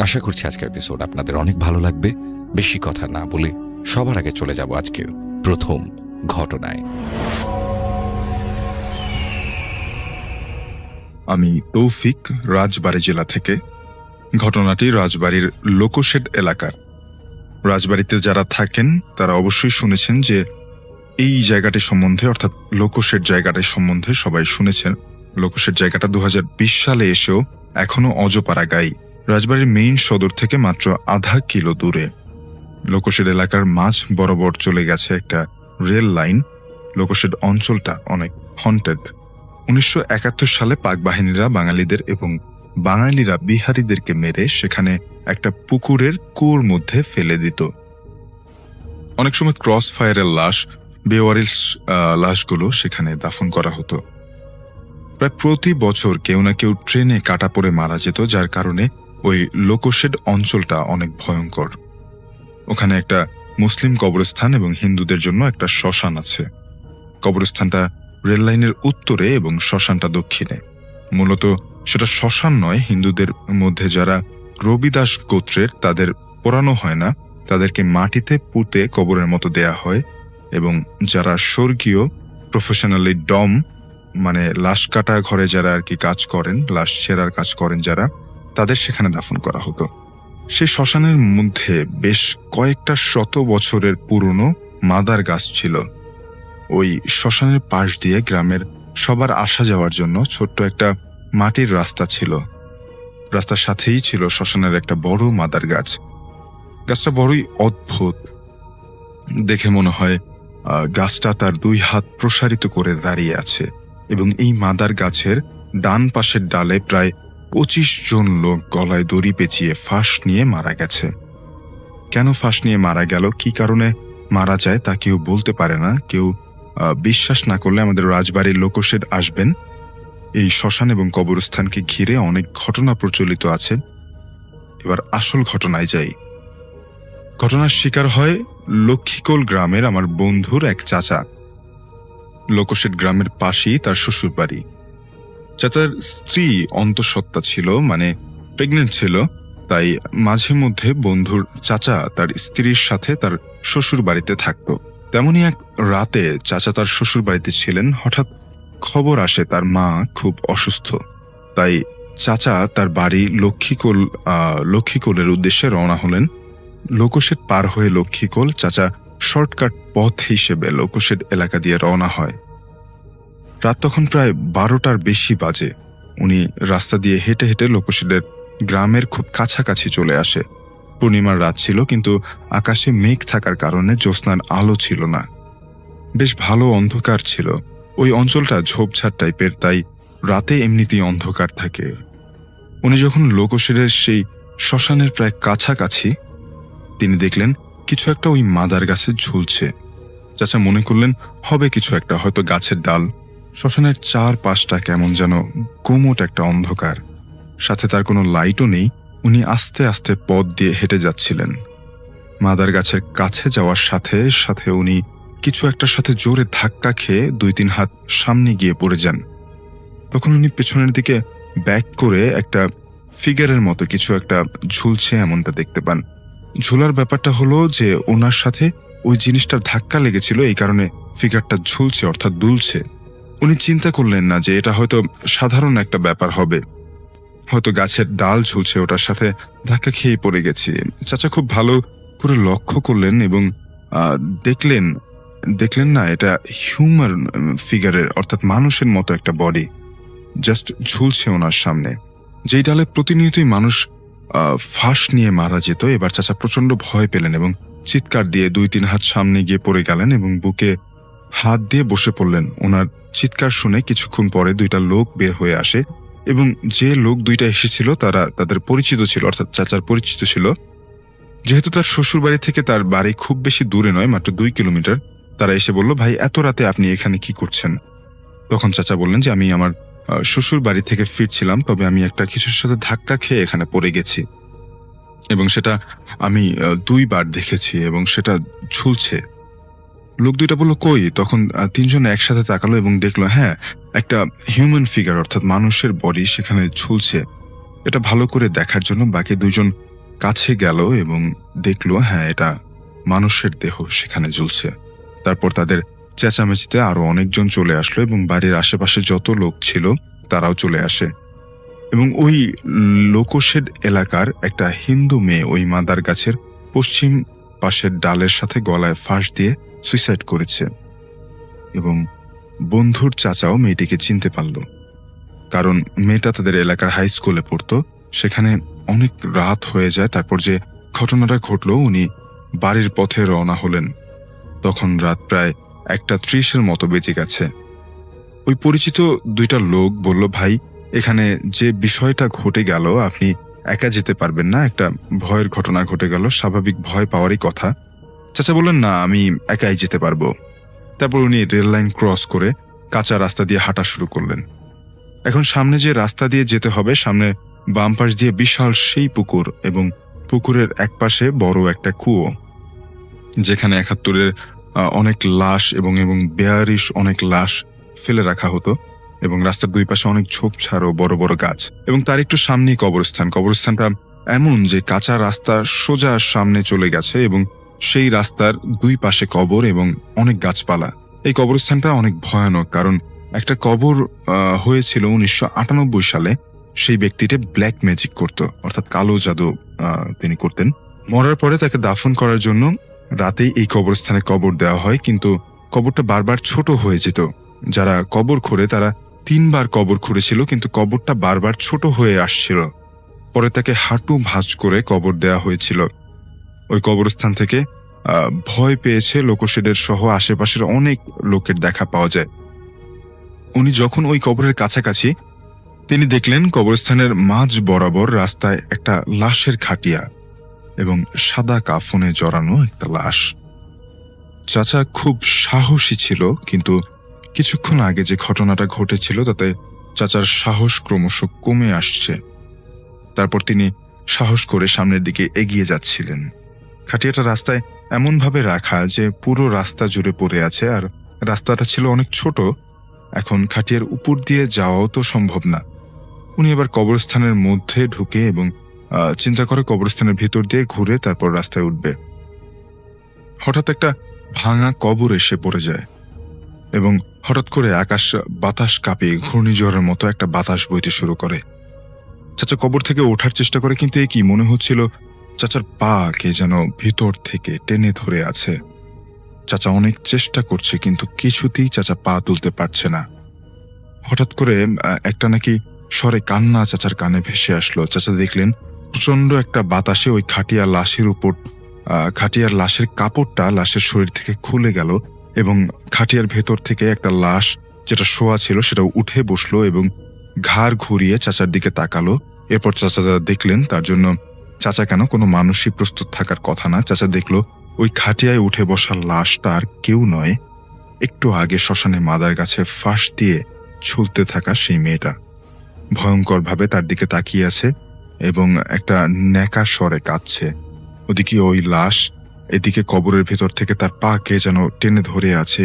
আশা করছি আজকের এপিসোড আপনাদের অনেক ভালো লাগবে। বেশি কথা না বলে সবার আগে চলে যাব আজকের প্রথম ঘটনায়। আমি তৌফিক, রাজবাড়ী জেলা থেকে। ঘটনাটি রাজবাড়ির লোকশেড এলাকার। রাজবাড়িতে যারা থাকেন তারা অবশ্যই শুনেছেন যে এই জায়গাটি সম্বন্ধে, অর্থাৎ লোকশেড জায়গাটি সম্বন্ধে সবাই শুনেছেন। লোকশেড জায়গাটা 2020 সালে এসেও এখনো অজপাড়া গাই। রাজবাড়ির মেইন সদর থেকে মাত্র আধা কিলো দূরে। লোকশেড এলাকার মাঝ বরাবর চলে গেছে একটা রেল লাইন। লোকশেড অঞ্চলটা অনেক হন্টেড। 1971 সালে পাক বাহিনীরা বাঙালিদের এবং বাঙালিরা বিহারীদেরকে মেরে সেখানে একটা পুকুরের কুয়োর মধ্যে ফেলে দিত। অনেক সময় ক্রস ফায়ারের লাশ, বেওয়ারিশ লাশগুলো সেখানে দাফন করা হতো। প্রায় প্রতি বছর কেউ না কেউ ট্রেনে কাটা পড়ে মারা যেত, যার কারণে ওই লোকশেড অঞ্চলটা অনেক ভয়ঙ্কর। ওখানে একটা মুসলিম কবরস্থান এবং হিন্দুদের জন্য একটা শ্মশান আছে। কবরস্থানটা রেল লাইনের উত্তরে এবং শ্মশানটা দক্ষিণে। মূলত সেটা শ্মশান নয়, হিন্দুদের মধ্যে যারা রবিদাস গোত্রের তাদের পোড়ানো হয় না, তাদেরকে মাটিতে পুঁতে কবরের মতো দেয়া হয়, এবং যারা স্বর্গীয় প্রফেশনালি ডম মানে লাশ কাটা ঘরে যারা আর কি কাজ করেন, লাশ ছেঁড়ার কাজ করেন যারা, তাদের সেখানে দাফন করা হতো। সেই শ্মশানের মধ্যে বেশ কয়েকটা শত বছরের পুরনো মাদার গাছ ছিল। ওই শ্মশানের পাশ দিয়ে গ্রামের সবার আসা যাওয়ার জন্য ছোট্ট একটা মাটির রাস্তা ছিল। রাস্তার সাথেই ছিল শ্মশানের একটা বড় মাদার গাছ। গাছটা বড়ই অদ্ভুত দেখে, মনে হয় গাছটা তার 2 হাত প্রসারিত করে দাঁড়িয়ে আছে, এবং এই মাদার গাছের ডান পাশের ডালে প্রায় 25 জন লোক গলায় দড়ি পেঁচিয়ে ফাঁস নিয়ে মারা গেছে। কেন ফাঁস নিয়ে মারা গেল, কি কারণে মারা যায় তা কেউ বলতে পারে না। কেউ বিশ্বাস না করলে আমাদের রাজবাড়ির লোকশেড আসবেন। এই শ্মশান এবং কবরস্থানকে ঘিরে অনেক ঘটনা প্রচলিত আছে। এবার আসল ঘটনায় যাই। ঘটনার শিকার হয় লক্ষ্মীকোল গ্রামের আমার বন্ধুর এক চাচা। লোকশেড গ্রামের পাশেই তার শ্বশুর বাড়ি। চাচার স্ত্রী অন্তঃসত্ত্বা ছিল, মানে প্রেগনেন্ট ছিল। তাই মাঝে মধ্যে বন্ধুর চাচা তার স্ত্রীর সাথে তার শ্বশুর বাড়িতে থাকত। তেমনি এক রাতে চাচা তার শ্বশুর বাড়িতে ছিলেন। হঠাৎ খবর আসে তার মা খুব অসুস্থ। তাই চাচা তার বাড়ি লক্ষ্মীকোলের উদ্দেশ্যে রওনা হলেন। লোকশেড পার হয়ে লক্ষ্মীকোল চাচা শর্টকাট পথ হিসেবে লোকশেড এলাকা দিয়ে রওনা হয়। রাত তখন প্রায় 12টার বেশি বাজে। উনি রাস্তা দিয়ে হেঁটে হেঁটে লোকশেডের গ্রামের খুব কাছাকাছি চলে আসে। পূর্ণিমার রাত ছিল, কিন্তু আকাশে মেঘ থাকার কারণে জ্যোৎস্নার আলো ছিল না। বেশ ভালো অন্ধকার ছিল। ওই অঞ্চলটা ঝোপঝাড় টাইপের, তাই রাতে এমনিতেই অন্ধকার থাকে। উনি যখন লোকশেডের সেই শ্মশানের প্রায় কাছাকাছি, তিনি দেখলেন কিছু একটা ওই মাদার গাছে ঝুলছে। চাচা মনে করলেন হবে কিছু একটা, হয়তো গাছের ডাল। শ্মশানের 4-5টা কেমন যেন গুমোট একটা অন্ধকার, সাথে তার কোনো লাইটও নেই। উনি আস্তে আস্তে পথ দিয়ে হেঁটে যাচ্ছিলেন। মাদার গাছের কাছে যাওয়ার সাথে সাথে উনি কিছু একটার সাথে জোরে ধাক্কা খেয়ে 2-3 হাত সামনে গিয়ে পড়ে যান। তখন উনি পেছনের দিকে ব্যাক করে একটা ফিগারের মতো কিছু একটা ঝুলছে এমনটা দেখতে পান। ঝুলার ব্যাপারটা হলো যে ওনার সাথে ওই জিনিসটার ধাক্কা লেগেছিল, এই কারণে ফিগারটা ঝুলছে, অর্থাৎ দুলছে। উনি চিন্তা করলেন না যে এটা হয়তো সাধারণ একটা ব্যাপার হবে, হয়তো গাছের ডাল ঝুলছে, ওটার সাথে ধাক্কা খেয়ে পড়ে গেছে। চাচা খুব ভালো করে লক্ষ্য করলেন এবং দেখলেন না, এটা হিউম্যান ফিগারের, অর্থাৎ মানুষের মতো একটা বডি জাস্ট ঝুলছে ওনার সামনে, যেই ডালে প্রতিনিয়তই মানুষ ফাঁস নিয়ে মারা যেত। এবার চাচা প্রচন্ড ভয় পেলেন এবং চিৎকার দিয়ে 2-3 হাত সামনে গিয়ে পড়ে গেলেন এবং বুকে হাত দিয়ে বসে পড়লেন। ওনার চিৎকার শুনে কিছুক্ষণ পরে 2টা লোক বের হয়ে আসে, এবং যে লোক 2টা এসেছিল তারা তাদের পরিচিত ছিল, অর্থাৎ চাচার পরিচিত ছিল। যেহেতু তার শ্বশুর বাড়ি থেকে তার বাড়ি খুব বেশি দূরে নয়, মাত্র 2 কিলোমিটার, তারা এসে বলল, ভাই এত রাতে আপনি এখানে কি করছেন? তখন চাচা বললেন যে আমি আমার শ্বশুর বাড়ি থেকে ফিরছিলাম, তবে আমি একটা কিছুর সাথে ধাক্কা খেয়ে এখানে পড়ে গেছি, এবং সেটা আমি 2 বার দেখেছি, এবং সেটা ঝুলছে। লোক 2টা বলল কই? তখন 3 জন একসাথে তাকালো এবং দেখলো হ্যাঁ, একটা হিউম্যান ফিগার, অর্থাৎ মানুষের বডি সেখানে ঝুলছে। এটা ভালো করে দেখার জন্য বাকি 2 জন কাছে গেল এবং দেখলো হ্যাঁ এটা মানুষের দেহ সেখানে ঝুলছে। তারপর তাদের চেঁচামেচিতে আরো অনেকজন চলে আসলো এবং বাড়ির আশেপাশে যত লোক ছিল তারাও চলে আসে এবং ওই লোকশেড এলাকার একটা হিন্দু মেয়ে ওই মাদার গাছের পশ্চিম পাশের ডালের সাথে গলায় ফাঁস দিয়ে সুইসাইড করেছে এবং বন্ধুর চাচাও মেয়েটিকে চিনতে পারল, কারণ মেয়েটা তাদের এলাকার হাই স্কুলে পড়তো। সেখানে অনেক রাত হয়ে যায়। তারপর যে ঘটনাটা ঘটলো, উনি বাড়ির পথে রওনা হলেন। তখন রাত প্রায় 1:30 মতো বেজে গেছে। ওই পরিচিত দুইটা লোক বলল, ভাই এখানে যে বিষয়টা ঘটে গেল আপনি একা যেতে পারবেন না, একটা ভয়ের ঘটনা ঘটে গেল, স্বাভাবিক ভয় পাওয়ারই কথা। চাচা বললেন না আমি একাই যেতে পারবো। তারপর উনি রেল লাইন ক্রস করে কাঁচা রাস্তা দিয়ে হাঁটা শুরু করলেন। এখন সামনে যে রাস্তা দিয়ে যেতে হবে, সামনে বাম পাশ দিয়ে বিশাল সেই পুকুর এবং পুকুরের একপাশে বড় একটা কুয়ো, যেখানে 71-এর অনেক লাশ এবং 42 অনেক লাশ ফেলে রাখা হতো এবং রাস্তার দুই পাশে অনেক ঝোপঝাড় ও বড় বড় গাছ এবং তার একটু সামনেই কবরস্থান। কবরস্থানটা এমন যে কাঁচা রাস্তা সোজা সামনে চলে গেছে এবং সেই রাস্তার দুই পাশে কবর এবং অনেক গাছপালা। এই কবরস্থানটা অনেক ভয়ানক, কারণ একটা কবর হয়েছিল 1998 সালে। সেই ব্যক্তিটা ব্ল্যাক ম্যাজিক করত, অর্থাৎ কালো জাদু তিনি করতেন। মরার পরে তাকে দাফন করার জন্য রাতেই এই কবরস্থানে কবর দেওয়া হয়, কিন্তু কবরটা বারবার ছোট হয়ে যেত। যারা কবর খোঁড়ে তারা 3 বার কবর খুঁড়েছিল, কিন্তু কবরটা বারবার ছোট হয়ে আসছিল। পরে তাকে হাঁটু ভাঁজ করে কবর দেওয়া হয়েছিল। ওই কবরস্থান থেকে ভয় পেয়েছে লোকশেডের সহ আশেপাশের অনেক লোকের দেখা পাওয়া যায়। উনি যখন ওই কবরের কাছাকাছি, তিনি দেখলেন কবরস্থানের মাঝ বরাবর রাস্তায় একটা লাশের খাটিয়া এবং সাদা কাফনে জড়ানো একটা লাশ। চাচা খুব সাহসী ছিল, কিন্তু কিছুক্ষণ আগে যে ঘটনাটা ঘটেছিল তাতে চাচার সাহস ক্রমশ কমে আসছে। তারপর তিনি সাহস করে সামনের দিকে এগিয়ে যাচ্ছিলেন। খাটিয়াটা রাস্তায় এমনভাবে রাখা যে পুরো রাস্তা জুড়ে পড়ে আছে, আর রাস্তাটা ছিল অনেক ছোট। এখন খাটিয়ার উপর দিয়ে যাওয়াও তো সম্ভব না। উনি এবার কবরস্থানের মধ্যে ঢুকে এবং চিন্তা করে কবরস্থানের ভিতর দিয়ে ঘুরে তারপর রাস্তায় উঠবে। হঠাৎ একটা ভাঙা কবর এসে পড়ে যায় এবং হঠাৎ করে আকাশ বাতাস কাঁপিয়ে ঘূর্ণিঝড়ের মতো একটা বাতাস বইতে শুরু করে। চাচা কবর থেকে ওঠার চেষ্টা করে, কিন্তু এ কি মনে হচ্ছিল চাচার পা কে যেন ভিতর থেকে টেনে ধরে আছে। চাচা অনেক চেষ্টা করছে, কিন্তু কিছুতেই চাচা পা তুলতে পারছে না। হঠাৎ করে একটা নাকি স্বরে কান্না চাচার কানে ভেসে আসলো। চাচা দেখলেন প্রচন্ড একটা বাতাসে ওই খাটিয়া লাশের উপর খাটিয়ার লাশের কাপড়টা লাশের শরীর থেকে খুলে গেল এবং খাটিয়ার ভেতর থেকে একটা লাশ যেটা শোয়া ছিল সেটা উঠে বসলো এবং ঘাড় ঘুরিয়ে চাচার দিকে তাকালো। এরপর চাচা দেখলেন, তার জন্য চাচা কেন কোনো মানুষই প্রস্তুত থাকার কথা না। চাচা দেখলো ওই খাটিয়ায় উঠে বসার লাশটা আর কেউ নয়, একটু আগে শ্মশানে মাদার গাছে ফাঁস দিয়ে ঝুলতে থাকা সেই মেয়েটা। ভয়ঙ্করভাবে তার দিকে তাকিয়ে আছে এবং একটা ন্যাকা স্বরে কাঁদছে। ওদিকে ওই লাশ, এদিকে কবরের ভেতর থেকে তার পা কে যেন টেনে ধরে আছে।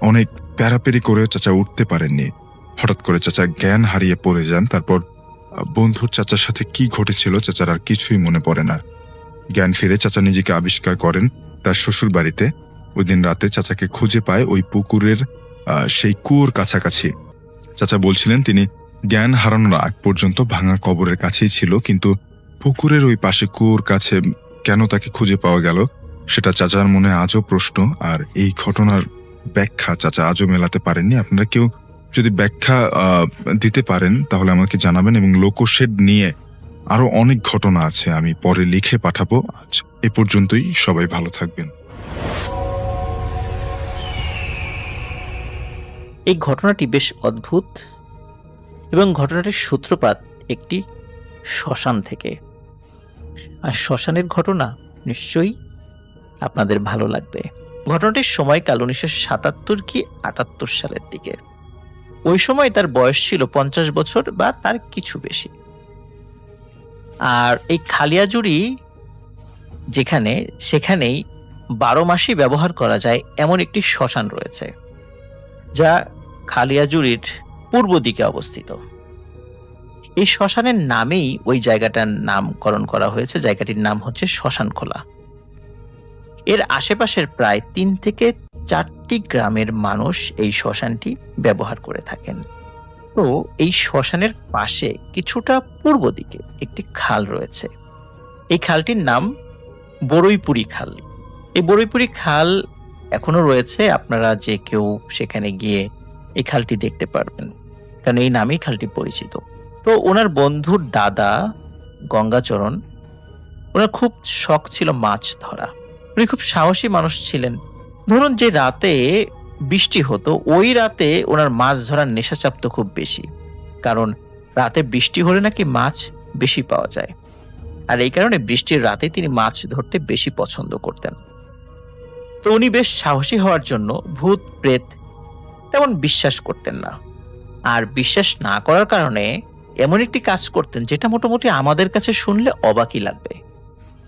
অনেক প্যারাপেরি করে চাচা উঠতে পারেননি। হঠাৎ করে চাচা জ্ঞান হারিয়ে পড়ে যান। তারপর বন্ধুর চাচার সাথে কি ঘটেছিল চাচার আর কিছুই মনে পড়ে না। জ্ঞান ফিরে চাচা নিজেকে আবিষ্কার করেন তার শ্বশুর বাড়িতে। ওই দিন রাতে চাচাকে খুঁজে পায় ওই পুকুরের সেই কুয়োর কাছাকাছি। চাচা বলছিলেন তিনি জ্ঞান হারানোর আগ পর্যন্ত ভাঙা কবরের কাছেই ছিল, কিন্তু পুকুরের ওই পাশে কুয়োর কাছে কেন তাকে খুঁজে পাওয়া গেল সেটা চাচার মনে আজও প্রশ্ন। আর এই ঘটনার ব্যাখ্যা চাচা আজও মেলাতে পারেননি। আপনারা কেউ যদি ব্যাখ্যা দিতে পারেন তাহলে আমাকে জানাবেন, এবং লোকশেড নিয়ে আরো অনেক ঘটনা আছে, আমি পরে লিখে পাঠাবো। আজ এ পর্যন্তই, সবাই ভালো থাকবেন। এই ঘটনাটি বেশ অদ্ভুত এবং ঘটনাটির সূত্রপাত একটি শ্মশান থেকে। আর শ্মশানের ঘটনা নিশ্চয়ই আপনাদের ভালো লাগবে। ঘটনাটির সময়কাল 1977 কি 78 সালের দিকে। ওই সময় তার বয়স ছিল 50 বছর বা তার কিছু বেশি। আর এই খালিয়াজুড়ি যেখানে, সেখানেই 12 মাসই ব্যবহার করা যায় এমন একটি শ্মশান রয়েছে, যা খালিয়াজুড়ির পূর্ব দিকে অবস্থিত। এই শ্মশানের নামেই ওই জায়গাটার নামকরণ করা হয়েছে। জায়গাটির নাম হচ্ছে শ্মশানখোলা। এর আশেপাশের প্রায় ৩ থেকে ৪টি গ্রামের মানুষ এই শ্মশানটি ব্যবহার করে থাকেন। তো এই শ্মশানের পাশে কিছুটা পূর্ব দিকে একটি খাল রয়েছে। এই খালটির নাম বড়ইপুরি খাল। এই বড়ইপুরি খাল এখনো রয়েছে। আপনারা যে কেউ সেখানে গিয়ে এই খালটি দেখতে পারবেন, কারণ এই নামেই খালটি পরিচিত। তো ওনার বন্ধুর দাদা গঙ্গাচরণ, ওনার খুব শখ ছিল মাছ ধরা। উনি খুব সাহসী মানুষ ছিলেন। ধরুন যে রাতে বৃষ্টি হতো, ওই রাতে ওনার মাছ ধরার নেশা চাপতো খুব বেশি, কারণ রাতে বৃষ্টি হলে নাকি মাছ বেশি পাওয়া যায়। আর এই কারণে বৃষ্টির রাতে তিনি মাছ ধরতে বেশি পছন্দ করতেন। তো উনি বেশ সাহসী হওয়ার জন্য ভূত প্রেত তেমন বিশ্বাস করতেন না। আর বিশ্বাস না করার কারণে এমন একটি কাজ করতেন যেটা মোটামুটি আমাদের কাছে শুনলে অবাকই লাগবে।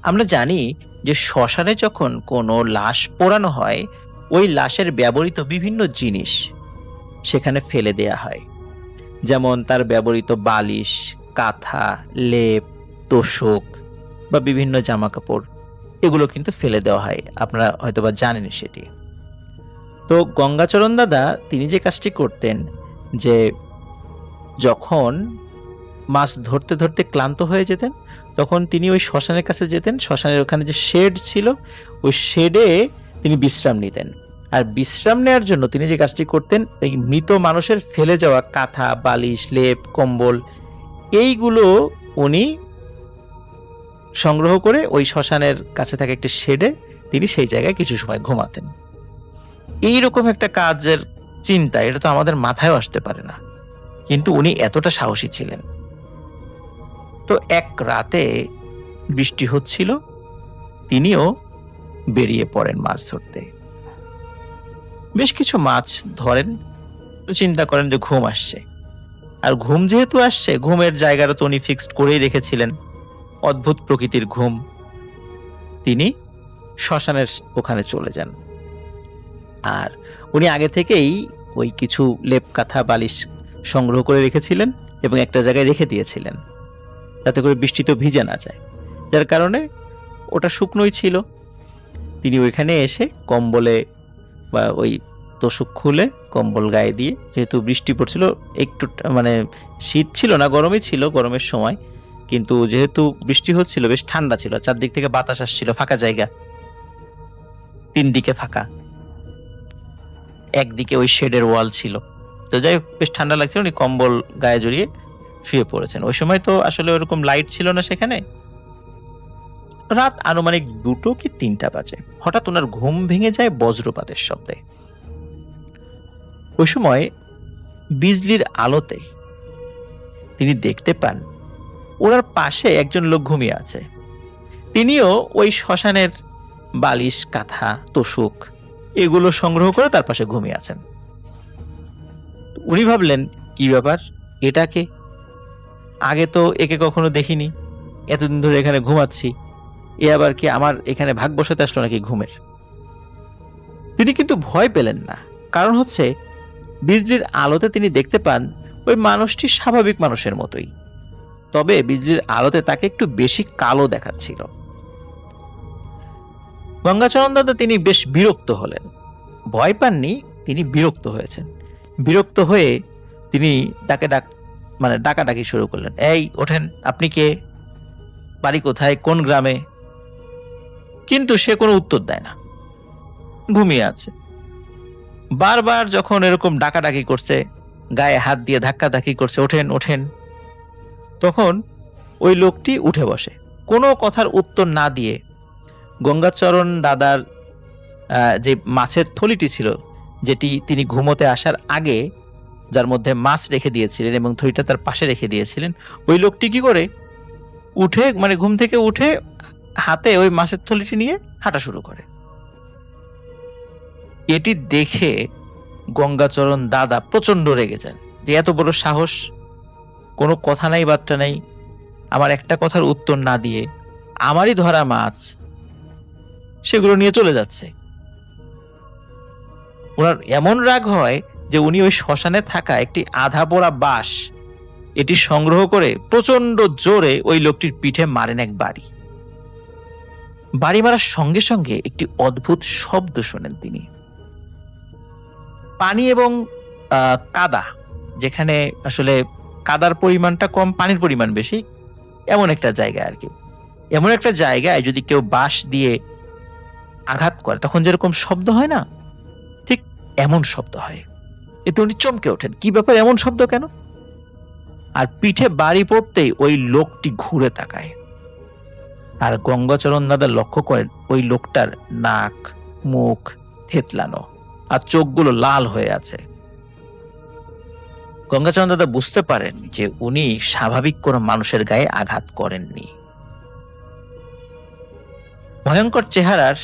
আমরা জানি যে শ্মশানে যখন কোনো লাশ পোড়ানো হয়, ওই লাশের ব্যবহৃত বিভিন্ন জিনিস সেখানে ফেলে দেয়া হয়। যেমন তার ব্যবহৃত বালিশ, কাঁথা, লেপ, তোশক বা বিভিন্ন জামা কাপড়, এগুলো কিন্তু ফেলে দেওয়া হয়। আপনারা হয়তোবা জানেন সেটি। তো গঙ্গাচরণ দাদা তিনি যে কাজটি করতেন, যে যখন মাছ ধরতে ধরতে ক্লান্ত হয়ে যেতেন, তখন তিনি ওই শ্মশানের কাছে যেতেন। শ্মশানের ওখানে যে শেড ছিল, ওই শেডে তিনি বিশ্রাম নিতেন। আর বিশ্রাম নেওয়ার জন্য তিনি যে কাজটি করতেন, এই মৃত মানুষের ফেলে যাওয়া কাঁথা, বালিশ, লেপ, কম্বল, এইগুলো উনি সংগ্রহ করে ওই শ্মশানের কাছে থাকা একটি শেডে তিনি সেই জায়গায় কিছু সময় ঘুমাতেন। এইরকম একটা কাজের চিন্তা, এটা তো আমাদের মাথায় আসতে পারে না, কিন্তু উনি এতটা সাহসী ছিলেন। তো এক রাতে বৃষ্টি হচ্ছিল, তিনিও বেরিয়ে পড়েন মাছ ধরতে। বেশ কিছু মাছ ধরেন। তো চিন্তা করেন যে ঘুম আসছে, আর ঘুম যেহেতু আসছে, ঘুমের জায়গাটা তো উনি ফিক্সড করেই রেখেছিলেন, অদ্ভুত প্রকৃতির ঘুম। তিনি শ্মশানের ওখানে চলে যান। আর উনি আগে থেকেই ওই কিছু লেপ, কাঁথা, বালিশ সংগ্রহ করে রেখেছিলেন এবং একটা জায়গায় রেখে দিয়েছিলেন, যাতে করে বৃষ্টিতে ভিজে না যায়। যার কারণে ওটা শুকনোই ছিল। তিনি ওইখানে এসে কম্বলে বা ওই তোশক খুলে কম্বল গায়ে দিয়ে, যেহেতু বৃষ্টি পড়ছিল, একটু মানে শীত ছিল না, গরমই ছিল গরমের সময়, কিন্তু যেহেতু বৃষ্টি হচ্ছিল বেশ ঠান্ডা ছিল। চারদিক থেকে বাতাস আসছিল, ফাঁকা জায়গা, 3 দিকে ফাঁকা, একদিকে ওই শেডের ওয়াল ছিল। তো যাই হোক, বেশ ঠান্ডা লাগছিল। উনি কম্বল গায়ে জড়িয়ে শুয়ে পড়েছেন। ওই সময় তো আসলে ওরকম লাইট ছিল না সেখানে। রাত আনুমানিক 2টো কি 3টা বাজে। হঠাৎ ওনার ঘুম ভেঙে যায় বজ্রপাতের শব্দে। ওই সময় বিজলির আলোতে তিনি দেখতে পান ওনার পাশে একজন লোক ঘুমিয়ে আছে। তিনিও ওই শ্মশানের বালিশ, কাঁথা, তোশক এগুলো সংগ্রহ করে তার পাশে ঘুমিয়ে আছেন। উনি ভাবলেন, কি ব্যাপার, এটাকে আগে তো একে কখনো দেখিনি, এতদিন ধরে এখানে ঘুমাচ্ছি, এ আবার কি আমার এখানে ভাগ বসাতে আসলো নাকি ঘুমের? তিনি কিন্তু ভয় পেলেন না, কারণ হচ্ছে বিজলির আলোতে তিনি দেখতে পান ওই মানুষটি স্বাভাবিক মানুষের মতোই, তবে বিজলির আলোতে তাকে একটু বেশি কালো দেখাচ্ছিল। গঙ্গাচরণ দাদা তিনি বেশ বিরক্ত হলেন। ভয় পাননি, তিনি বিরক্ত হয়েছেন। বিরক্ত হয়ে তিনি তাকে ডাকাডাকি শুরু করলেন, এই ওঠেন, আপনি কে, বাড়ি কোথায়, কোন গ্রামে? কিন্তু সে কোনো উত্তর দেয় না, ঘুমিয়ে আছে। বারবার যখন এরকম ডাকাডাকি করছে, গায়ে হাত দিয়ে ধাক্কাধাক্কি করছে, ওঠেন ওঠেন, তখন ওই লোকটি উঠে বসে। কোনো কথার উত্তর না দিয়ে গঙ্গাচরণ দাদার যে মাছের থলিটি ছিল, যেটি তিনি ঘুমোতে আসার আগে যার মধ্যে মাছ রেখে দিয়েছিলেন এবং থলিটা তার পাশে রেখে দিয়েছিলেন, ওই লোকটি কি করে উঠে, মানে ঘুম থেকে উঠে হাতে ওই মাছের থলিটি নিয়ে হাঁটা শুরু করে। এটি দেখে গঙ্গাচরণ দাদা প্রচন্ড রেগে যান, যে এত বড় সাহস, কোনো কথা নাই বার্তা নাই, আমার একটা কথার উত্তর না দিয়ে আমারই ধরা মাছ সেগুলো নিয়ে চলে যাচ্ছে। ওনার এমন রাগ হয় যে উনি ওই শ্মশানে থাকা একটি আধা পোড়া বাঁশ এটি সংগ্রহ করে প্রচন্ড জোরে ওই লোকটির পিঠে মারেন এক বাড়ি। বাড়ি মারার সঙ্গে সঙ্গে একটি অদ্ভুত শব্দ শোনেন তিনি। পানি এবং কাদা, যেখানে আসলে কাদার পরিমাণটা কম, পানির পরিমাণ বেশি, এমন একটা জায়গায় আর কি। এমন একটা জায়গায় যদি কেউ বাঁশ দিয়ে আঘাত করে তখন যেরকম শব্দ হয় না, ঠিক এমন শব্দ হয়। এতে উনি চমকে ওঠেন, কি ব্যাপার, এমন শব্দ কেন? আর পিঠে বাড়ি পড়তেই ওই লোকটি ঘুরে তাকায়, আর গঙ্গাচরণ দাদা লক্ষ্য করেন ওই লোকটার নাক, মুখ থেতলানো আর চোখগুলো লাল হয়ে আছে। গঙ্গাচরণ দাদা বুঝতে পারেন যে উনি স্বাভাবিক কোনো মানুষের গায়ে আঘাত করেননি। ভয়ঙ্কর চেহারার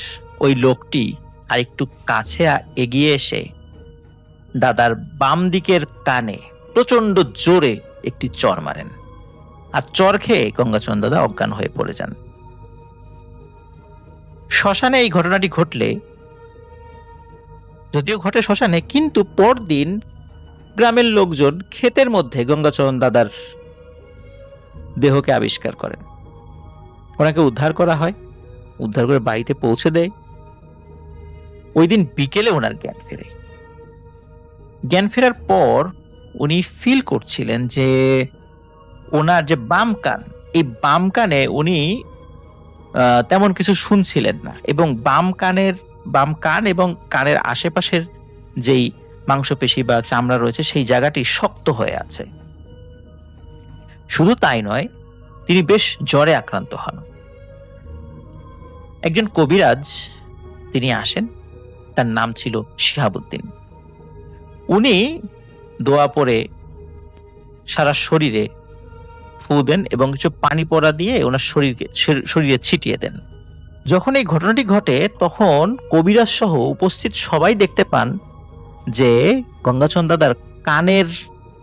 ওই লোকটি আর একটু কাছে এগিয়ে এসে দাদার বাম দিকের কানে প্রচন্ড জোরে একটি চর মারেন, আর চর খেয়ে গঙ্গাচরণ দাদা অজ্ঞান হয়ে পড়ে যান। শ্মশানে এই ঘটনাটি ঘটলে, যদিও ঘটে শ্মশানে, কিন্তু পরদিন গ্রামের লোকজন ক্ষেতের মধ্যে গঙ্গাচরণ দাদার দেহকে আবিষ্কার করেন। ওনাকে উদ্ধার করা হয়, উদ্ধার করে বাড়িতে পৌঁছে দেয়। ওই দিন বিকেলে ওনার জ্ঞান ফেরে। জ্ঞান ফেরার পর উনি ফিল করছিলেন যে ওনার যে বাম কান, এই বাম কানে উনি তেমন কিছু শুনছিলেন না, এবং বাম কান এবং কানের আশেপাশের যেই মাংসপেশি বা চামড়া রয়েছে সেই জায়গাটি শক্ত হয়ে আছে। শুধু তাই নয়, তিনি বেশ জ্বরে আক্রান্ত হন। একজন কবিরাজ তিনি আসেন, তার নাম ছিল শিহাবুদ্দিন। উনি দোয়া পরে সারা শরীরে ফু দেন এবং কিছু পানি পড়া দিয়ে ওনার শরীরে ছিটিয়ে দেন। যখন এই ঘটনাটি ঘটে তখন কবিরাজ সহ উপস্থিত সবাই দেখতে পান যে গঙ্গাচরণ দাদার কানের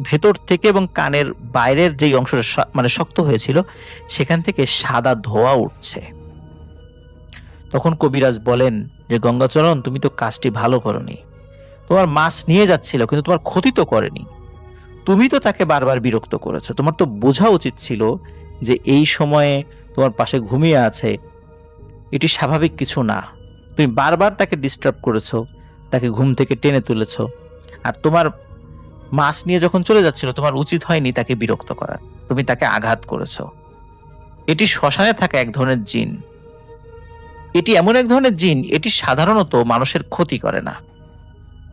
ভেতর থেকে এবং কানের বাইরের যেই অংশটা মানে শক্ত হয়েছিল সেখান থেকে সাদা ধোঁয়া উঠছে। তখন কবিরাজ বলেন যে গঙ্গাচরণ, তুমি তো কাজটি ভালো করনি। তোমার মাছ নিয়ে যাচ্ছিল কিন্তু তোমার ক্ষতি তো করেনি। তুমি তো তাকে বারবার বিরক্ত করেছো। তোমার তো বোঝা উচিত ছিল যে এই সময়ে তোমার পাশে ঘুমিয়ে আছে, এটি স্বাভাবিক কিছু না। তুমি বারবার তাকে ডিস্টার্ব করেছো, তাকে ঘুম থেকে টেনে তুলেছো। আর তোমার মাছ নিয়ে যখন চলে যাচ্ছিল তোমার উচিত হয়নি তাকে বিরক্ত করা, তুমি তাকে আঘাত করেছো। এটি শ্মশানে থাকা এক ধরনের জিন। এটি এমন এক ধরনের জিন, এটি সাধারণত মানুষের ক্ষতি করে না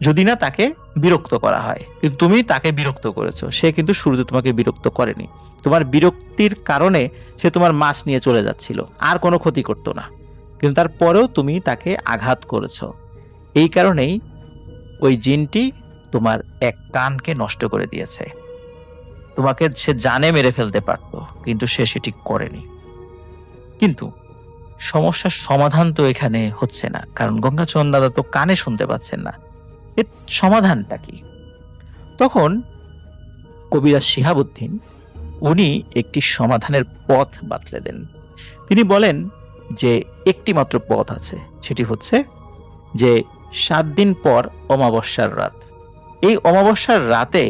যদি না তাকে বিরক্ত করা হয়, কিন্তু তুমি তাকে বিরক্ত করেছো। সে কিন্তু শুরুতে তোমাকে বিরক্ত করেনি, তোমার বিরক্তির কারণে সে তোমার মাছ নিয়ে চলে যাচ্ছিল, আর কোনো ক্ষতি করতো না, কিন্তু তারপরেও তুমি তাকে আঘাত করেছো। এই কারণেই ওই জিনটি তোমার এক কানকে নষ্ট করে দিয়েছে। তোমাকে সে জানে মেরে ফেলতে পারতো, কিন্তু সে সেটি করেনি। কিন্তু সমস্যার সমাধান তো এখানে হচ্ছে না, কারণ গঙ্গাচরণ দাদা তো কানে শুনতে পাচ্ছেন না। এর সমাধানটা কি? তখন কবিরাজ শিহাবুদ্দিন উনি একটি সমাধানের পথ বাতলে দেন। তিনি বলেন যে একটি মাত্র পথ আছে, সেটি হচ্ছে যে 7 দিন পর অমাবস্যার রাত, এই অমাবস্যার রাতে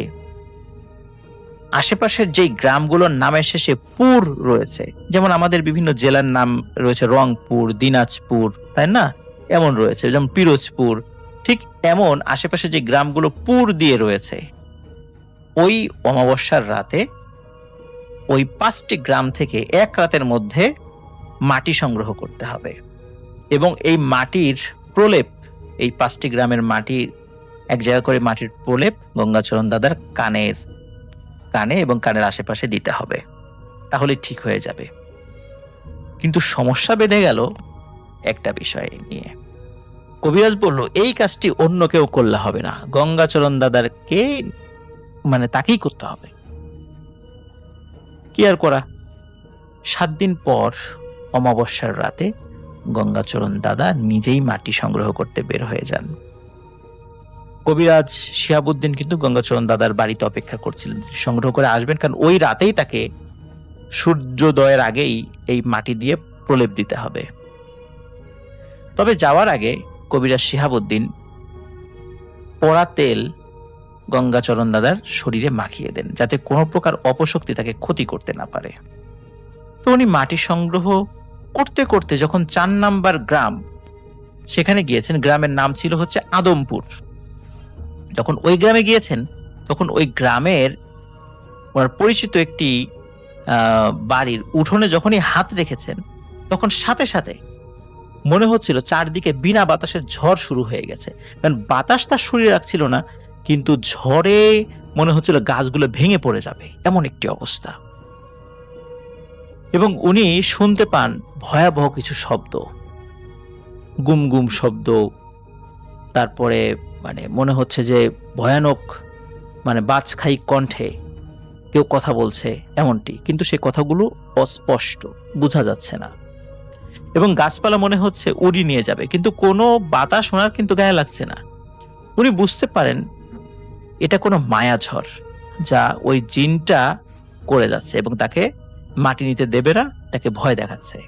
আশেপাশের যেই গ্রামগুলোর নামের শেষে পুর রয়েছে, যেমন আমাদের বিভিন্ন জেলার নাম রয়েছে রংপুর, দিনাজপুর, তাই না, এমন রয়েছে, যেমন পিরোজপুর, ঠিক এমন আশেপাশে যে গ্রামগুলো পুর দিয়ে রয়েছে, ওই অমাবস্যার রাতে ওই 5টি গ্রাম থেকে এক রাতের মধ্যে মাটি সংগ্রহ করতে হবে, এবং এই মাটির প্রলেপ, এই 5টি গ্রামের মাটির এক জায়গা করে মাটির প্রলেপ গঙ্গাচরণ দাদার কানে এবং কানের আশেপাশে দিতে হবে, তাহলে ঠিক হয়ে যাবে। কিন্তু সমস্যা বেঁধে গেল একটা বিষয় নিয়ে। কবিরাজ বলল এই কাজটি অন্য কেউ করলে হবে না, গঙ্গাচরণ দাদারকে মানে তাকেই করতে হবে। কি আর করা, 7 দিন পর অমাবস্যার রাতে গঙ্গাচরণ দাদা নিজেই মাটি সংগ্রহ করতে বের হয়ে যান। কবিরাজ শিহাবুদ্দিন কিন্তু গঙ্গাচরণ দাদার বাড়িতে অপেক্ষা করছিলেন সংগ্রহ করে আসবেন, কারণ ওই রাতেই তাকে সূর্যোদয়ের আগেই এই মাটি দিয়ে প্রলেপ দিতে হবে। তবে যাওয়ার আগে কবিরাজ শিহাবুদ্দিন পোড়া তেল গঙ্গাচরণ দাদার শরীরে মাখিয়ে দেন, যাতে কোনো প্রকার অপশক্তি তাকে ক্ষতি করতে না পারে। তো উনি মাটি সংগ্রহ করতে করতে যখন 4 নাম্বার গ্রাম সেখানে গিয়েছেন, গ্রামের নাম ছিল হচ্ছে আদমপুর। যখন ওই গ্রামে গিয়েছেন তখন ওই গ্রামের ওনার পরিচিত একটি বাড়ির উঠোনে যখনই হাত রেখেছেন, তখন সাথে সাথে মনে হচ্ছিল চারদিকে বিনা বাতাসের ঝড় শুরু হয়ে গেছে। কারণ বাতাস তার শরীরে রাখছিল না, কিন্তু ঝড়ে মনে হচ্ছিল গাছগুলো ভেঙে পড়ে যাবে, এমন একটি অবস্থা। এবং উনি শুনতে পান ভয়াবহ কিছু শব্দ, গুম গুম শব্দ, তারপরে মনে হচ্ছে যে ভয়ানক বাজখাই কণ্ঠে কেউ কথা বলছে এমনটি, কিন্তু সে কথাগুলো অস্পষ্ট, বোঝা যাচ্ছে না। এবং গাছপালা মনে হচ্ছে উড়ি নিয়ে যাবে, কিন্তু কোনো বাতাস ওনার কিন্তু গায়ে লাগছে না। উনি বুঝতে পারেন এটা কোনো মায়াঝড়, যা ওই জিনটা করে যাচ্ছে এবং তাকে মাটি নিতে দেবে না, তাকে ভয় দেখাচ্ছে।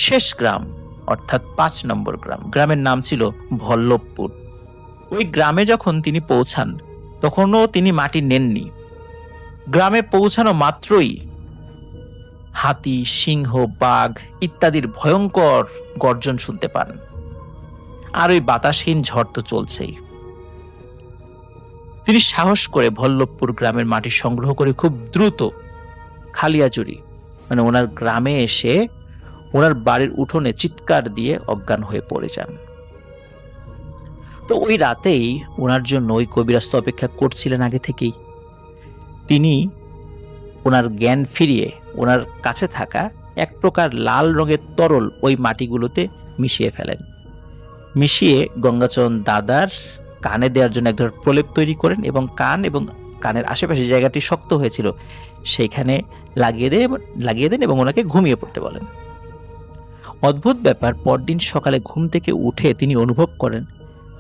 শেষ গ্রাম অর্থাৎ 5 নম্বর গ্রাম, গ্রামের নাম ছিল ভল্লভপুর। ওই গ্রামে যখন তিনি পৌঁছান তখনও তিনি মাটি নেননি। গ্রামে পৌঁছানো মাত্রই হাতি, সিংহ, বাঘ ইত্যাদির ভয়ঙ্কর গর্জন শুনতে পান। আর ওই বাতাসহীন ঝড় তো চলছেই। তিনি সাহস করে ভল্লভপুর গ্রামের মাটি সংগ্রহ করে খুব দ্রুত খালিয়াজুরি ওনার গ্রামে এসে ওনার বাড়ির উঠোনে চিৎকার দিয়ে অজ্ঞান হয়ে পড়ে যান। তো ওই রাতেই ওনার জন্য ওই কবিরাজ তো অপেক্ষা করছিলেন আগে থেকেই। তিনি ওনার জ্ঞান ফিরিয়ে ওনার কাছে থাকা এক প্রকার লাল রঙের তরল ওই মাটিগুলোতে মিশিয়ে ফেলেন। মিশিয়ে গঙ্গাচরণ দাদার কানে দেওয়ার জন্য এক ধরনের প্রলেপ তৈরি করেন এবং কানের আশেপাশে জায়গাটি শক্ত হয়েছিল সেইখানে লাগিয়ে দেন এবং ওনাকে ঘুমিয়ে পড়তে বলেন। অদ্ভুত ব্যাপার, পরদিন সকালে ঘুম থেকে উঠে তিনি অনুভব করেন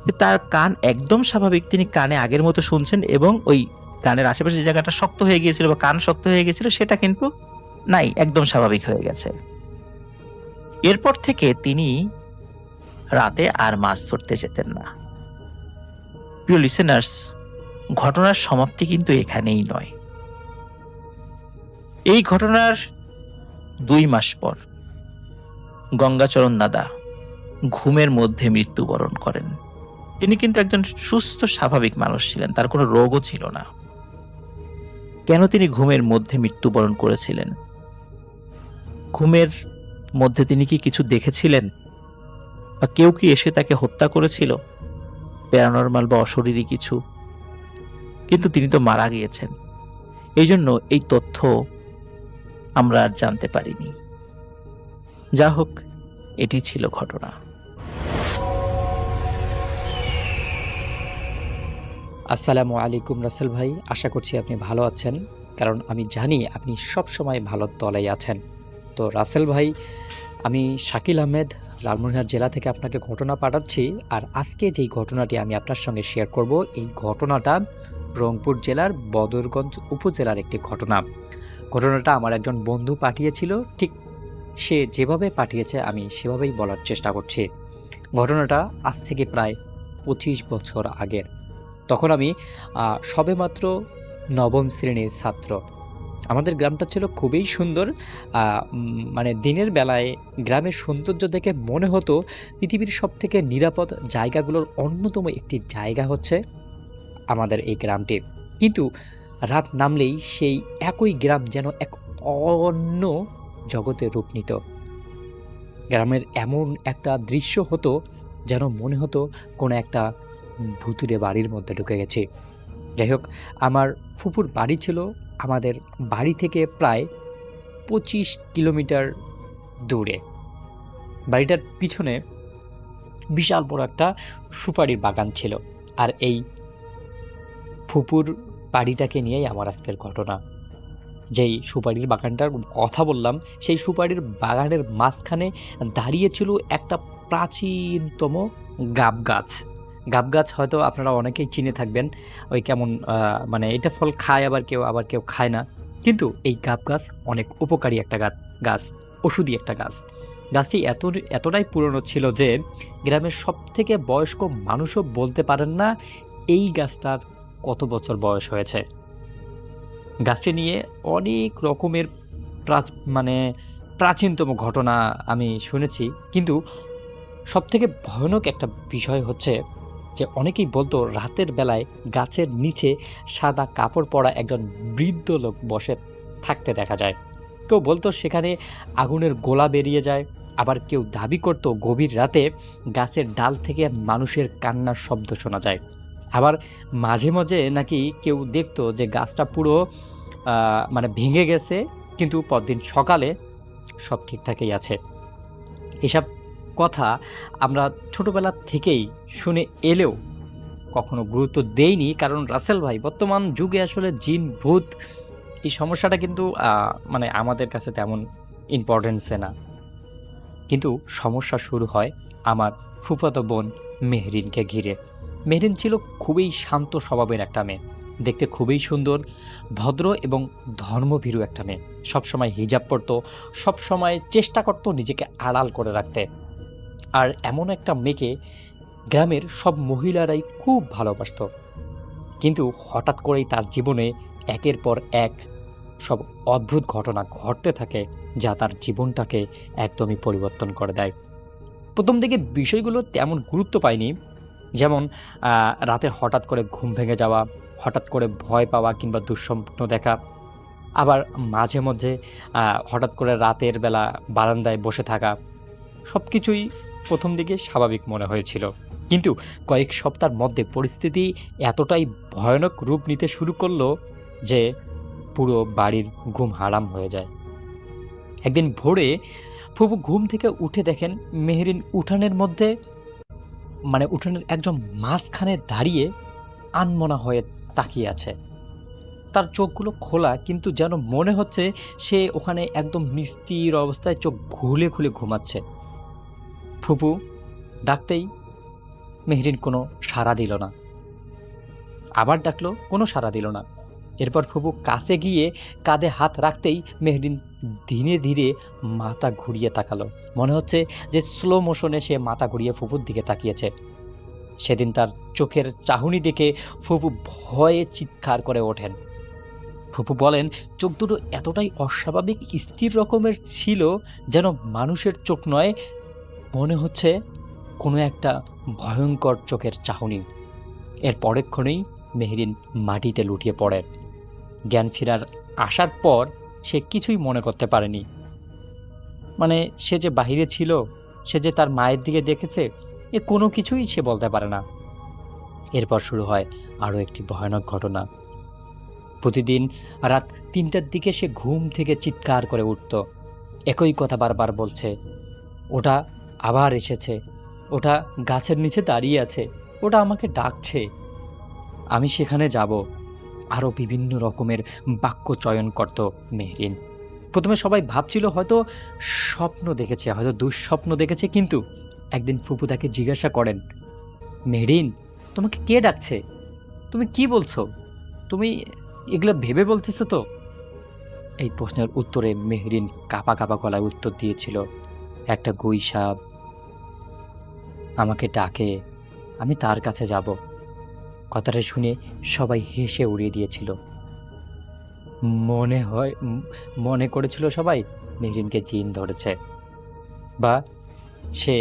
যে তার কান একদম স্বাভাবিক, তিনি কানে আগের মতো শুনছেন এবং ওই কানের আশেপাশে যে জায়গাটা শক্ত হয়ে গিয়েছিল বা কান শক্ত হয়ে গিয়েছিল সেটা কিন্তু নাই, একদম স্বাভাবিক হয়ে গেছে। এরপর থেকে তিনি রাতে আর মাছ ধরতে যেতেন না। প্রিয় লিসেনার্স, ঘটনার সমাপ্তি কিন্তু এখানেই নয়। এই ঘটনার 2 মাস পর গঙ্গাচরণ দাদা ঘুমের মধ্যে মৃত্যুবরণ করেন। তিনি কিন্তু একজন সুস্থ স্বাভাবিক মানুষ ছিলেন, তার কোনো রোগও ছিল না। কেন তিনি ঘুমের মধ্যে মৃত্যুবরণ করেছিলেন? ঘুমের মধ্যে তিনি কি কিছু দেখেছিলেন, বা কেউ কি এসে তাকে হত্যা করেছিল, প্যারানরমাল বা অশরীরী কিছু? কিন্তু তিনি তো মারা গিয়েছেন, এই জন্য এই তথ্য আমরা আর জানতে পারিনি। যা হোক, এটি ছিল ঘটনা। আসসালামু আলাইকুম রাসেল ভাই, আশা করছি আপনি ভালো আছেন, কারণ আমি জানি আপনি সব সময় ভালোর তলায় আছেন। তো রাসেল ভাই, আমি শাকিল আহমেদ লালমনিরহাট জেলা থেকে আপনাকে ঘটনা পাঠাচ্ছি। আর আজকে যেই ঘটনাটি আমি আপনার সঙ্গে শেয়ার করব, এই ঘটনাটা রংপুর জেলার বদরগঞ্জ উপজেলার একটি ঘটনা। ঘটনাটা আমার একজন বন্ধু পাঠিয়েছিল, ঠিক সে যেভাবে পাঠিয়েছে আমি সেভাবেই বলার চেষ্টা করছি। ঘটনাটা আজ থেকে প্রায় 25 বছর আগের। তখন আমি সবেমাত্র 9ম শ্রেণীর ছাত্র। আমাদের গ্রামটা ছিল খুবই সুন্দর, দিনের বেলায় গ্রামের সৌন্দর্য দেখে মনে হতো পৃথিবীর সবথেকে নিরাপদ জায়গাগুলোর অন্যতম একটি জায়গা হচ্ছে আমাদের এই গ্রামটি। কিন্তু রাত নামলেই সেই একই গ্রাম যেন এক অন্য জগতে রূপ নিত। গ্রামের এমন একটা দৃশ্য হতো যেন মনে হতো কোনো একটা ভুতুরে বাড়ির মধ্যে ঢুকে গেছে। যাই হোক, আমার ফুপুর বাড়ি ছিল আমাদের বাড়ি থেকে প্রায় 25 কিলোমিটার দূরে। বাড়িটার পিছনে বিশাল বড় একটা সুপারির বাগান ছিল। আর এই ফুপুর বাড়িটাকে নিয়েই আমার আজকের ঘটনা। যেই সুপারির বাগানটার কথা বললাম, সেই সুপারির বাগানের মাঝখানে দাঁড়িয়েছিল একটা প্রাচীনতম গাব গাছ। গাব গাছ হয়তো আপনারা অনেকেই চিনে থাকবেন, ওই কেমন এটা ফল খায়, আবার কেউ খায় না। কিন্তু এই গাব গাছ অনেক উপকারী একটা গাছ, ওষুধি একটা গাছ। গাছটি এতটাই পুরনো ছিল যে গ্রামের সব থেকে বয়স্ক মানুষও বলতে পারেন না এই গাছটার কত বছর বয়স হয়েছে। গাছটি নিয়ে অনেক রকমের মানে প্রাচীনতম ঘটনা আমি শুনেছি, কিন্তু সবথেকে ভয়ানক একটা বিষয় হচ্ছে যে অনেকেই বলতো রাতের বেলায় গাছের নিচে সাদা কাপড় পরা একজন বৃদ্ধ লোক বসে থাকতে দেখা যায়। কেউ বলতো সেখানে আগুনের গোলা বেরিয়ে যায়, আবার কেউ দাবি করত গভীর রাতে গাছের ডাল থেকে মানুষের কান্নার শব্দ শোনা যায়। আবার মাঝে মাঝে নাকি কেউ দেখতো যে গাছটা পুরো মানে ভেঙে গেছে, কিন্তু পরদিন সকালে সব ঠিকঠাকই আছে। এসব কথা আমরা ছোটবেলা থেকেই শুনে এলেও কখনো গুরুত্ব দেইনি, কারণ রাসেল ভাই বর্তমান যুগে আসলে জিন ভূত এই সমস্যাটা কিন্তু মানে আমাদের কাছে তেমন ইম্পর্টেন্সে না। কিন্তু সমস্যা শুরু হয় আমার ফুফাতো বোন মেহরিনকে ঘিরে। মেহরিন ছিল খুবই শান্ত স্বভাবের একটা মেয়ে, দেখতে খুবই সুন্দর, ভদ্র এবং ধর্মভীরু একটা মেয়ে। সবসময় হিজাব পরতো, সবসময় চেষ্টা করতো নিজেকে আড়াল করে রাখতে। আর এমন একটা মেয়েকে গ্রামের সব মহিলারাই খুব ভালোবাসত। কিন্তু হঠাৎ করেই তার জীবনে একের পর এক সব অদ্ভুত ঘটনা ঘটতে থাকে, যা তার জীবনটাকে একদমই পরিবর্তন করে দেয়। প্রথম দিকে বিষয়গুলো তেমন গুরুত্ব পায়নি, যেমন রাতে হঠাৎ করে ঘুম ভেঙে যাওয়া, হঠাৎ করে ভয় পাওয়া কিংবা দুঃস্বপ্ন দেখা। আবার মাঝে মধ্যে হঠাৎ করে রাতের বেলা বারান্দায় বসে থাকা। সব কিছুই প্রথম দিকে স্বাভাবিক মনে হয়েছিল, কিন্তু কয়েক সপ্তাহের মধ্যে পরিস্থিতি এতটাই ভয়ানক রূপ নিতে শুরু করলো যে পুরো বাড়ির ঘুম হারাম হয়ে যায়। একদিন ভোরে ফুপু ঘুম থেকে উঠে দেখেন মেহরিন উঠানের মধ্যে, মানে উঠানের একদম মাঝখানে দাঁড়িয়ে আনমনা হয়ে তাকিয়ে আছে। তার চোখগুলো খোলা, কিন্তু যেন মনে হচ্ছে সে ওখানে একদম নিস্তির অবস্থায় চোখ খুলে খুলে ঘুমাচ্ছে। ফুপু ডাকতেই মেহরিন কোনো সাড়া দিল না। আবার ডাকলো, কোনো সাড়া দিল না। এরপর ফুপু কাছে গিয়ে কাঁধে হাত রাখতেই মেহরিন ধীরে ধীরে মাথা ঘুরিয়ে তাকালো। মনে হচ্ছে যে স্লো মোশনে সে মাথা ঘুরিয়ে ফুপুর দিকে তাকিয়েছে। সেদিন তার চোখের চাহনি দেখে ফুপু ভয়ে চিৎকার করে ওঠেন। ফুপু বলেন চোখ দুটো এতটাই অস্বাভাবিক স্থির রকমের ছিল, যেন মানুষের চোখ নয়, মনে হচ্ছে কোনো একটা ভয়ঙ্কর চোখের চাহনি। এর পরেক্ষণেই মেহরিন মাটিতে লুটিয়ে পড়ে। জ্ঞান ফেরার আসার পর সে কিছুই মনে করতে পারেনি। মানে সে যে বাহিরে ছিল, সে যে তার মায়ের দিকে দেখেছে, এ কোনো কিছুই সে বলতে পারে না। এরপর শুরু হয় আরও একটি ভয়ানক ঘটনা। প্রতিদিন রাত ৩টার দিকে সে ঘুম থেকে চিৎকার করে উঠত, একই কথা বারবার বলছে, ওটা আবার এসেছে, ওটা গাছের নিচে দাঁড়িয়ে আছে, ওটা আমাকে ডাকছে, আমি সেখানে যাব। আরও বিভিন্ন রকমের বাক্য চয়ন করত মেহরিন। প্রথমে সবাই ভাবছিল হয়তো স্বপ্ন দেখেছে, হয়তো দুঃস্বপ্ন দেখেছে, কিন্তু একদিন ফুপু তাকে জিজ্ঞাসা করেন, মেহরিন তোমাকে কে ডাকছে, তুমি কি বলছো, তুমি এগুলো ভেবে বলতেছো তো? এই প্রশ্নের উত্তরে মেহরিন কাঁপা কাঁপা গলায় উত্তর দিয়েছিল, একটা গুই সাপ আমাকে ডাকে, আমি তার কাছে যাব। কথাটা শুনে সবাই হেসে উড়িয়ে দিয়েছিল। মনে করেছিল সবাই মেহরিনকে জিন ধরেছে, বা সে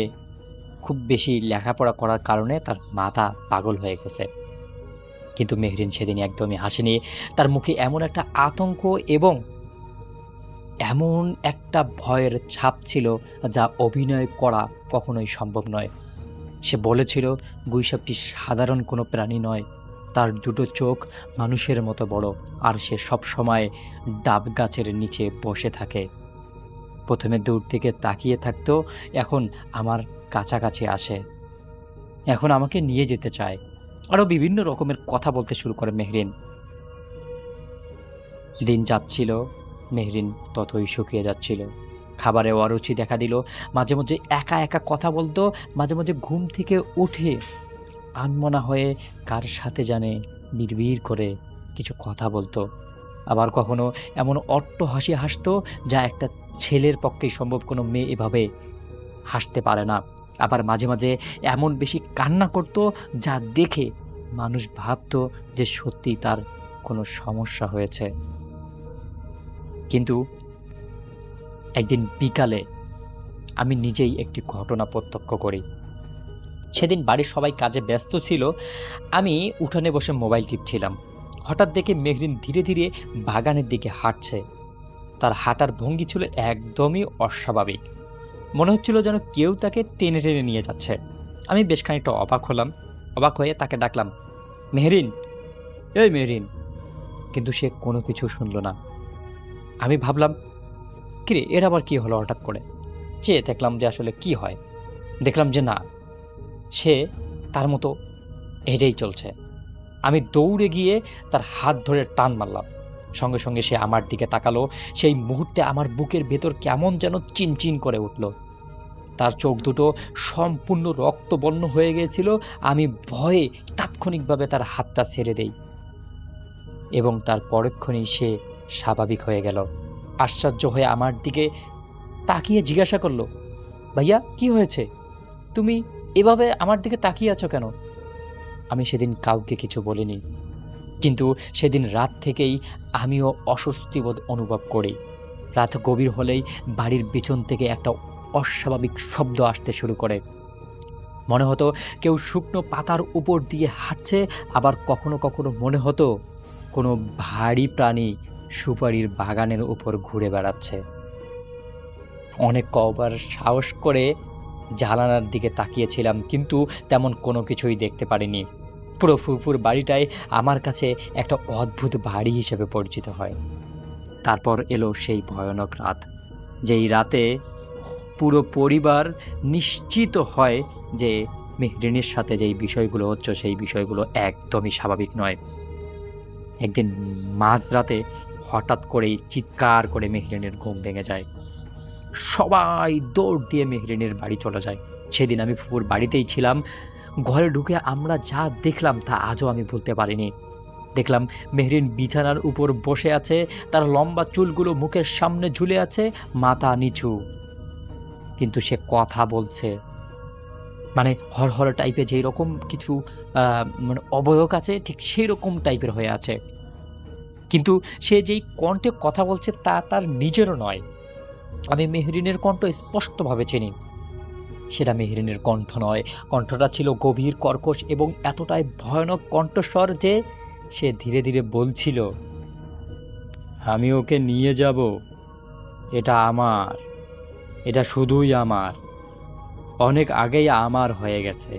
খুব বেশি লেখাপড়া করার কারণে তার মাথা পাগল হয়ে গেছে। কিন্তু মেহরিন সেদিন একদমই হাসেনি। তার মুখে এমন একটা আতঙ্ক এবং এমন একটা ভয়ের ছাপ ছিল, যা অভিনয় করা কখনোই সম্ভব নয়। সে বলেছিল গুইসাপটি সাধারণ কোনো প্রাণী নয়, তার দুটো চোখ মানুষের মতো বড়, আর সে সব সময় ডাব গাছের নিচে বসে থাকে। প্রথমে দূর থেকে তাকিয়ে থাকতো, এখন আমার কাছাকাছি আসে, এখন আমাকে নিয়ে যেতে চায়। আরও বিভিন্ন রকমের কথা বলতে শুরু করে মেহরিন। দিন যাচ্ছিল, মেহরিন ততই শুকিয়ে যাচ্ছিল। খাবারে অরুচি দেখা দিল, মাঝে মাঝে একা একা কথা বলতো, মাঝে মাঝে ঘুম থেকে উঠে আনমনা হয়ে কার সাথে জানে বিড়বিড় করে কিছু কথা বলতো। আবার কখনো এমন অট্ট হাসি হাসতো, যা একটা ছেলের পক্ষেই সম্ভব, কোনো মেয়ে এভাবে হাসতে পারে না। আবার মাঝে মাঝে এমন বেশি কান্না করতো, যা দেখে মানুষ ভাবতো যে সত্যি তার কোনো সমস্যা হয়েছে। কিন্তু একদিন বিকালে আমি নিজেই একটি ঘটনা প্রত্যক্ষ করি। সেদিন বাড়ির সবাই কাজে ব্যস্ত ছিল, আমি উঠানে বসে মোবাইল টিপছিলাম। হঠাৎ দেখে মেহরিন ধীরে ধীরে বাগানের দিকে হাঁটছে। তার হাঁটার ভঙ্গি ছিল একদমই অস্বাভাবিক, মনে হচ্ছিল যেন কেউ তাকে টেনে টেনে নিয়ে যাচ্ছে। আমি বেশ খানিকটা অবাক হয়ে তাকে ডাকলাম, মেহরিন, এই মেহরিন। কিন্তু সে কোনো কিছু শুনল না। আমি ভাবলাম, কিরে, এর আবার কি হলো হঠাৎ করে? চেয়ে দেখলাম যে আসলে কি হয়। দেখলাম যে না, সে তার মতো হেঁটেই চলছে। আমি দৌড়ে গিয়ে তার হাত ধরে টান মারলাম। সঙ্গে সঙ্গে সে আমার দিকে তাকালো। সেই মুহূর্তে আমার বুকের ভেতর কেমন যেন চিনচিন করে উঠল। তার চোখ দুটো সম্পূর্ণ রক্তবর্ণ হয়ে গিয়েছিল। আমি ভয়ে তাৎক্ষণিকভাবে তার হাতটা ছেড়ে দেই এবং তার পরক্ষণেই সে স্বাভাবিক হয়ে গেল। আশ্চর্য হয়ে আমার দিকে তাকিয়ে জিজ্ঞাসা করলো, ভাইয়া, কি হয়েছে? তুমি এভাবে আমার দিকে তাকিয়ে আছো কেন? আমি সেদিন কাউকে কিছু বলিনি, কিন্তু সেদিন রাত থেকেই আমিও অস্বস্তিবোধ অনুভব করি। রাত গভীর হলেই বাড়ির পিছন থেকে একটা অস্বাভাবিক শব্দ আসতে শুরু করে। মনে হতো কেউ শুকনো পাতার উপর দিয়ে হাঁটছে, আবার কখনো কখনো মনে হতো কোনো ভারী প্রাণী সুপারির বাগানের উপর ঘুরে বেড়াচ্ছে। অনেক কবার সাহস করে জানালার দিকে তাকিয়েছিলাম, কিন্তু তেমন কোনো কিছুই দেখতে পারিনি। পুরো ফুফুর বাড়িটাই আমার কাছে একটা অদ্ভুত বাড়ি হিসেবে পরিচিত হয়। তারপর এলো সেই ভয়ানক রাত, যেই রাতে পুরো পরিবার নিশ্চিত হয় যে মেহরিনের সাথে যেই বিষয়গুলো হচ্ছে সেই বিষয়গুলো একদমই স্বাভাবিক নয়। একদিন মাঝরাতে হঠাৎ করেই চিৎকার করে মেহরিনের ঘুম ভেঙে যায়। সবাই দৌড় দিয়ে মেহরিনের বাড়ি চলে যায়। সেদিন আমি ফুফুর বাড়িতেই ছিলাম। ঘরে ঢুকে আমরা যা দেখলাম তা আজও আমি ভুলতে পারিনি। দেখলাম মেহরিন বিছানার উপর বসে আছে, তার লম্বা চুলগুলো মুখের সামনে ঝুলে আছে, মাথা নিচু, কিন্তু সে কথা বলছে। মানে হরহর টাইপের যেই রকম কিছু মানে অবয়ব আছে, ঠিক সেই রকম টাইপের হয়ে আছে। কিন্তু সে যেই কণ্ঠে কথা বলছে তা তার নিজেরও নয়। আমি মেহরিনের কণ্ঠ স্পষ্টভাবে চিনি। সেটা মেহরিনের কণ্ঠ নয়। কণ্ঠটা ছিল গভীর, কর্কশ এবং এতটাই ভয়ানক কণ্ঠস্বর যে সে ধীরে ধীরে বলছিল, আমি ওকে নিয়ে যাব, এটা আমার, এটা শুধুই আমার, অনেক আগেই আমার হয়ে গেছে।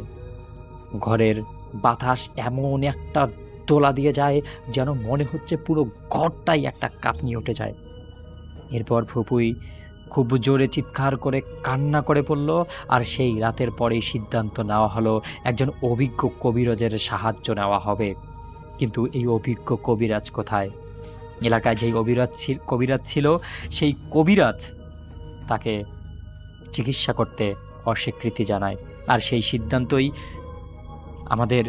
ঘরের বাতাস এমন একটা দোলা দিয়ে যায় যেন মনে হচ্ছে পুরো ঘরটাই একটা কাঁপনি উঠে যায়। এরপর ফুপুই খুব জোরে চিৎকার করে কান্না করে পড়ল। আর সেই রাতের পরেই সিদ্ধান্ত নেওয়া হলো একজন অভিজ্ঞ কবিরাজের সাহায্য নেওয়া হবে। কিন্তু এই অভিজ্ঞ কবিরাজ কোথায়? এলাকায় যেই কবিরাজ ছিল সেই কবিরাজ তাকে চিকিৎসা করতে অস্বীকৃতি জানায়। আর সেই সিদ্ধান্তই আমাদের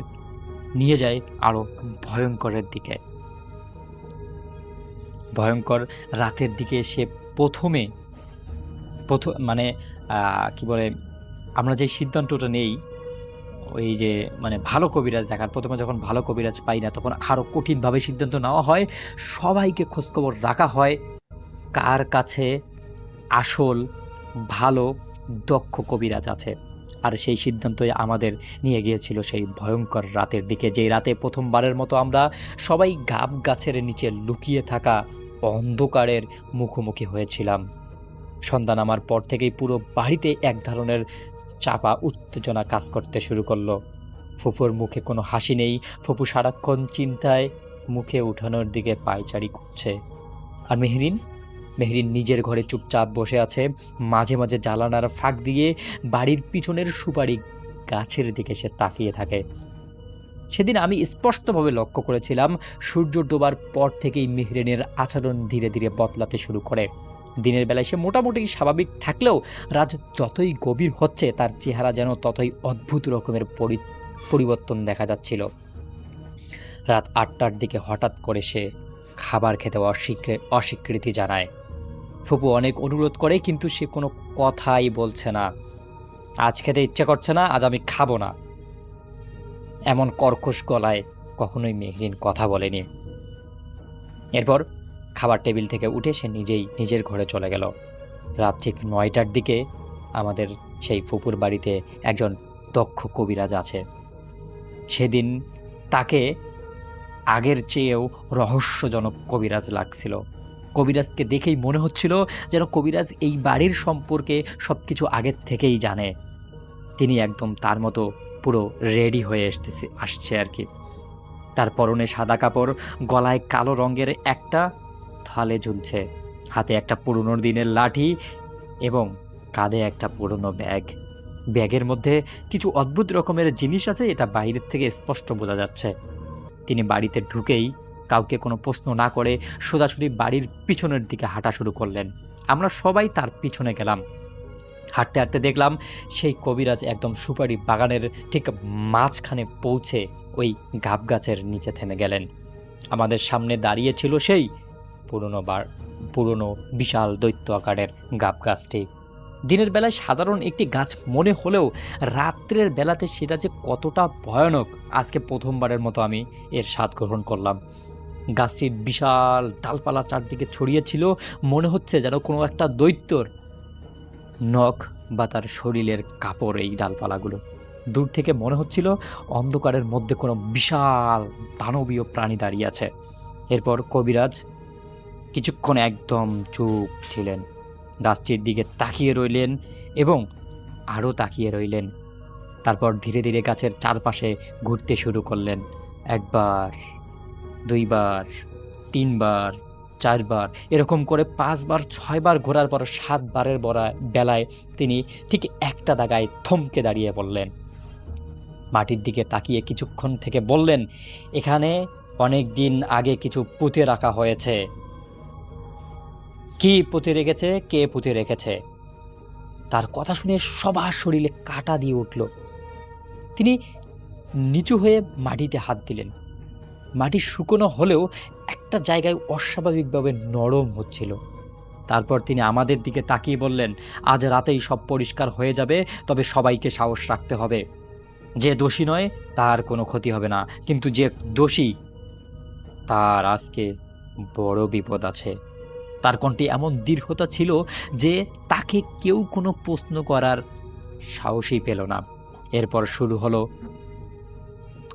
নিয়ে যায় আরও ভয়ঙ্করের দিকে। ভয়ঙ্কর রাতের দিকে সে প্রথম মানে কি বলে, আমরা যে সিদ্ধান্তটা নেই ওই যে মানে ভালো কবিরাজ দেখার, প্রথমে যখন ভালো কবিরাজ পাই না তখন আরও কঠিনভাবে সিদ্ধান্ত নেওয়া হয়। সবাইকে খোঁজখবর রাখা হয় কার কাছে আসল ভালো দক্ষ কবিরাজ আছে। আর সেই সিদ্ধান্তই আমাদের নিয়ে গিয়েছিল সেই ভয়ঙ্কর রাতের দিকে, যেই রাতে প্রথমবারের মতো আমরা সবাই গাব গাছের নিচে লুকিয়ে থাকা অন্ধকারের মুখোমুখি হয়েছিলাম। সন্ধ্যা নামার পর থেকেই পুরো বাড়িতে এক ধরনের চাপা উত্তেজনা কাজ করতে শুরু করলো। ফুপুর মুখে কোনো হাসি নেই। ফুপু সারাক্ষণ চিন্তায় মুখে উঠানোর দিকে পায়চারি করছে। আর মেহরিন নিজের ঘরে চুপচাপ বসে আছে। মাঝে মাঝে জানালার ফাঁক দিয়ে বাড়ির পিছনের সুপারি গাছের দিকে সে তাকিয়ে থাকে। সেদিন আমি স্পষ্টভাবে লক্ষ্য করেছিলাম সূর্য ডোবার পর থেকেই মেহরিনের আচরণ ধীরে ধীরে বদলাতে শুরু করে। দিনের বেলায় সে মোটামুটি স্বাভাবিক থাকলেও রাত যতই গভীর হচ্ছে তার চেহারা যেন ততই অদ্ভুত রকমের পরিবর্তন দেখা যাচ্ছিল। রাত 8টার দিকে হঠাৎ করে সে খাবার খেতে অস্বীকৃতি জানায়। ফুপু অনেক অনুরোধ করে কিন্তু সে কোনো কথাই বলছে না। আজ খেতে ইচ্ছে করছে না, আজ আমি খাবো না। এমন কর্কশ গলায় কখনোই মেহরিন কথা বলেনি। এরপর খাবার টেবিল থেকে উঠে সে নিজেই নিজের ঘরে চলে গেল। রাত ঠিক 9টার দিকে আমাদের সেই ফুপুর বাড়িতে একজন দক্ষ কবিরাজ আছে। সেদিন তাকে আগের চেয়েও রহস্যজনক কবিরাজ লাগছিল। কবিরাজকে দেখেই মনে হচ্ছিল যেন কবিরাজ এই বাড়ির সম্পর্কে সব কিছু আগের থেকেই জানে। তিনি একদম তার মতো পুরো রেডি হয়ে আসছে আর কি। তার পরনে সাদা কাপড়, গলায় কালো রঙের একটা থালে ঝুলছে, হাতে একটা পুরনো দিনের লাঠি এবং কাঁধে একটা পুরনো ব্যাগ। ব্যাগের মধ্যে কিছু অদ্ভুত রকমের জিনিস আছে, এটা বাইরের থেকে স্পষ্ট বোঝা যাচ্ছে। তিনি বাড়িতে ঢুকেই কাউকে কোনো প্রশ্ন না করে সোজাসুজি বাড়ির পিছনের দিকে হাঁটা শুরু করলেন। আমরা সবাই তার পিছনে গেলাম। হাঁটতে হাঁটতে দেখলাম সেই কবিরাজ একদম সুপারি বাগানের ঠিক মাঝখানে পৌঁছে ওই গাব গাছের নিচে থেমে গেলেন। আমাদের সামনে দাঁড়িয়ে ছিল সেই পুরনো বিশাল দৈত্য আকারের গাব গাছটি। দিনের বেলায় সাধারণ একটি গাছ মনে হলেও রাত্রের বেলাতে সেটা যে কতটা ভয়ানক, আজকে প্রথমবারের মতো আমি এর স্বাদ গ্রহণ করলাম। গাছটির বিশাল ডালপালা চারদিকে ছড়িয়েছিল, মনে হচ্ছে যেন কোনো একটা দৈত্যর নখ বা তার শরীরের কাপড় এই ডালপালাগুলো। দূর থেকে মনে হচ্ছিল অন্ধকারের মধ্যে কোনো বিশাল দানবীয় প্রাণী দাঁড়িয়ে আছে। এরপর কবিরাজ কিছুক্ষণ একদম চুপ ছিলেন, গাছটির দিকে তাকিয়ে রইলেন এবং আরও তাকিয়ে রইলেন। তারপর ধীরে ধীরে গাছের চারপাশে ঘুরতে শুরু করলেন। একবার, দুইবার, তিনবার, চারবার, এরকম করে 5বার 6বার ঘোরার পর 7বারের বেলায় তিনি ঠিক একটা জায়গায় থমকে দাঁড়িয়ে বললেন। মাটির দিকে তাকিয়ে কিছুক্ষণ থেকে বললেন, এখানে অনেক দিন আগে কিছু পুঁতে রাখা হয়েছে। কি পুঁতে রেখেছে, কে পুঁতে রেখেছে? তার কথা শুনে সবার শরীরে কাঁটা দিয়ে উঠল। তিনি নিচু হয়ে মাটিতে হাত দিলেন। মাটি শুকনো হলেও একটা জায়গায় অস্বাভাবিকভাবে নরম হচ্ছিল। তারপর তিনি আমাদের দিকে তাকিয়ে বললেন, আজ রাতেই সব পরিষ্কার হয়ে যাবে, তবে সবাইকে সাহস রাখতে হবে। যে দোষী নয় তার কোনো ক্ষতি হবে না, কিন্তু যে দোষী তার আজকে বড় বিপদ আছে। তার কণ্ঠে এমন দৃঢ়তা ছিল যে তাকে কেউ কোনো প্রশ্ন করার সাহসই পেল না। এরপর শুরু হলো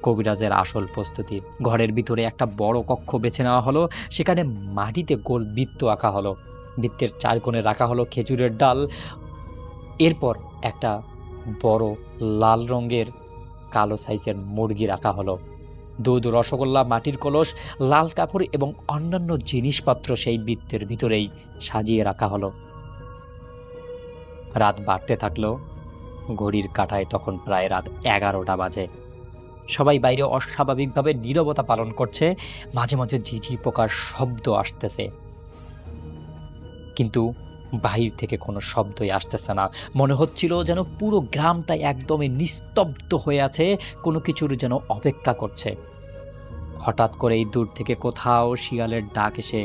কবিরাজের আসল প্রস্তুতি। ঘরের ভিতরে একটা বড় কক্ষ বেছে নেওয়া হলো। সেখানে মাটিতে গোল বৃত্ত আঁকা হলো। বৃত্তের 4 কোণে রাখা হলো খেজুরের ডাল। এরপর একটা বড় লাল রঙের কালো সাইজের মুরগি রাখা হলো। দুধ, রসগোল্লা, মাটির কলস, লাল কাপড় এবং অন্যান্য জিনিসপত্র সেই বৃত্তের ভিতরেই সাজিয়ে রাখা হলো। রাত বাড়তে থাকলো। ঘড়ির কাঁটায় তখন প্রায় রাত 11টা বাজে। সবাই বাইরে অস্বাভাবিকভাবে নীরবতা পালন করছে। মাঝে মাঝে ঝিঝি পোকার শব্দ আসতেছে, কিন্তু বাহির থেকে কোনো শব্দই আসতেছে না। মনে হচ্ছিল যেন পুরো গ্রামটা একদমই নিস্তব্ধ হয়ে আছে, কোনো কিছুর যেন অপেক্ষা করছে। হঠাৎ করেই দূর থেকে কোথাও শিয়ালের ডাক এসে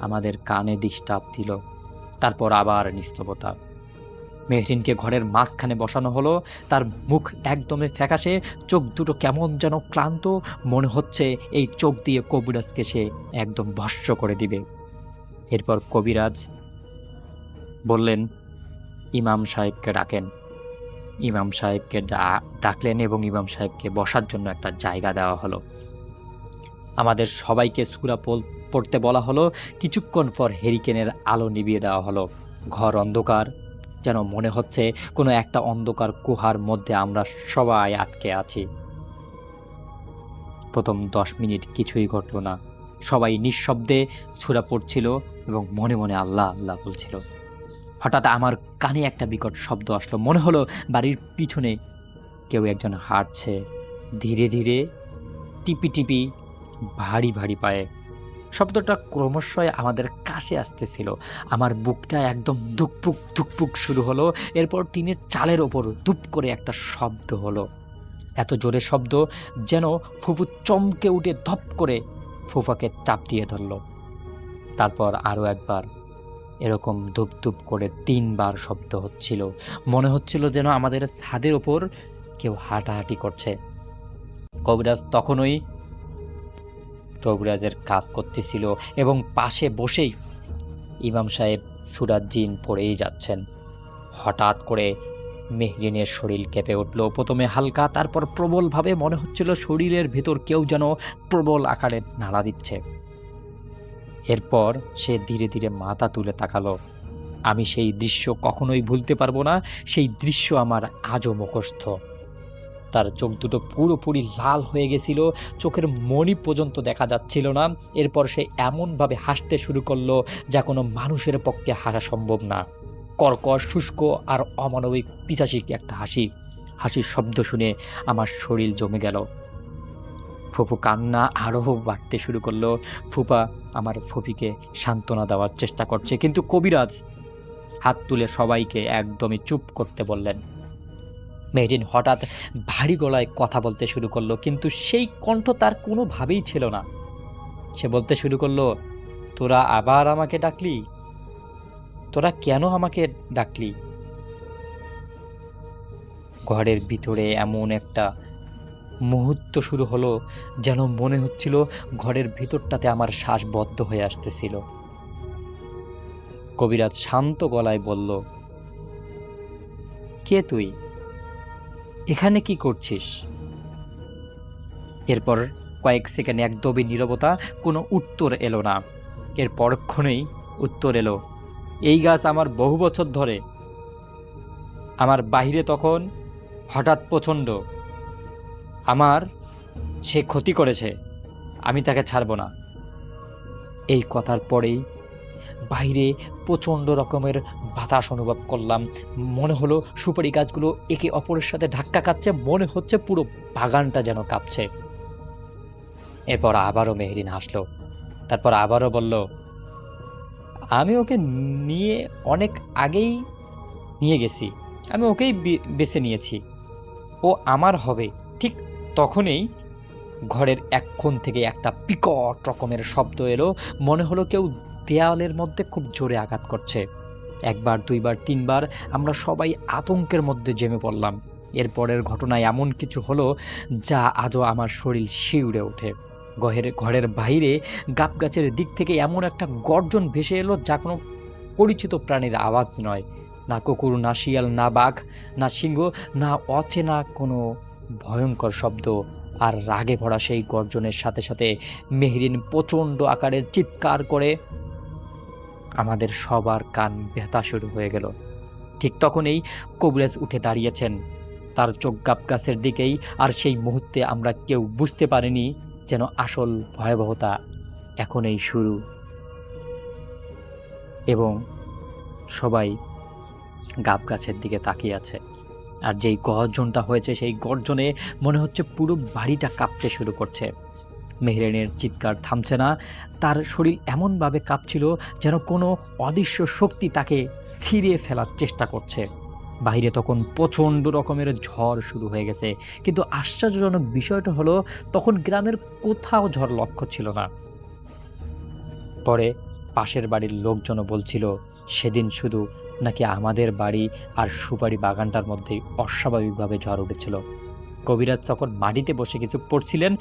আমাদের কানে ডিস্টার্ব দিল। তারপর আবার নিস্তব্ধতা। মেহরিনকে ঘরের মাঝখানে বসানো হলো। তার মুখ একদমই ফ্যাকাশে, চোখ দুটো কেমন যেন ক্লান্ত। মনে হচ্ছে এই চোখ দিয়ে কবিরাজকে সে একদম ভস্ম করে দিবে। এরপর কবিরাজ বললেন, ইমাম সাহেবকে ডাকেন। ইমাম সাহেবকে ডাকলেন এবং ইমাম সাহেবকে বসার জন্য একটা জায়গা দেওয়া হলো। আমাদের সবাইকে সূরা পড়তে বলা হলো। কিছুক্ষণ পর হেরিকেনের আলো নিভিয়ে দেওয়া হলো। ঘর অন্ধকার, যেন মনে হচ্ছে কোনো একটা অন্ধকার গুহার মধ্যে আমরা সবাই আটকে আছি। প্রথম 10 মিনিট কিছুই ঘটল না। সবাই নিঃশব্দে সূরা পড়ছিল এবং মনে মনে আল্লাহ আল্লাহ বলছিল। হঠাৎ আমার কানে একটা বিকট শব্দ আসলো। মনে হলো বাড়ির পিছনে কেউ একজন হাঁটছে, ধীরে ধীরে, টিপি টিপি, ভারী ভারী পায়ে। শব্দটা ক্রমশই আমাদের কাছে আসতেছিল। আমার বুকটা একদম ধুকপুক ধুকপুক শুরু হলো। এরপর টিনের চালের ওপর ধুপ করে একটা শব্দ হলো। এত জোরে শব্দ যেন ফুফু চমকে উঠে ধপ করে ফুফাকে চাপ দিয়ে ধরল। তারপর আরও একবার এরকম ধুপ ধুপ করে 3বার শব্দ হচ্ছিল। মনে হচ্ছিল যেন আমাদের ছাদের ওপর কেউ হাঁটাহাঁটি করছে। কবিরাজ তখনই কবিরাজের কাজ করতেছিল এবং পাশে বসেই ইমাম সাহেব সূরাত জিন পড়েই যাচ্ছেন। হঠাৎ করে মেহরিনের শরীর কেঁপে উঠল, প্রথমে হালকা, তারপর প্রবলভাবে। মনে হচ্ছিল শরীরের ভেতর কেউ যেন প্রবল আকারে নাড়া দিচ্ছে। এরপর সে ধীরে ধীরে মাথা তুলে তাকালো। আমি সেই দৃশ্য কখনোই ভুলতে পারবো না। সেই দৃশ্য আমার আজও মুখস্থ। তার চোখ দুটো পুরোপুরি লাল হয়ে গেছিল, চোখের মণি পর্যন্ত দেখা যাচ্ছিল না। এরপর সে এমনভাবে হাসতে শুরু করলো যা কোনো মানুষের পক্ষে হাসা সম্ভব না। কর্কশ, শুষ্ক আর অমানবিক পিশাচিক একটা হাসি। হাসির শব্দ শুনে আমার শরীর জমে গেল। ফুপু কান্না আরও বাড়তে শুরু করলো। ফুপা আমার ফুপিকে সান্ত্বনা দেওয়ার চেষ্টা করছে, কিন্তু কবিরাজ হাত তুলে সবাইকে একদমই চুপ করতে বললেন। মেহরিন হঠাৎ ভারী গলায় কথা বলতে শুরু করলো, কিন্তু সেই কণ্ঠ তার কোনোভাবেই ছিল না। সে বলতে শুরু করলো, তোরা আবার আমাকে ডাকলি? তোরা কেন আমাকে ডাকলি? ঘরের ভিতরে এমন একটা মুহূর্ত শুরু হলো যেন মনে হচ্ছিল ঘরের ভিতরটাতে আমার শ্বাস বদ্ধ হয়ে আসতেছিল। কবিরাজ শান্ত গলায় বলল, কে তুই? এখানে কি করছিস? এরপর কয়েক সেকেন্ড একদমই নীরবতা, কোনো উত্তর এলো না। এর পরক্ষণেই উত্তর এলো, এই গাছ আমার বহু বছর ধরে। আমার বাহিরে তখন হঠাৎ প্রচণ্ড আমার সে ক্ষতি করেছে, আমি তাকে ছাড়ব না। এই কথার পরেই বাইরে প্রচণ্ড রকমের বাতাস অনুভব করলাম। মনে হলো সুপারি গাছগুলো একে অপরের সাথে ধাক্কা খাচ্ছে, মনে হচ্ছে পুরো বাগানটা যেন কাঁপছে। এরপর আবারও মেহরিন হাসলো, তারপর আবারও বলল, আমি ওকে নিয়ে অনেক আগেই নিয়ে গেছি, আমি ওকেই বেছে নিয়েছি, ও আমার হবে। ঠিক তখনই ঘরের এক কোণ থেকে একটা বিকট রকমের শব্দ এলো। মনে হলো কেউ দেয়ালের মধ্যে খুব জোরে আঘাত করছে। একবার, দুইবার, তিনবার আমরা সবাই আতঙ্কের মধ্যে জেমে পড়লাম। এরপরের ঘটনায় এমন কিছু হলো যা আজও আমার শরীর শিউরে ওঠে। ঘরের বাইরে গাব গাছের দিক থেকে এমন একটা গর্জন ভেসে এলো যা কোনো পরিচিত প্রাণীর আওয়াজ নয়। না কুকুর, না শিয়াল, না বাঘ, না সিংহ, না অচেনা কোনো ভয়ঙ্কর শব্দ। আর রাগে ভরা সেই গর্জনের সাথে সাথে মেহরিন প্রচণ্ড আকারের চিৎকার করে আমাদের সবার কান ব্যথা শুরু হয়ে গেল। ঠিক তখনই কবিরাজ উঠে দাঁড়িয়েছেন, তার চোখ গাব গাছের দিকেই। আর সেই মুহূর্তে আমরা কেউ বুঝতে পারিনি যেন আসল ভয়াবহতা এখনই শুরু। এবং সবাই গাব গাছের দিকে তাকিয়ে আছে। আর যেই গর্জনটা হয়েছে সেই গর্জনে মনে হচ্ছে পুরো বাড়িটা কাঁপতে শুরু করছে। মেহরিনের চিৎকার থামছে না, তার শরীর এমনভাবে কাঁপছিল যেন কোনো অদৃশ্য শক্তি তাকে ছিঁড়ে ফেলার চেষ্টা করছে। বাইরে তখন প্রচণ্ড রকমের ঝড় শুরু হয়ে গেছে, কিন্তু আশ্চর্যজনক বিষয়টা হলো তখন গ্রামের কোথাও ঝড় লক্ষ্য ছিল না। পরে পাশের বাড়ির লোকজনও বলছিল সেদিন শুধু নাকি আমাদের বাড়ি আর সুপারি বাগানটার মধ্যেই অস্বাভাবিকভাবে ঝড় উঠেছিল। কবিরাজ তখন মাটিতে বসে কিছু পড়ছিলেন,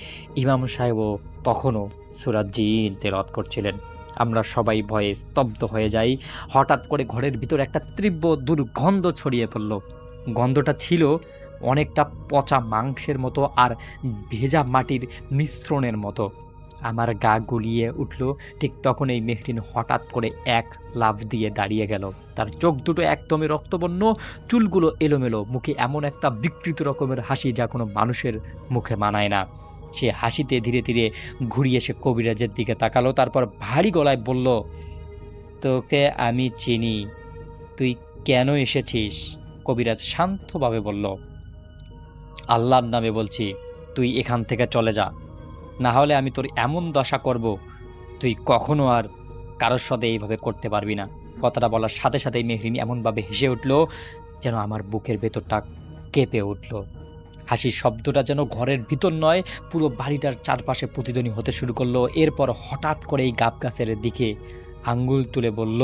ইমাম সাহেবও তখনও সূরা জিন তেলাওয়াত করছিলেন। আমরা সবাই ভয়ে স্তব্ধ হয়ে যাই। হঠাৎ করে ঘরের ভিতর একটা তীব্র দুর্গন্ধ ছড়িয়ে পড়ল। গন্ধটা ছিল অনেকটা পচা মাংসের মতো আর ভেজা মাটির মিশ্রণের মতো। আমার গা গুলিয়ে উঠল। ঠিক তখনই মেহরিন হঠাৎ করে এক লাফ দিয়ে দাঁড়িয়ে গেল। তার চোখ দুটো একদমই রক্তবর্ণ, চুলগুলো এলোমেলো, মুখে এমন একটা বিকৃত রকমের হাসি যা কোনো মানুষের মুখে মানায় না। সে হাসিতে ধীরে ধীরে ঘুরিয়ে সে কবিরাজের দিকে তাকালো, তারপর ভারী গলায় বলল, তোকে আমি চিনি, তুই কেন এসেছিস? কবিরাজ শান্তভাবে বলল, আল্লাহর নামে বলছি, তুই এখান থেকে চলে যা, না হলে আমি তোর এমন দশা করব তুই কখনো আর কারোর সাথে এইভাবে করতে পারবি না। কথাটা বলার সাথে সাথেই মেহরিন এমনভাবে হেসে উঠল যেন আমার বুকের ভেতরটা কেঁপে উঠল। হাসির শব্দটা যেন ঘরের ভিতর নয়, পুরো বাড়িটার চারপাশে প্রতিধ্বনি হতে শুরু করলো। এরপর হঠাৎ করে এই গাব গাছের দিকে আঙ্গুল তুলে বলল,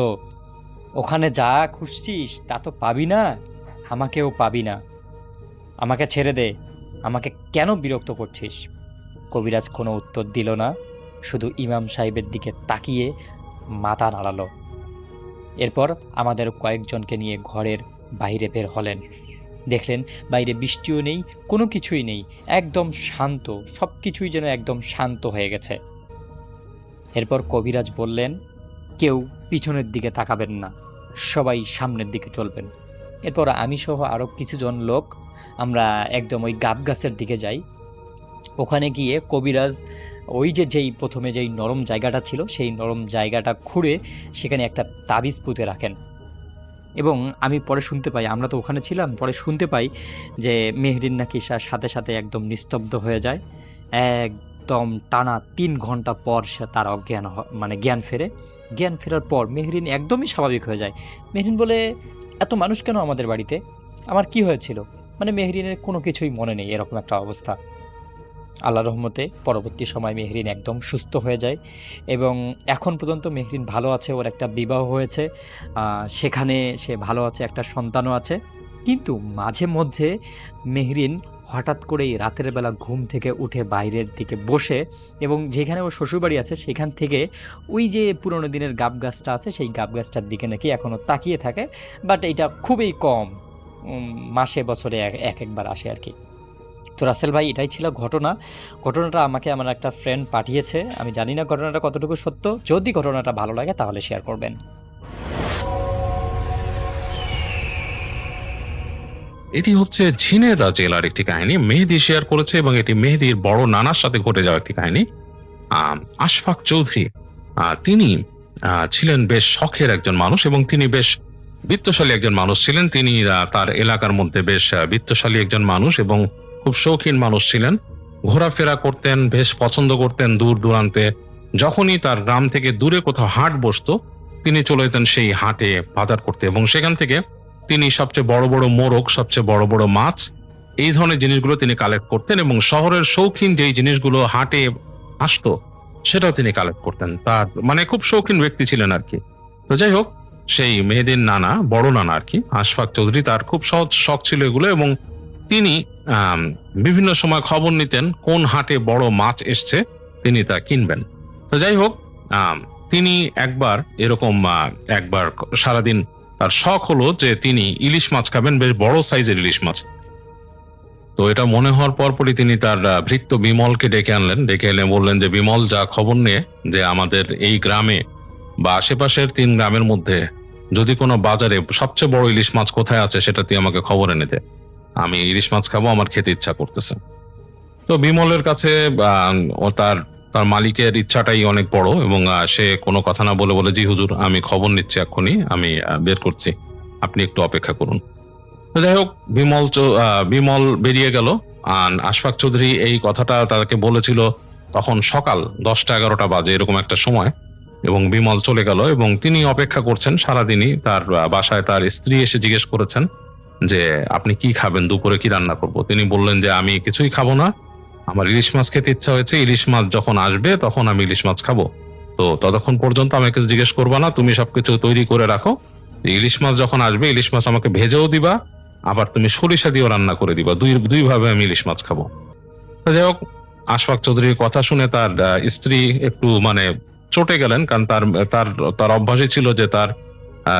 ওখানে যা খুঁজছিস তা তো পাবি না, আমাকেও পাবি না, আমাকে ছেড়ে দে, আমাকে কেন বিরক্ত করছিস? কবিরাজ কোনো উত্তর দিল না, শুধু ইমাম সাহেবের দিকে তাকিয়ে মাথা নাড়ালো। এরপর আমাদের কয়েকজনকে নিয়ে ঘরের বাইরে বের হলেন। দেখলেন বাইরে বৃষ্টিও নেই, কোনো কিছুই নেই, একদম শান্ত, সব কিছুই যেন একদম শান্ত হয়ে গেছে। এরপর কবিরাজ বললেন, কেউ পিছনের দিকে তাকাবেন না, সবাই সামনের দিকে চলবেন। এরপর আমি সহ আরও কিছুজন লোক আমরা একদম ওই গাব গাছের দিকে যাই। ওখানে গিয়ে কবিরাজ ওই যেই প্রথমে যেই নরম জায়গাটা ছিল সেই নরম জায়গাটা খুঁড়ে সেখানে একটা তাবিজ পুঁতে রাখেন। এবং আমি পরে শুনতে পাই, আমরা তো ওখানে ছিলাম, পরে শুনতে পাই যে মেহরিন নাকি সাথে সাথে একদম নিস্তব্ধ হয়ে যায়। একদম টানা 3 ঘন্টা পর সে তার অজ্ঞান মানে জ্ঞান ফেরে। জ্ঞান ফেরার পর মেহরিন একদমই স্বাভাবিক হয়ে যায়। মেহরিন বলে, এত মানুষ কেন আমাদের বাড়িতে, আমার কি হয়েছিল? মানে মেহরিনের কোনো কিছুই মনে নেই, এরকম একটা অবস্থা। আল্লাহর রহমতে পরবর্তী সময় মেহরিন একদম সুস্থ হয়ে যায় এবং এখন পর্যন্ত মেহরিন ভালো আছে। ওর একটা বিবাহ হয়েছে, সেখানে সে ভালো আছে, একটা সন্তানও আছে। কিন্তু মাঝে মধ্যে মেহরিন হঠাৎ করেই রাতের বেলা ঘুম থেকে উঠে বাইরের দিকে বসে এবং যেখানে ওর শ্বশুরবাড়ি আছে সেখান থেকে ওই যে পুরোনো দিনের গাব গাছটা আছে সেই গাব গাছটার দিকে নাকি এখনও তাকিয়ে থাকে। বাট এটা খুবই কম, মাসে বছরে একবার আসে আর কি। তো রাসেল ভাই, এটাই ছিল ঘটনাটা আমাকে আমার একটা ফ্রেন্ড পাঠিয়েছে। আমি জানি না ঘটনাটা কতটুকু সত্য, যদি ঘটনাটা ভালো লাগে তাহলে শেয়ার করবেন। এটি হচ্ছে ঝিনেদা জেলার একটি কাহিনী, মেহেদী শেয়ার করেছে এবং এটি মেহেদীর বড় নানার সাথে ঘটে যাওয়া একটি কাহিনী। আশফাক চৌধুরী তিনি ছিলেন বেশ শখের একজন মানুষ এবং তিনি বেশ বিত্তশালী একজন মানুষ ছিলেন। তিনি তার এলাকার মধ্যে বেশ বিত্তশালী একজন মানুষ এবং খুব শৌখিন মানুষ ছিলেন। ঘোরাফেরা করতেন, বেশ পছন্দ করতেন দূর দূরান্তে। যখনই তার গ্রাম থেকে দূরে কোথাও হাট বসতো তিনি চলে যেতেন সেই হাটে বাজার করতে এবং সেখান থেকে তিনি সবচেয়ে বড় বড় মোরগ, সবচেয়ে বড় বড় মাছ, এই ধরনের জিনিসগুলো তিনি কালেক্ট করতেন এবং শহরের শৌখিন যেই জিনিসগুলো হাটে আসতো সেটাও তিনি কালেক্ট করতেন। তার মানে খুব শৌখিন ব্যক্তি ছিলেন আর কি। তো যাই হোক, সেই মেহেদীর নানা, বড় নানা আর কি, আশফাক চৌধুরী, তার খুব সহজ শখ ছিল এগুলো এবং তিনি বিভিন্ন সময় খবর নিতেন কোন হাটে বড় মাছ এসছে, তিনি তা কিনবেন। তো যাই হোক, তিনি একবার এরকম একবার সারাদিন তার শখ হলো যে তিনি ইলিশ মাছ খাবেন, বেশ বড় সাইজের ইলিশ মাছ। তো এটা মনে হওয়ার পরপরই তিনি তার ভৃত্য বিমলকে ডেকে আনলেন। ডেকে এনে বললেন যে, বিমল, যা খবর নিয়ে যে আমাদের এই গ্রামে বা আশেপাশের 3 গ্রামের মধ্যে যদি কোনো বাজারে সবচেয়ে বড় ইলিশ মাছ কোথায় আছে সেটা তুই আমাকে খবর এনে দে, আমি ইলিশ মাছ খাবো, আমার খেতে ইচ্ছা করতেছে। তো বিমলের কাছে তার তার মালিকের ইচ্ছাটাই অনেক বড় এবং সে কোনো কথা না বলে বলে, জি হুজুর, আমি খবর নিচ্ছি, এক্ষুনি আমি বের করছি, আপনি একটু অপেক্ষা করুন। তো যাই হোক, বিমল বেরিয়ে গেল। আর আশফাক চৌধুরী এই কথাটা তাকে বলেছিল তখন সকাল 10টা-11টা বাজে এরকম একটা সময়, এবং বিমল চলে গেল এবং তিনি অপেক্ষা করছেন সারাদিনই। তার বাসায় তার স্ত্রী এসে জিজ্ঞেস করেছেন যে, আপনি কি খাবেন, দুপুরে কি রান্না করব? তিনি বললেন যে, আমি কিছুই খাবো না, আমার ইলিশ মাছ খেতে ইচ্ছা হয়েছে, ইলিশ মাছ যখন আসবে তখন আমি ইলিশ মাছ খাবো, তো ততক্ষণ পর্যন্ত আমাকে কিছু জিজ্ঞেস করবা না, তুমি সবকিছু তৈরি করে রাখো, ইলিশ মাছ যখন আসবে ইলিশ মাছ আমাকে ভেজেও দিবা, আবার তুমি সরিষা দিয়েও রান্না করে দিবা, দুই ভাবে আমি ইলিশ মাছ খাবো। যাই হোক, আশফাক চৌধুরীর কথা শুনে তার স্ত্রী একটু মানে চটে গেলেন, কারণ তার অভ্যাসই ছিল যে তার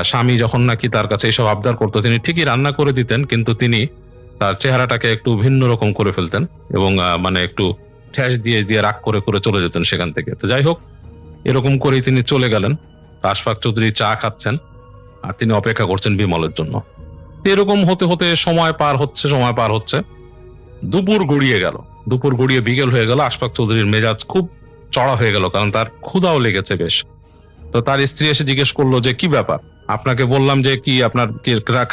স্বামী যখন নাকি তার কাছে এইসব আবদার করতো তিনি ঠিকই রান্না করে দিতেন, কিন্তু তিনি তার চেহারাটাকে একটু ভিন্ন রকম করে ফেলতেন এবং মানে একটু ঠেস দিয়ে দিয়ে রাগ করে করে চলে যেতেন সেখান থেকে। তো যাই হোক, এরকম করেই তিনি চলে গেলেন। আশফাক চৌধুরী চা খাচ্ছেন আর তিনি অপেক্ষা করছেন বিমলের জন্য। এরকম হতে হতে সময় পার হচ্ছে, দুপুর গড়িয়ে বিকেল হয়ে গেল। আশফাক চৌধুরীর মেজাজ খুব চড়া হয়ে গেল, কারণ তার ক্ষুধাও লেগেছে বেশ। তো তার স্ত্রী এসে জিজ্ঞেস করলো যে, কি ব্যাপার, আপনাকে বললাম যে কি আপনার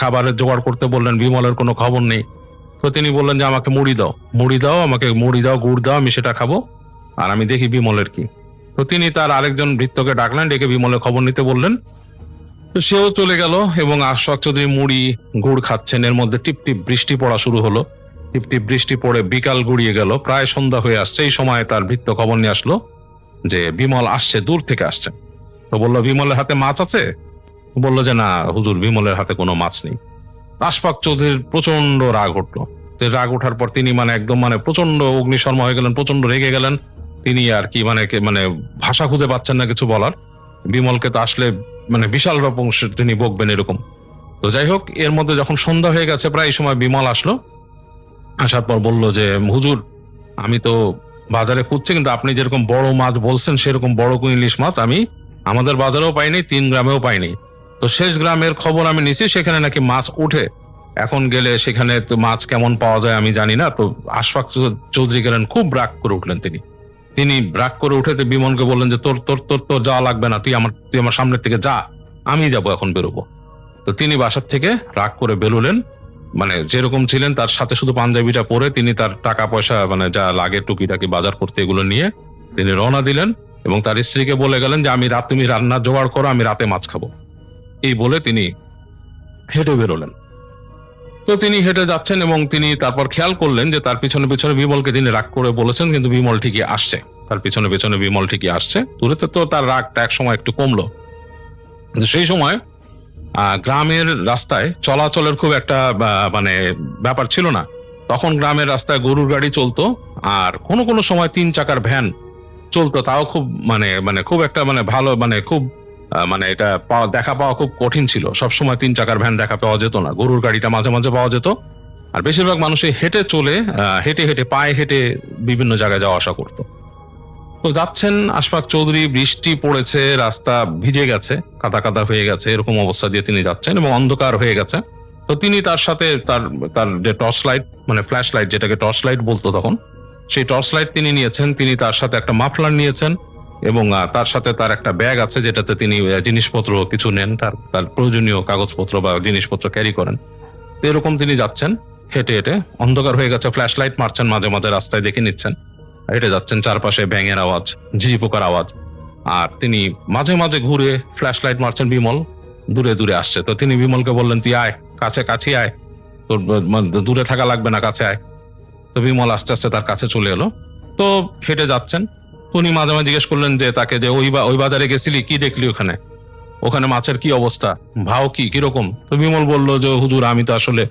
খাবারের জোগাড় করতে বললেন, বিমলের কোনো খবর নেই। তো তিনি বললেন যে, আমাকে মুড়ি দাও, আমাকে মুড়ি দাও, গুড় দাও, আমি সেটা খাবো, আর আমি দেখি বিমলের কি। তো তিনি তার আরেকজন ভৃত্যকে ডাকলেন, ডেকে বিমলের খবর নিতে বললেন। তো সেও চলে গেল এবং আশফাক চৌধুরী মুড়ি গুড় খাচ্ছেন। এর মধ্যে টিপটিপ বৃষ্টি পড়া শুরু হলো। টিপটিপ বৃষ্টি পড়ে বিকাল গড়িয়ে গেল, প্রায় সন্ধ্যা হয়ে আসছে। এই সময় তার ভৃত্য খবর নিয়ে আসলো যে বিমল আসছে, দূর থেকে আসছে। তো বললো, বিমলের হাতে মাছ আছে? বললো যে, না হুজুর, বিমলের হাতে কোনো মাছ নেই। আশফাক চৌধুরীর প্রচন্ড রাগ উঠলো তো রাগ ওঠার পর তিনি মানে একদম মানে প্রচন্ড অগ্নিশর্মা হয়ে গেলেন, প্রচন্ড রেগে গেলেন। তিনি আর কি মানে ভাষা খুঁজে পাচ্ছেন না কিছু বলার। বিমলকে তো আসলে মানে বিশাল রকম তিনি বকবেন এরকম। তো যাই হোক, এর মধ্যে যখন সন্ধ্যা হয়ে গেছে প্রায়, এই সময় বিমল আসলো। আসার পর বলল যে হুজুর, আমি তো বাজারে খুঁজছি, কিন্তু আপনি যেরকম বড় মাছ বলছেন সেরকম বড় কোন ইলিশ মাছ আমি আমাদের বাজারেও পাইনি, 3 গ্রামেও পাইনি। তো শেষ গ্রামের খবর আমি নিছি, সেখানে নাকি মাছ ওঠে। এখন গেলে সেখানে তো মাছ কেমন পাওয়া যায় আমি জানি না। তো আশফাক চৌধুরী গেলেন, খুব রাগ করে উঠলেন। তিনি রাগ করে উঠে বিমলকে বললেন যে তোর তোর তোর তোর যাওয়া লাগবে না, তুই আমার সামনের থেকে যা, আমি যাবো, এখন বেরোবো। তো তিনি বাসার থেকে রাগ করে বেরোলেন। মানে যেরকম ছিলেন তার সাথে শুধু পাঞ্জাবিটা পরে তিনি তার টাকা পয়সা মানে যা লাগে টুকিটাকি বাজার করতে এগুলো নিয়ে তিনি রওনা দিলেন, এবং তার স্ত্রীকে বলে গেলেন যে তুমি রান্না জোগাড় করো, আমি রাতে মাছ খাবো। এই বলে তিনি হেঁটে বেরোলেন। তো তিনি হেঁটে যাচ্ছেন এবং তিনি তারপর খেয়াল করলেন যে তার পিছনে পিছনে বিমলকে তিনি রাগ করে বলেছেন, কিন্তু বিমল ঠিকই আসছে, তার পিছনে পিছনে বিমল ঠিকই আসছে। দূরেতে তো তার রাগটা এক সময় একটু কমলো। কিন্তু সেই সময় গ্রামের রাস্তায় চলাচলের খুব একটা মানে ব্যাপার ছিল না। তখন গ্রামের রাস্তায় গরুর গাড়ি চলতো, আর কোনো কোনো সময় 3 চাকার ভ্যান চলতো, তাও খুব মানে খুব একটা মানে ভালো মানে খুব মানে এটা দেখা পাওয়া খুব কঠিন ছিল। সবসময় 3 চাকার ভ্যান দেখা পাওয়া যেত না, গরুর গাড়িটা মাঝে মাঝে পাওয়া যেত। আর বেশিরভাগ মানুষই হেঁটে চলে হেঁটে হেঁটে পায়ে হেঁটে বিভিন্ন জায়গায় যাওয়া আসা করতো। তো যাচ্ছেন আশফাক চৌধুরী, বৃষ্টি পড়েছে, রাস্তা ভিজে গেছে, কাদা কাদা হয়ে গেছে, এরকম অবস্থা দিয়ে তিনি যাচ্ছেন এবং অন্ধকার হয়ে গেছে। তো তিনি তার সাথে তার যে টর্চ লাইট মানে ফ্ল্যাশ লাইট, যেটাকে টর্চ লাইট বলতো তখন, সেই টর্চ লাইট তিনি নিয়েছেন। তিনি তার সাথে একটা মাফলার নিয়েছেন এবং তার সাথে তার একটা ব্যাগ আছে যেটাতে তিনি জিনিসপত্র কিছু নেন, তার প্রয়োজনীয় কাগজপত্র বা জিনিসপত্র ক্যারি করেন। তো এরকম তিনি যাচ্ছেন হেঁটে হেঁটে, অন্ধকার হয়ে গেছে, ফ্ল্যাশ লাইট মারছেন মাঝে মাঝে, রাস্তায় দেখে নিচ্ছেন। হেঁটে যাচ্ছেন, চারপাশে ব্যাঙের আওয়াজ, ঝিঝি পোকার আওয়াজ, আর তিনি মাঝে মাঝে ঘুরে ফ্ল্যাশ লাইট মারছেন। বিমল দূরে দূরে আসছে। তো তিনি বিমলকে বললেন, তুই আয়, কাছে আয়, তোর দূরে থাকা লাগবে না, কাছে আয়। তো বিমল আস্তে আস্তে তার কাছে চলে এলো। তো হেঁটে যাচ্ছেন। উনি মাঝে মাঝে জিজ্ঞেস করলেন যে তাকে যে ওই বাজারে গেছিলি, কি দেখলি ওখানে মাছের কি অবস্থা, ভাও কিরকম? তো বিমল বলল যে হুজুর, আমি তো আসলে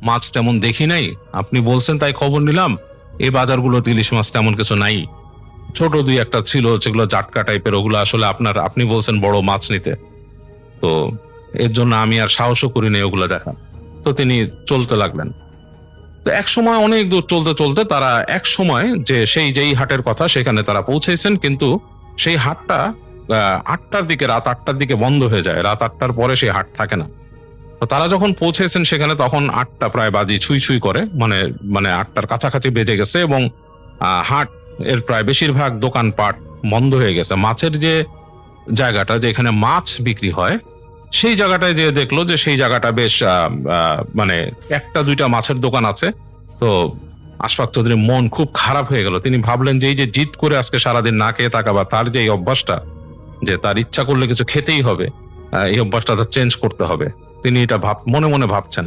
মাছ তেমন দেখি নাই, আপনি বলছেন তাই খবর নিলাম। এই বাজারগুলোতে ইলিশ মাছ তেমন কিছু নাই, ছোট 2-1টা ছিল যেগুলো জাটকা টাইপের, ওগুলো আসলে আপনি বলছেন বড় মাছ নিতে, তো এর জন্য আমি আর সাহসও করি নাই ওগুলো দেখা। তো তিনি চলতে লাগলেন। তো এক সময় অনেক দূর চলতে চলতে তারা এক সময় যেই হাটের কথা সেখানে তারা পৌঁছেছেন, কিন্তু সেই হাটটা 8টার দিকে, রাত 8টার দিকে বন্ধ হয়ে যায়। রাত 8টার পরে সেই হাট থাকে না। তো তারা যখন পৌঁছেছেন সেখানে তখন 8টা প্রায় বাজি ছুঁই করে, মানে 8টার কাছাকাছি বেজে গেছে এবং হাট এর প্রায় বেশিরভাগ দোকানপাট বন্ধ হয়ে গেছে। মাছের যে জায়গাটা যেখানে মাছ বিক্রি হয় সেই জায়গাটায় যে দেখলো যে সেই জায়গাটা বেশ মানে 1-2টা মাছের দোকান আছে। তো আশফাক চৌধুরীর মন খুব খারাপ হয়ে গেল। তিনি ভাবলেন যে এই যে জিদ করে আজকে সারাদিন না খেয়ে থাকা, বা তার যে এই অভ্যাসটা যে তার ইচ্ছা করলে কিছু খেতেই হবে, এই অভ্যাসটা তার চেঞ্জ করতে হবে। তিনি এটা মনে মনে ভাবছেন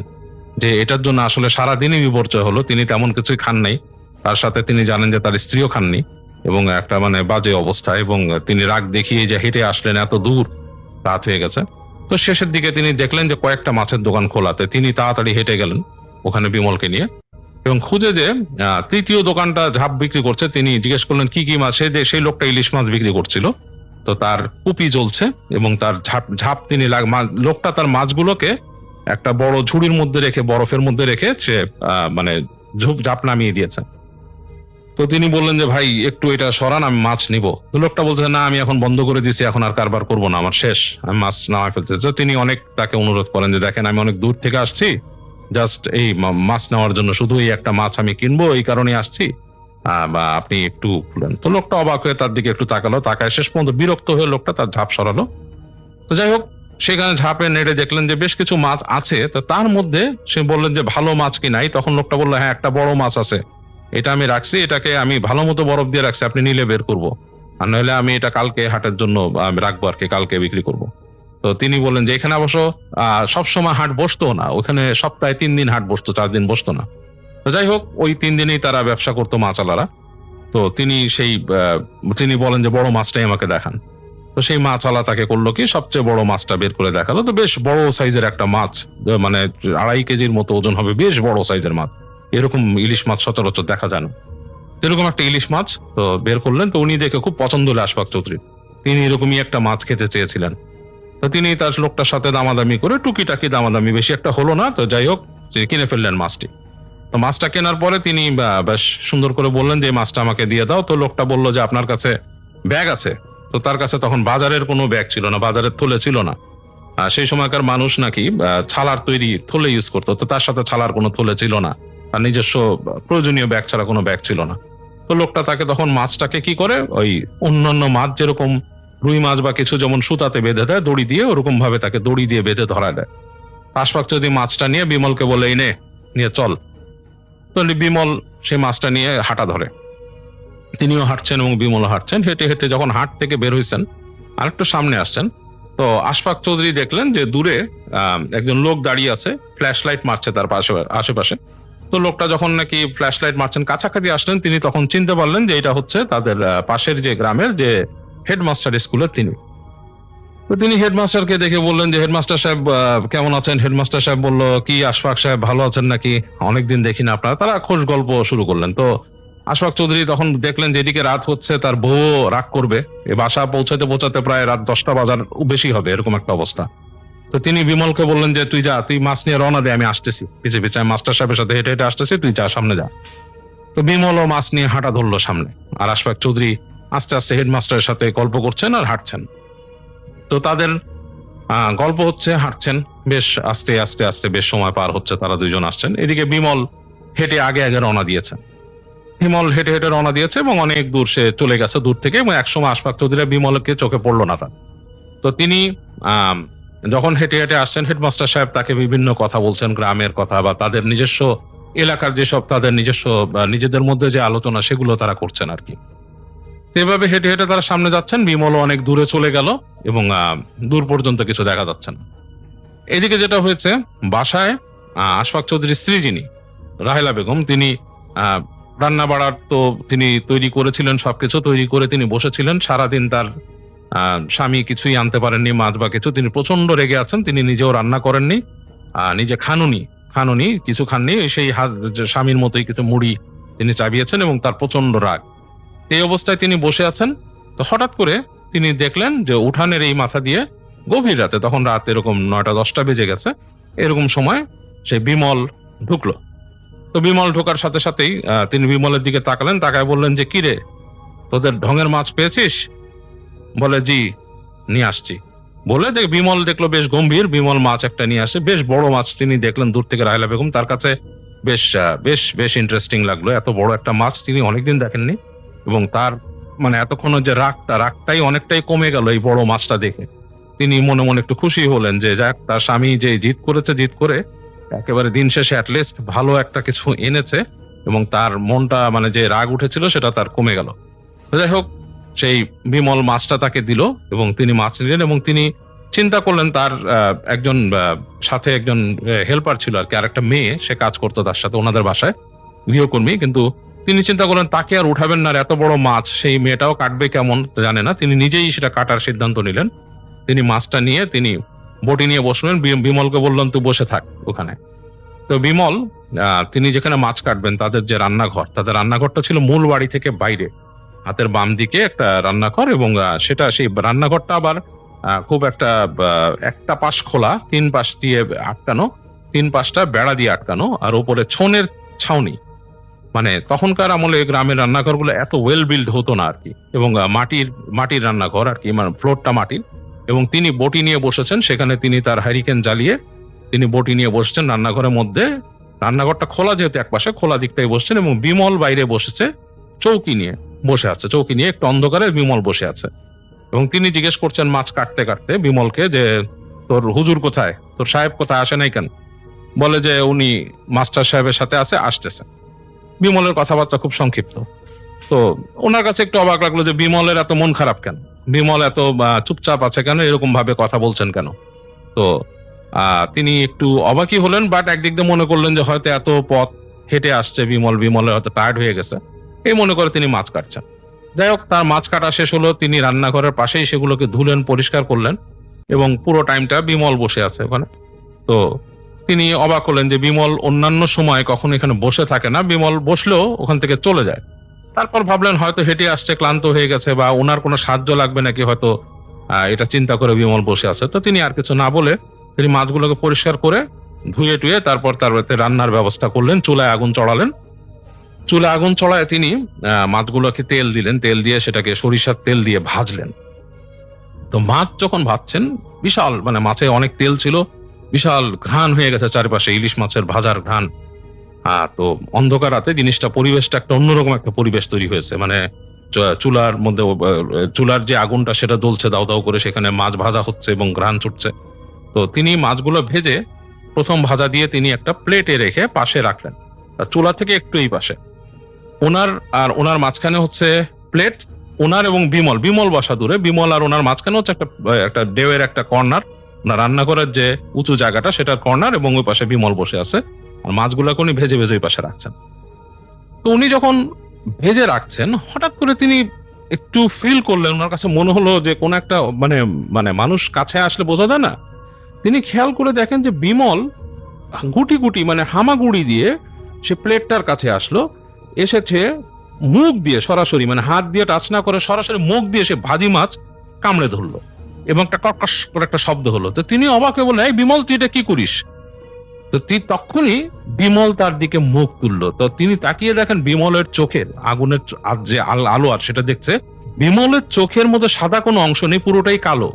যে এটার জন্য আসলে সারাদিনই বিপর্যয় হলো। তিনি তেমন কিছুই খান নাই, তার সাথে তিনি জানেন যে তার স্ত্রীও খাননি, এবং একটা মানে বাজে অবস্থা, এবং তিনি রাগ দেখিয়ে যে হেঁটে আসলেন এত দূর, রাত হয়ে গেছে। তো শেষের দিকে তিনি দেখলেন যে কয়েকটা মাছের দোকান খোলাতে, তিনি তাড়াতাড়ি হেঁটে গেলেন ওখানে বিমলকে নিয়ে, এবং খুঁজে যে 3য় দোকানটা ঝাপ বিক্রি করছে তিনি জিজ্ঞেস করলেন কি মাছ, সেই লোকটা ইলিশ মাছ বিক্রি করছিল। তো তার কুপি জ্বলছে এবং তার ঝাপ তিনি লোকটা তার মাছগুলোকে একটা বড় ঝুড়ির মধ্যে রেখে, বরফের মধ্যে রেখে সে মানে ঝাপ নামিয়ে দিয়েছে। তো তিনি বললেন যে ভাই একটু এটা সরান, আমি মাছ নিব। লোকটা বলছে না, আমি এখন বন্ধ করে দিয়েছি, এখন আর কারবার করবো না, আমার শেষ, আমি মাছ নামায় ফেলতে। তো তিনি অনেক তাকে অনুরোধ করেন যে দেখেন, আমি অনেক দূর থেকে আসছি, জাস্ট এই মাছ নেওয়ার জন্য, শুধু এই একটা মাছ আমি কিনবো, এই কারণে আসছি, বা আপনি একটু খুলেন। তো লোকটা অবাক হয়ে তার দিকে একটু তাকায় শেষ পর্যন্ত বিরক্ত হয়ে লোকটা তার ঝাপ সরালো। তো যাই হোক, সেখানে ঝাঁপে নেড়ে দেখলেন যে বেশ কিছু মাছ আছে। তো তার মধ্যে সে বললেন যে ভালো মাছ কি নাই? তখন লোকটা বললো হ্যাঁ, একটা বড় মাছ আছে, এটা আমি রাখছি, এটাকে আমি ভালো মতো বরফ দিয়ে রাখছি, আপনি নিলে বের করবো, আর নইলে আমি এটা কালকে হাটের জন্য আমি রাখবো আর কি, কালকে বিক্রি করব। তো তিনি বললেন যে এখানে অবশ্য সবসময় হাট বসতো না, ওখানে সপ্তাহে 3 দিন হাট বসতো, 4 দিন বসতো না। তো যাই হোক, ওই 3 দিনেই তারা ব্যবসা করতো মাছওয়ালারা। তো তিনি বলেন যে বড় মাছটাই আমাকে দেখান। তো সেই মাছওয়ালা তাকে করলো কি, সবচেয়ে বড় মাছটা বের করে দেখালো। তো বেশ বড় সাইজের একটা মাছ, মানে 2.5 কেজির মতো ওজন হবে, বেশ বড় সাইজের মাছ। এরকম ইলিশ মাছ সচরাচর দেখা যায় না। এরকম একটা ইলিশ মাছ তো বের করলেন, তো উনি দেখে খুব পছন্দ হলো আশফাক চৌধুরী। তিনি এরকমই একটা মাছ খেতে চেয়েছিলেন। তো তিনি তার লোকটার সাথে দামাদামি করে টুকিটাকি দামাদামি, বেশি একটা হলো না, তো যাই হোক তিনি কিনে ফেললেন মাছটি। তো মাছটা কেনার পরে তিনি বেশ সুন্দর করে বললেন যে মাছটা আমাকে দিয়ে দাও। তো লোকটা বললো যে আপনার কাছে ব্যাগ আছে। তো তার কাছে তখন বাজারের কোনো ব্যাগ ছিল না, বাজারের থলে ছিল না। সেই সময়কার মানুষ নাকি ছালার তৈরি থলে ইউজ করতো, তো তার সাথে ছালার কোনো থলে ছিল না, আর নিজস্ব প্রয়োজনীয় ব্যাগ ছাড়া কোনো ব্যাগ ছিল না। তো লোকটা তাকে তখন মাছটাকে কি করে, ওই অন্যান্য মাছ যেরকম রুই মাছ বা কিছু যেমন সুতাতে বেঁধে দেয় দড়ি দিয়ে, ওরকম ভাবে তাকে দড়ি দিয়ে বেঁধে ধরা দেয়। আশফাক চৌধুরী মাছটা নিয়ে বিমলকে বলে, এই নে, নিয়ে চল। তো বিমল সেই মাছটা নিয়ে হাঁটা ধরে, তিনিও হাঁটছেন এবং বিমলও হাঁটছেন। হেঁটে হেঁটে যখন হাট থেকে বের হয়েছেন, আরেকটু সামনে আসছেন, তো আশফাক চৌধুরী দেখলেন যে দূরে একজন লোক দাঁড়িয়ে আছে, ফ্ল্যাশ লাইট মারছে তার পাশে আশেপাশে। তো লোকটা যখন নাকি ফ্ল্যাশ লাইট মারছেন, কাছাকাছি আসলেন, তিনি তখন চিনতে পারলেন যে এটা হচ্ছে তাদের পাশের যে গ্রামের যে হেডমাস্টার স্কুলের তিনি। তো তিনি হেডমাস্টারকে দেখে বললেন যে হেডমাস্টার সাহেব কেমন আছেন? হেডমাস্টার সাহেব বলল, কি আশফাক সাহেব ভালো আছেন নাকি? অনেকদিন দেখি না আপনারা। তারা খোঁজ গল্প শুরু করলেন। তো আশফাক চৌধুরী তখন দেখলেন যে এদিকে রাত হচ্ছে, তার বউ রাগ করবে, এ বাসা পৌঁছাতে পৌঁছাতে প্রায় রাত 10টা বাজার বেশি হবে, এরকম একটা অবস্থা। তো তিনি বিমলকে বললেন যে তুই যা, তুই মাছ নিয়ে রওনা দে, আমি আসতেছি পিছে পিছে, আমি মাস্টার সাহেবের সাথে হেঁটে হেঁটে আসতেছি, তুই যা, সামনে যা। তো বিমলও মাছ নিয়ে হাঁটা ধরলো সামনে, আর আশফাক চৌধুরী আস্তে আস্তে হেডমাস্টারের সাথে গল্প করছেন আর হাঁটছেন। তো তাদের গল্প হচ্ছে, হাঁটছেন, বেশ আস্তে আস্তে আস্তে বেশ সময় পার হচ্ছে, তারা দুইজন আসছেন। এদিকে বিমল হেঁটে আগে আগে রওনা দিয়েছেন। বিমল হেঁটে হেঁটে রওনা দিয়েছে এবং অনেক দূর সে চলে গেছে দূর থেকে, এবং একসময় আশফাক চৌধুরী বিমলকে চোখে পড়লো না তার। তো তিনি যখন হেঁটে হেঁটে আসছেন, হেডমাস্টার সাহেব তাকে বিভিন্ন কথা বলছেন, গ্রামের কথা বা তাদের নিজস্ব এলাকার যেসব তাদের নিজস্ব নিজেদের মধ্যে যে আলোচনা, সেগুলো তারা করছেন আর কি। এভাবে হেঁটে হেঁটে তারা সামনে যাচ্ছেন। বিমলও অনেক দূরে চলে গেল এবং দূর পর্যন্ত কিছু দেখা যাচ্ছে না। এদিকে যেটা হয়েছে, বাসায় আশফাক চৌধুরীর স্ত্রী যিনি রাহেলা বেগম, তিনি রান্না বাড়ার তো তিনি তৈরি করেছিলেন, সবকিছু তৈরি করে তিনি বসেছিলেন। সারাদিন তার স্বামী কিছুই আনতে পারেননি, মাছ বা কিছু। তিনি প্রচন্ড রেগে আছেন, তিনি নিজেও রান্না করেননি, নিজে খানুনি কিছু খাননি, সেই স্বামীর মতোই কিছু মুড়ি তিনি চাবিয়েছেন এবং তার প্রচন্ড রাগ। এই অবস্থায় তিনি বসে আছেন। তো হঠাৎ করে তিনি দেখলেন যে উঠানের এই মাথা দিয়ে গভীর রাতে, তখন রাত এরকম 9টা 10টা বেজে গেছে, এরকম সময় সেই বিমল ঢুকলো। তো বিমল ঢোকার সাথে সাথেই তিনি বিমলের দিকে তাকালেন, তাকায় বললেন যে, কিরে, তোদের ঢঙের মাছ পেয়েছিস? বলে, জি, নিয়ে আসছি। বলে বিমল দেখলো বেশ গম্ভীর, বিমল মাছ একটা নিয়ে আসে, বেশ বড় মাছ। তিনি দেখলেন দূর থেকে রাহেলা বেগম, তার কাছে বেশ বেশ বেশ ইন্টারেস্টিং লাগলো। এত বড় একটা মাছ তিনি অনেকদিন দেখেননি, এবং তার মানে এতক্ষণ যে রাগটাই অনেকটাই কমে গেল এই বড় মাছটা দেখে। তিনি মনে মনে একটু খুশি হলেন যে যাক, তার স্বামী যে জিত করে একেবারে দিন শেষে অ্যাটলিস্ট ভালো একটা কিছু এনেছে, এবং তার মনটা মানে যে রাগ উঠেছিল সেটা তার কমে গেল। যাই হোক, সেই বিমল মাছটা তাকে দিল এবং তিনি মাছ নিলেন, এবং তিনি চিন্তা করলেন তার একজন সাথে একজন হেল্পার ছিল আর কি, আর একটা মেয়ে সে কাজ করতো তার সাথে ওনাদের বাসায়, গৃহকর্মী। কিন্তু তিনি চিন্তা করলেন তাকে আর উঠাবেন না, এত বড় মাছ, সেই মেয়েটাও কাটবে কেমন জানে না। তিনি নিজেই সেটা কাটার সিদ্ধান্ত নিলেন। তিনি মাছটা নিয়ে তিনি বটি নিয়ে বসলেন। বিমলকে বললেন, তুই বসে থাক ওখানে। তো বিমল তিনি যেখানে মাছ কাটবেন, তাদের যে রান্নাঘর, তাদের রান্নাঘরটা ছিল মূল বাড়ি থেকে বাইরে, হাতের বাম দিকে একটা রান্নাঘর, এবং সেটা সেই রান্নাঘরটা আবার খুব একটা পাশ খোলা, 3 পাশ দিয়ে আটকানো, 3 পাশটা বেড়া দিয়ে আটকানো, আর উপরে ছনের ছাউনি। মানে তখনকার আমলে গ্রামের রান্নাঘরগুলো এত ওয়েল বিল্ড হতো না আর কি, এবং মাটির রান্নাঘর আর কি, মানে ফ্লোরটা মাটির। এবং তিনি বটি নিয়ে বসেছেন সেখানে, তিনি তার হ্যারিকেন জ্বালিয়ে তিনি বটি নিয়ে বসছেন রান্নাঘরের মধ্যে। রান্নাঘরটা খোলা, যেহেতু একপাশে খোলা দিকটাই বসছেন, এবং বিমল বাইরে বসেছে চৌকি নিয়ে বসে আছে, চৌকি নিয়ে একটু অন্ধকারে বিমল বসে আছে। এবং তিনি জিজ্ঞেস করছেন মাছ কাটতে কাটতে বিমলকে যে, তোর হুজুর কোথায়, তোর সাহেব কোথায়, আসে নাই কেন? বলে যে উনি মাস্টার সাহেবের সাথে আসতেছে। বিমলের কথাবার্তা খুব সংক্ষিপ্ত। তো ওনার কাছে একটু অবাক লাগলো যে বিমলের এত মন খারাপ কেন, বিমল এত চুপচাপ আছে কেন, এরকম ভাবে কথা বলছেন কেন? তো তিনি একটু অবাকই হলেন, বাট একদিক দিয়ে মনে করলেন যে হয়তো এত পথ হেঁটে আসছে বিমলের হয়তো টায়ার্ড হয়ে গেছে, এই মনে করে তিনি মাছ কাটছেন। যাই হোক, তার মাছ কাটা শেষ হলো, তিনি রান্নাঘরের পাশেই সেগুলোকে ধুলেন, পরিষ্কার করলেন, এবং পুরো টাইমটা বিমল বসে আছে ওখানে। তো তিনি অবাক হলেন যে বিমল অন্যান্য সময় কখনো এখানে বসে থাকে না, বিমল বসলেও ওখান থেকে চলে যায়। তারপর ভাবলেন হয়তো হেঁটে আসছে, ক্লান্ত হয়ে গেছে, বা ওনার কোনো সাহায্য লাগবে নাকি, হয়তো এটা চিন্তা করে বিমল বসে আছে। তো তিনি আর কিছু না বলে তিনি মাছগুলোকে পরিষ্কার করে ধুয়ে টুয়ে তারপর তার রান্নার ব্যবস্থা করলেন, চুলায় আগুন চড়ালেন। চুলায় আগুন চড়ায় তিনি মাছগুলোকে তেল দিলেন, তেল দিয়ে সেটাকে সরিষার তেল দিয়ে ভাজলেন। তো মাছ যখন ভাজছেন, বিশাল মানে মাছে অনেক তেল ছিল, বিশাল ঘ্রাণ হয়ে গেছে চারিপাশে, ইলিশ মাছের ভাজার ঘ্রাণ। তো অন্ধকার রাতে জিনিসটা, পরিবেশটা একটা অন্যরকম একটা পরিবেশ তৈরি হয়েছে। মানে চুলার মধ্যে চুলার যে আগুনটা সেটা জ্বলছে দাউ দাউ করে, সেখানে মাছ ভাজা হচ্ছে এবং ঘ্রাণ ছুটছে। তো তিনি মাছগুলো ভেজে প্রথম ভাজা দিয়ে তিনি একটা প্লেটে রেখে পাশে রাখলেন, চুলা থেকে একটু এই পাশে। ওনার মাঝখানে হচ্ছে প্লেট, ওনার এবং বিমল বসা দূরে, বিমল আর ওনার মাঝখানে হচ্ছে একটা ডেওয়ের একটা কর্নার, ওনার রান্না করার যে উঁচু জায়গাটা সেটার কর্নার, এবং ওই পাশে বিমল বসে আছে। আর মাছগুলোকে উনি ভেজে ভেজে ওই পাশে রাখছেন। তো উনি যখন ভেজে রাখছেন, হঠাৎ করে তিনি একটু ফিল করলেন, ওনার কাছে মনে হলো যে কোন একটা মানে মানুষ কাছে আসলে বোঝা যায় না। তিনি খেয়াল করে দেখেন যে বিমল গুটি গুটি মানে হামাগুড়ি দিয়ে সে প্লেটটার কাছে আসলো, এসেছে মুখ দিয়ে সরাসরি, মানে হাত দিয়ে টাচ না করে সরাসরি মুখ দিয়ে সে ভাজি মাছ কামড়ে ধরলো, এবং একটা কর্কশ করে একটা শব্দ হলো। তো তিনি অবাক হয়ে বললেন, এই বিমল তুই এটা কি করিস? তো তখনই বিমল তার দিকে মুখ তুললো। তো তিনি তাকিয়ে দেখেন বিমলের চোখের আগুনের যে আলো আর সেটা দেখছে, বিমলের চোখের মধ্যে সাদা কোনো অংশ নেই, পুরোটাই কালো,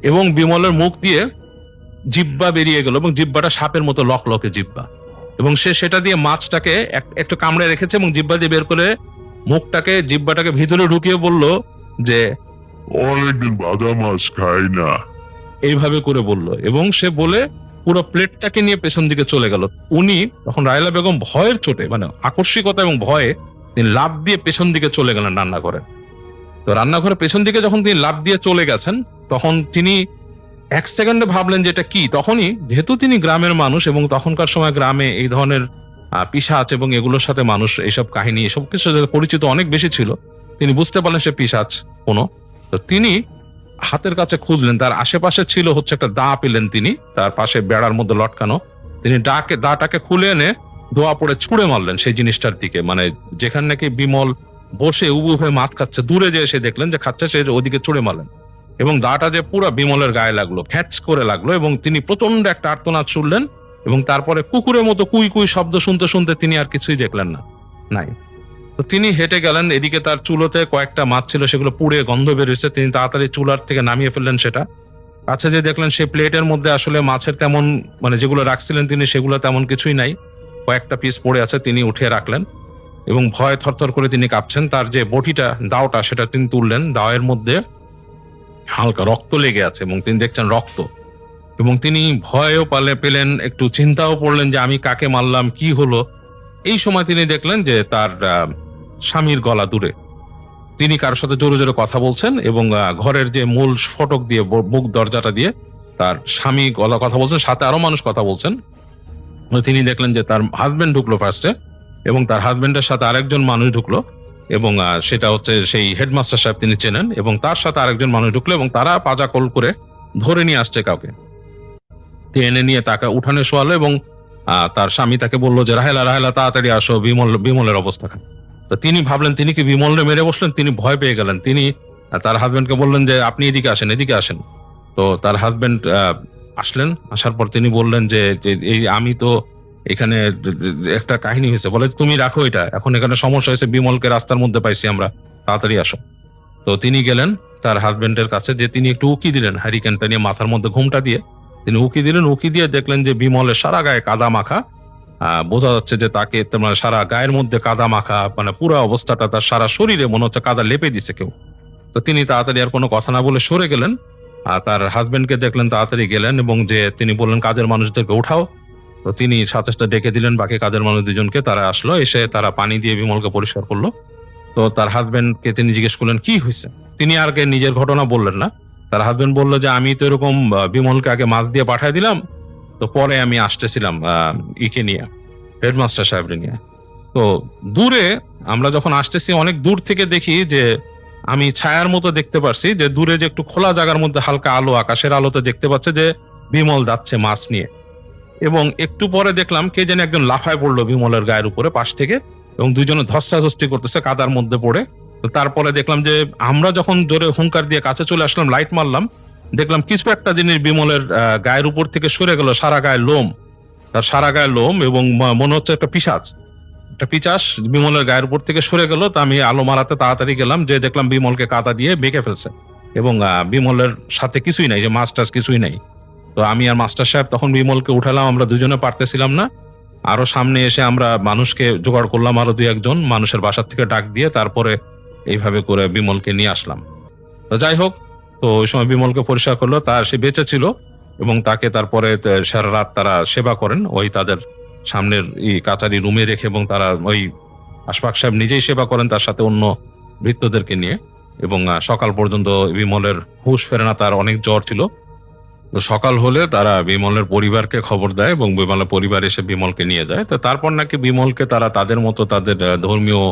এবং বিমলের মুখ দিয়ে জিব্বা বেরিয়ে গেল, এবং জিব্বাটা সাপের মতো লকলকে জিব্বা, এবং সে সেটা দিয়ে মাছটাকে একটু কামড়ে রেখেছে, এবং জিব্বা দিয়ে বের করে জিব্বাটাকে ভিতরে ঢুকিয়ে বলল যে অনেকদিন ভাজা মাছ খাই না। এইভাবে করে বলল, এবং সে বলে পুরো প্লেটটাকে নিয়ে পেছন দিকে চলে গেল। উনি তখন রায়লা বেগম ভয়ের চোটে, মানে আকস্মিকতা এবং ভয়ে, তিনি লাফ দিয়ে পেছন দিকে চলে গেলেন রান্নাঘরে। তো রান্নাঘরে পেছন দিকে যখন তিনি লাফ দিয়ে চলে গেছেন, তখন তিনি এক সেকেন্ডে ভাবলেন যে এটা কি। তখনই, যেহেতু তিনি গ্রামের মানুষ এবং তখনকার সময় গ্রামে এই ধরনের পিশাচ এবং এগুলোর সাথে মানুষ এইসব কাহিনী এসব কিছু পরিচিত অনেক বেশি ছিল, তিনি বুঝতে পারলেন সে পিশাচ কোনো। তো তিনি হাতের কাছে খুঁজলেন, তার আশেপাশে ছিল হচ্ছে একটা দা পেলেন তিনি, তার পাশে বেড়ার মধ্যে লটকানো। তিনি দাটাকে খুলে এনে ধোয়া পড়ে ছুঁড়ে মারলেন সেই জিনিসটার দিকে, মানে যেখানে নাকি বিমল বসে উবু হয়ে মাছ খাচ্ছে, দূরে যে এসে দেখলেন যে খাচ্ছে, সে ওদিকে ছুঁড়ে মারলেন, এবং দাটা যে পুরো বিমলের গায়ে লাগলো, খ্যাচ করে লাগলো, এবং তিনি প্রচন্ড একটা আর্তনাদ শুনলেন, এবং তারপরে কুকুরের মতো কুই কুই শব্দ শুনতে শুনতে তিনি আর কিছুই দেখলেন না, নাই। তো তিনি হেঁটে গেলেন, এদিকে তার চুলোতে কয়েকটা মাছ ছিল, সেগুলো পুড়ে গন্ধ বেরিয়েছে, তিনি তাড়াতাড়ি চুলার থেকে নামিয়ে ফেললেন সেটা। কাছে যে দেখলেন সে প্লেটের মধ্যে আসলে মাছের তেমন, মানে যেগুলো রাখছিলেন তিনি সেগুলো তেমন কিছুই নাই, কয়েকটা পিস পড়ে আছে, তিনি উঠিয়ে রাখলেন, এবং ভয়ে থরথর করে তিনি কাঁপছেন। তার যে বটিটা, দাওটা, সেটা তিনি তুললেন, দাওয়ের মধ্যে হালকা রক্ত লেগে আছে, এবং তিনি দেখছেন রক্ত, এবং তিনি ভয়ও পেলেন, একটু চিন্তাও পড়লেন যে আমি কাকে মারলাম, কি হলো। এই সময় তিনি দেখলেন যে তার স্বামীর গলা দূরে, তিনি কারোর সাথে জোরে জোরে কথা বলছেন, এবং ঘরের যে মূল ফটক দিয়ে, মুখ দরজাটা দিয়ে তার স্বামী গলা কথা বলছেন, সাথে আরো মানুষ কথা বলছেন। তিনি দেখলেন যে তার হাজবেন্ড ঢুকলো ফার্স্টে, এবং তার হাজবেন্ডের সাথে আরেকজন মানুষ ঢুকলো, এবং সেটা হচ্ছে সেই হেডমাস্টার সাহেব, তিনি চেনেন, এবং তার সাথে আরেকজন মানুষ ঢুকলো, এবং তারা পাজা কল করে ধরে নিয়ে আসছে কাউকে, এনে নিয়ে তাকে উঠানে শোয়ালো, এবং তার স্বামী তাকে বললো যে রাহেলা তাড়াতাড়ি আসো, বিমলের অবস্থা খারাপ। তো তিনি ভাবলেন তিনি কি বিমলরে মেরে বসলেন, তিনি ভয় পেয়ে গেলেন। তিনি তার হাজবেন্ডকে বললেন যে আপনি এদিকে আসেন। তো তার হাজবেন্ড আসলেন, আসার পর তিনি বললেন যে এই আমি তো এখানে একটা কাহিনী হয়েছে, বলে তুমি রাখো এটা, এখন এখানে সমস্যা হয়েছে, বিমলকে রাস্তার মধ্যে পাইছি আমরা, তাড়াতাড়ি আসো। তো তিনি গেলেন তার হাজবেন্ডের কাছে, যে তিনি একটু উকি দিলেন, হ্যারিকেনটা নিয়ে মাথার মধ্যে ঘুমটা দিয়ে তিনি উকি দিলেন। উকি দিয়ে দেখলেন যে বিমলের সারা গায়ে কাদা মাখা, বোঝা যাচ্ছে যে তাকে মানে সারা গায়ের মধ্যে কাদা মাখা, মানে পুরো অবস্থাটা, তার সারা শরীরে মনে হচ্ছে কাদা লেপে দিছে কেউ। তো তিনি তাড়াতাড়ি আর কোনো কথা না বলে সরে গেলেন, আর তার হাজবেন্ডকে দেখলেন, তাড়াতাড়ি গেলেন, এবং যে তিনি বললেন কাজের মানুষদেরকে উঠাও। তো তিনি সাথে সাথে ডেকে দিলেন বাকি কাজের মানুষ দুজনকে, তারা আসলো, এসে তারা পানি দিয়ে বিমলকে পরিষ্কার করলো। তো তার হাজবেন্ডকে তিনি জিজ্ঞেস করলেন কি হয়েছে, তিনি আর নিজের ঘটনা বললেন না। তার হাজবেন্ড বললো যে আমি তো এরকম বিমলকে আগে মাছ দিয়ে পাঠিয়ে দিলাম, তো পরে আমি আসতেছিলাম ইকে নিয়ে, হেডমাস্টার সাহেবরে নিয়ে। তো দূরে আমরা যখন আসতেছি, অনেক দূর থেকে দেখি যে আমি ছায়ার মতো দেখতে পারছি, যে দূরে যে একটু খোলা জায়গার মধ্যে হালকা আলো, আকাশের আলোতে দেখতে পাচ্ছে যে বিমল যাচ্ছে মাছ নিয়ে। এবং একটু পরে দেখলাম কে যেন একজন লাফায় পড়লো বিমলের গায়ের উপরে পাশ থেকে, এবং দুইজনে ধস্তাধস্তি করতেছে কাদার মধ্যে পড়ে। তো তারপরে দেখলাম যে আমরা যখন জোরে হুঙ্কার দিয়ে কাছে চলে আসলাম, লাইট মারলাম, দেখলাম কিছু একটা জিনিস বিমলের গায়ের উপর থেকে সরে গেল, সারা গায়ে লোম, তার সারা গায়ে লোম, এবং মনে হচ্ছে একটা পিচাস বিমলের গায়ের উপর থেকে সরে গেল। তো আমি আলো মারাতে তাড়াতাড়ি গেলাম, যে দেখলাম বিমলকে কাদা দিয়ে বেঁকে ফেলছে, এবং বিমলের সাথে কিছুই নাই, যে মাছ টাছ কিছুই নাই। তো আমি আর মাস্টার সাহেব তখন বিমলকে উঠালাম, আমরা দুজনে পারতেছিলাম না। আরো সামনে এসে আমরা মানুষকে জোগাড় করলাম, আরো 2-1 জন মানুষের বাসার থেকে ডাক দিয়ে তারপরে এইভাবে করে বিমলকে নিয়ে আসলাম। তো যাই হোক, তো ওই সময় বিমলকে পরিষ্কার করলো, তার সে বেঁচে ছিল, এবং তাকে তারপরে সারা রাত তারা সেবা করেন ওই তাদের সামনের কাচারি রুমে রেখে, এবং তারা ওই আশফাক সাহেব নিজেই সেবা করেন তার সাথে অন্য ভৃত্যদেরকে নিয়ে, এবং সকাল পর্যন্ত বিমলের হুঁশ ফেরে না, তার অনেক জ্বর ছিল। তো সকাল হলে তারা বিমলের পরিবারকে খবর দেয়, এবং বিমলের পরিবার এসে বিমলকে নিয়ে যায়। তো তারপর নাকি বিমলকে তারা তাদের মতো তাদের ধর্মীয়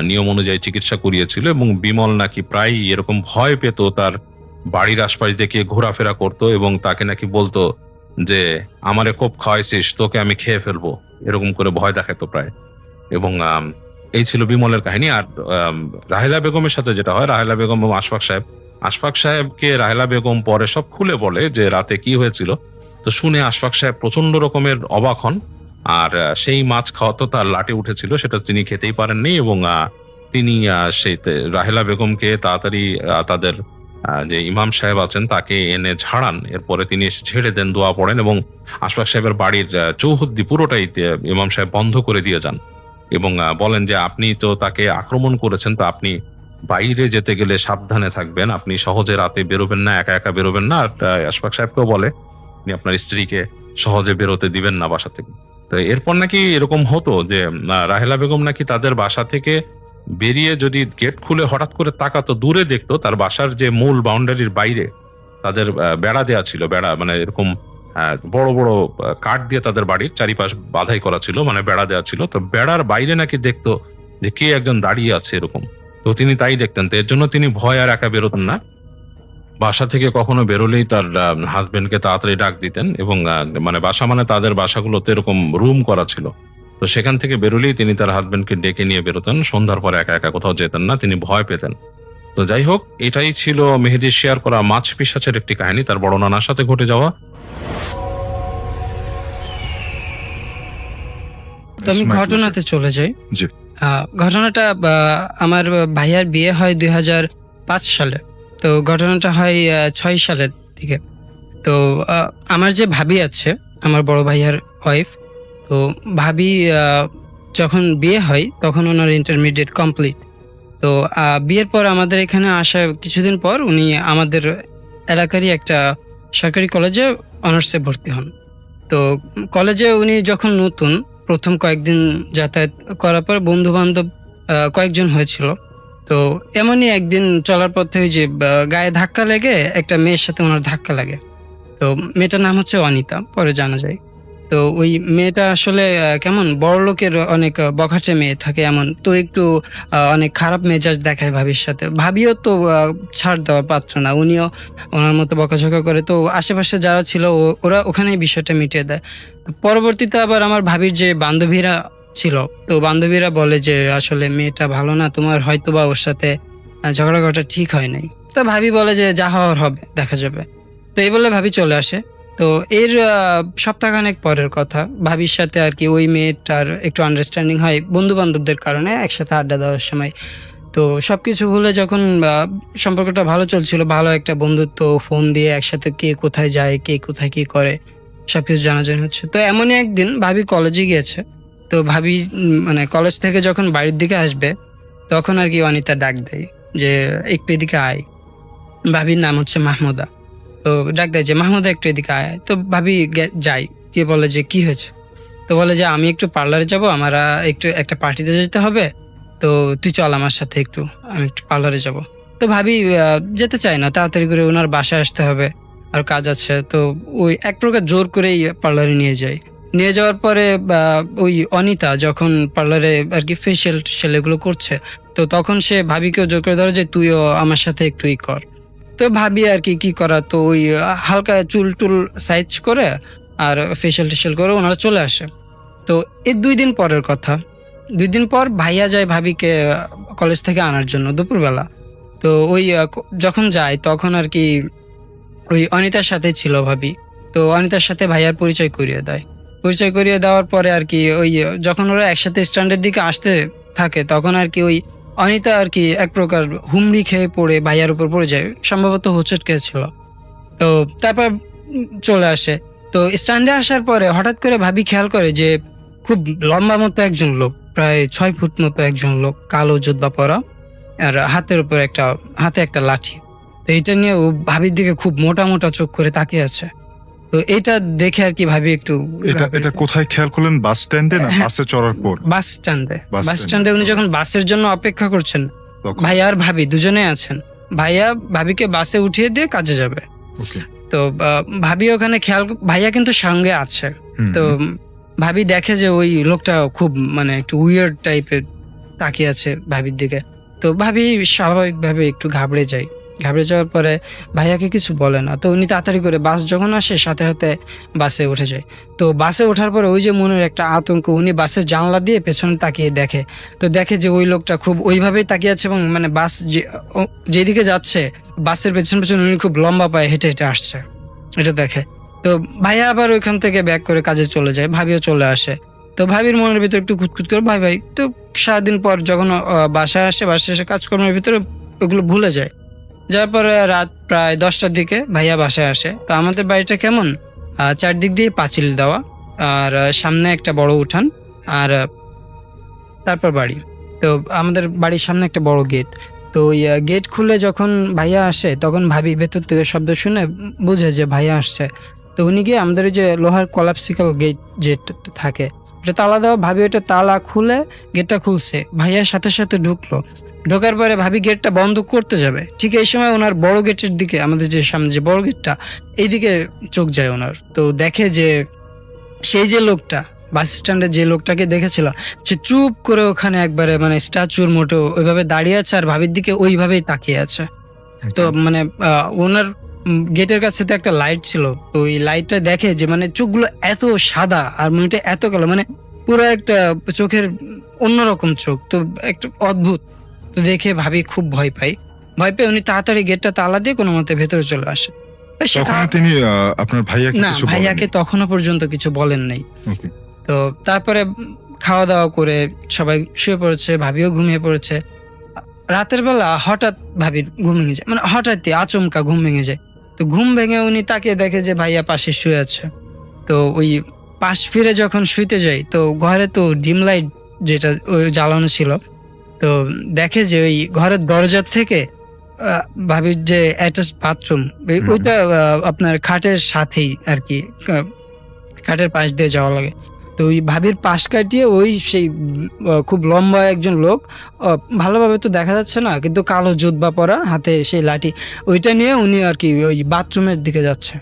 নিয়ম অনুযায়ী চিকিৎসা করিয়েছিল, এবং বিমল নাকি প্রায় এরকম ভয় পেত, তার বাড়ির আশপাশ দেখে ঘোরাফেরা করতো, এবং তাকে নাকি বলতো যে আমারে খুব খাওয়াইছিস, তোকে আমি খেয়ে ফেলবো, এরকম করে ভয় দেখাতো প্রায়। এবং এই ছিল বিমলের কাহিনী। আর রাহেলা বেগমের সাথে যেটা হয়, রাহেলা বেগম এবং আশফাক সাহেবকে রাহেলা বেগম পরে সব খুলে বলে যে রাতে কি হয়েছিল। তো শুনে আশফাক সাহেব প্রচন্ড রকমের অবাক হন, আর সেই মাছ খাওয়া তো তার লাটে উঠেছিল, সেটা তিনি খেতেই পারেননি, এবং তিনি সেই রাহেলা বেগমকে তাড়াতাড়ি তাদের যে ইমাম সাহেব আছেন তাকে এনে ঝাড়ান। এরপরে তিনি এসে ঝেড়ে দেন, দোয়া পড়েন, এবং আশফাক সাহেবের বাড়ির চৌহদ্দি পুরোটাই ইমাম সাহেব বন্ধ করে দিয়ে যান, এবং বলেন যে আপনি তো তাকে আক্রমণ করেছেন, তো আপনি বাইরে যেতে গেলে সাবধানে থাকবেন, আপনি সহজে রাতে বেরোবেন না, একা একা বেরোবেন না। আর আশফাক সাহেবকেও বলে আপনি আপনার স্ত্রীকে সহজে বেরোতে দিবেন না বাসা থেকে। তো এরপর নাকি এরকম হতো যে রাহেলা বেগম নাকি তাদের বাসা থেকে বেরিয়ে যদি গেট খুলে হঠাৎ করে তাকাতো, দূরে দেখতো তার বাসার যে মূল বাউন্ডারির বাইরে তাদের বেড়া দেয়া ছিল, বেড়া মানে এরকম বড় বড় কাঠ দিয়ে তাদের বাড়ির চারিপাশ বাধাই করা ছিল, মানে বেড়া দেওয়া ছিল। তো বেড়ার বাইরে নাকি দেখতো যে কে একজন দাঁড়িয়ে আছে এরকম। তো তিনি তাই দেখতেন। তো এর জন্য তিনি ভয় আর একা বেরোতেন না, বাসা থেকে কখনো বেরোলেই তার হাজবেন্ডকে তাড়াতাড়ি ডাক দিতেন, এবং মানে বাসা মানে তাদের বাসাগুলোতে এরকম রুম করা ছিল, তো সেখান থেকে বেরোলেই তিনি তার হাজবেন্ডকে ডেকে নিয়ে বেরোতেন। সন্ধ্যার পর একা একা কোথাও যেতেন না, তিনি ভয় পেতেন। তো যাই হোক, এটাই ছিল মেহেদীর শেয়ার করা মাছ পিশাচের একটি কাহিনী, তার বড় নানার সাথে ঘটে যাওয়া। তো আমি ঘটনাতে চলে যাই। জি। ঘটনাটা আমার ভাইয়ার বিয়ে হয় 2005 সালে। তো ঘটনাটা হয় 6 সালের দিকে। তো আমার যে ভাবি আছে, আমার বড় ভাইয়ার ওয়াইফ, তো ভাবি যখন বিয়ে হয় তখন ওনার ইন্টারমিডিয়েট কমপ্লিট। তো বিয়ের পর আমাদের এখানে আসার কিছুদিন পর উনি আমাদের এলাকারই একটা সরকারি কলেজে অনার্সে ভর্তি হন। তো কলেজে উনি যখন নতুন প্রথম কয়েকদিন যাতায়াত করার পর বন্ধু বান্ধব কয়েকজন হয়েছিল। তো এমনই একদিন চলার পথে ওই যে গায়ে ধাক্কা লেগে একটা মেয়ের সাথে ওনার ধাক্কা লাগে। তো মেয়েটার নাম হচ্ছে অনিতা, পরে জানা যায়। তো ওই মেয়েটা আসলে কেমন বড় লোকের অনেক বখাটে মেয়ে থাকে এমন, তো একটু অনেক খারাপ মেজাজ দেখায় ভাবির সাথে। ভাবিও তো ছাড় দেওয়ার পাত্র না, উনিও ওনার মতো বকাঝকা করে। তো আশেপাশে যারা ছিল ওরা ওখানেই বিষয়টা মিটিয়ে দেয়। তো পরবর্তীতে আবার আমার ভাবির যে বান্ধবীরা ছিল, তো বান্ধবীরা বলে যে আসলে মেয়েটা ভালো না, তোমার হয়তোবা ওর সাথে ঝগড়া করাটা ঠিক হয় নাই। তো ভাবি বলে যে যা হওয়ার হবে, দেখা যাবে। তো এই বলে ভাবি চলে আসে। তো এর সপ্তাহখানেক পরের কথা, ভাবির সাথে আর কি ওই মেয়েটার একটু আন্ডারস্ট্যান্ডিং হয় বন্ধু বান্ধবদের কারণে, একসাথে আড্ডা দেওয়ার সময়। তো সবকিছু ভুলে যখন সম্পর্কটা ভালো চলছিল, ভালো একটা বন্ধুত্ব, ফোন দিয়ে একসাথে কে কোথায় যায়, কে কোথায় কি করে সবকিছু জানাজানি হচ্ছে। তো এমনই একদিন ভাবি কলেজে গিয়েছে। তো ভাবি মানে কলেজ থেকে যখন বাড়ির দিকে আসবে তখন আর কি অনিতা ডাক দেয় যে একটু এদিকে আয়। ভাবির নাম হচ্ছে মাহমুদা। তো ডাক দেয় যে মাহমুদা একটু এদিকে আয়। তো ভাবি যাই, গিয়ে বলে যে কি হয়েছে। তো বলে যে আমি একটু পার্লারে যাব, আমার একটু একটা পার্টিতে যেতে হবে, তো তুই চল আমার সাথে একটু, আমি একটু পার্লারে যাব। তো ভাবি যেতে চায় না, তাড়াতাড়ি করে ওনার বাসায় আসতে হবে, আর কাজ আছে। তো ওই এক প্রকার জোর করেই পার্লারে নিয়ে যায়। নিয়ে যাওয়ার পরে ওই অনিতা যখন পার্লারে আর কি ফেশিয়াল এগুলো করছে, তো তখন সে ভাবিকেও জোর করে ধরে যে তুইও আমার সাথে একটু কর। তো ভাবি আর কি করা, তো ওই হালকা চুল টুল সাইজ করে আর ফেশিয়াল টেশিয়াল করে ওনারা চলে আসে। তো এই 2 দিন পরের কথা, 2 দিন পর ভাইয়া যায় ভাবিকে কলেজ থেকে আনার জন্য দুপুরবেলা। তো ওই যখন যায় তখন আর কি ওই অনিতার সাথে ছিল ভাবি। তো অনিতার সাথে ভাইয়ার পরিচয় করিয়ে দেয়। পরিচয় করিয়ে দেওয়ার পরে আর কি ওই যখন ওরা একসাথে স্ট্যান্ডের দিকে আসতে থাকে তখন আর কি ওই অনিতা আর কি এক প্রকার হুমড়ি খেয়ে পড়ে ভাইয়ার উপর পড়ে যায়, সম্ভবত হোঁচট খেয়েছিল। তো তারপর চলে আসে। তো স্ট্যান্ডে আসার পরে হঠাৎ করে ভাবি খেয়াল করে যে খুব লম্বা মতো একজন লোক, প্রায় 6 ফুট মতো একজন লোক, কালো জুব্বা পরা, আর হাতে একটা লাঠি। তো এটা নিয়ে ও ভাবির দিকে খুব মোটা মোটা চোখ করে তাকিয়ে আছে। তো এটা দেখে আর কি ভাবি একটু এটা কোথায় খেয়াল করলেন? বাস স্ট্যান্ডে না হ্যাঁ। বাসে চড়ার পর? বাস স্ট্যান্ডে। বাস বাস স্ট্যান্ডে উনি যখন বাসের জন্য অপেক্ষা করছেন, তখন? ভাইয়া আর ভাবি দুজনেই আছেন। ভাইয়া ভাবিকে বাসে উঠিয়ে দিয়ে কাজে যাবে। ওকে। তো ভাবি ওখানে ভাইয়া কিন্তু সঙ্গে আছে। হুম, তো হুম। ভাবি দেখে যে ওই লোকটা খুব মানে একটু উইয়ার্ড টাইপের তাকিয়ে আছে ভাবির দিকে। তো ভাবি স্বাভাবিকভাবে একটু ঘাবড়ে যায়। ঘাবড়ে যাওয়ার পরে ভাইয়াকে কিছু বলে না। তো উনি তাড়াতাড়ি করে বাস যখন আসে সাথে সাথে বাসে উঠে যায়। তো বাসে ওঠার পরে ওই যে মনের একটা আতঙ্ক, উনি বাসের জানলা দিয়ে পেছনে তাকিয়ে দেখে। তো দেখে যে ওই লোকটা খুব ওইভাবেই তাকিয়ে আছে এবং মানে বাস যেদিকে যাচ্ছে বাসের পেছন পেছন উনি খুব লম্বা পায়ে হেঁটে হেঁটে আসছে, এটা দেখে। তো ভাইয়া আবার ওইখান থেকে ব্যাক করে কাজে চলে যায়, ভাবিও চলে আসে। তো ভাবির মনের ভিতরে একটু খুঁতখুত করে ভাই তো সারাদিন পর যখন বাসায় এসে কাজকর্মের ভিতরে ওগুলো ভুলে যায়। যাওয়ার পরে রাত প্রায় 10টার দিকে ভাইয়া বাসায় আসে। তো আমাদের বাড়িটা কেমন, চারদিক দিয়ে পাঁচিল দেওয়া, আর সামনে একটা বড় উঠান, আর তারপর বাড়ি। তো আমাদের বাড়ির সামনে একটা বড় গেট। তো ওই গেট খুলে যখন ভাইয়া আসে তখন ভাবি ভেতর থেকে শব্দ শুনে বুঝে যে ভাইয়া আসছে। তো উনি গিয়ে আমাদের ওই যে লোহার কলাপসিক্যাল গেট যে থাকে ওটা তালা দেওয়া, ভাবি ওটা তালা খুলে গেটটা খুলছে, ভাইয়ার সাথে সাথে ঢুকলো। ঢোকার পরে ভাবি গেটটা বন্ধ করতে যাবে, ঠিক এই সময় ওনার বড় গেটের দিকে, আমাদের যে সামনে যে বড় গেটটা, এইদিকে চোখ যায় ওনার। তো দেখে যে সেই যে লোকটা বাস স্ট্যান্ডে যে লোকটাকে দেখেছিল সে চুপ করে ওখানে একবারে মানে স্ট্যাচুর মতো ওইভাবে দাঁড়িয়ে আছে আর ভাবির দিকে ওইভাবেই তাকিয়ে আছে। তো মানে ওনার গেটের কাছে তো একটা লাইট ছিল। তো ওই লাইটটা দেখে যে মানে চোখগুলো এত সাদা আর মুখটা এত কালো, মানে পুরো একটা চোখের অন্যরকম চোখ, তো একটা অদ্ভুত। তো দেখে ভাবি খুব ভয় পেয়ে উনি তাড়াতাড়ি গেটটা তালা দিয়ে কোনো মতে ভেতরে চলে আসে। তখন তিনি আপনার ভাইয়াকে না, কিছু ভাইয়াকে বলেননি? তখনও পর্যন্ত কিছু বলেন নাই। ওকে। তো তারপরে খাওয়া দাওয়া করে সবাই শুয়ে পড়েছে, ভাবিও ঘুমিয়ে পড়েছে। রাতের বেলা হঠাৎ ভাবির ঘুম ভেঙে যায়, মানে হঠাৎই আচমকা ঘুম ভেঙে যায়। তো ঘুম ভেঙে উনি তাকিয়ে দেখে যে ভাইয়া পাশে শুয়ে আছে। তো ওই পাশ ফিরে যখন শুইতে যাই তো ঘরে তো ডিম লাইট যেটা ওই জ্বালানো ছিল, তো দেখে যে ওই ঘরের দরজার থেকে ভাবির যে অ্যাটাচ বাথরুম ওইটা আপনার খাটের সাথেই আর কি, খাটের পাশ দিয়ে যাওয়া লাগে। তো ওই ভাবির পাশ কাটিয়ে ওই সেই খুব লম্বা একজন লোক, ভালোভাবে তো দেখা যাচ্ছে না কিন্তু কালো জুব্বা পরা, হাতে সেই লাঠি, ওইটা নিয়ে উনি আর কি ওই বাথরুমের দিকে যাচ্ছে।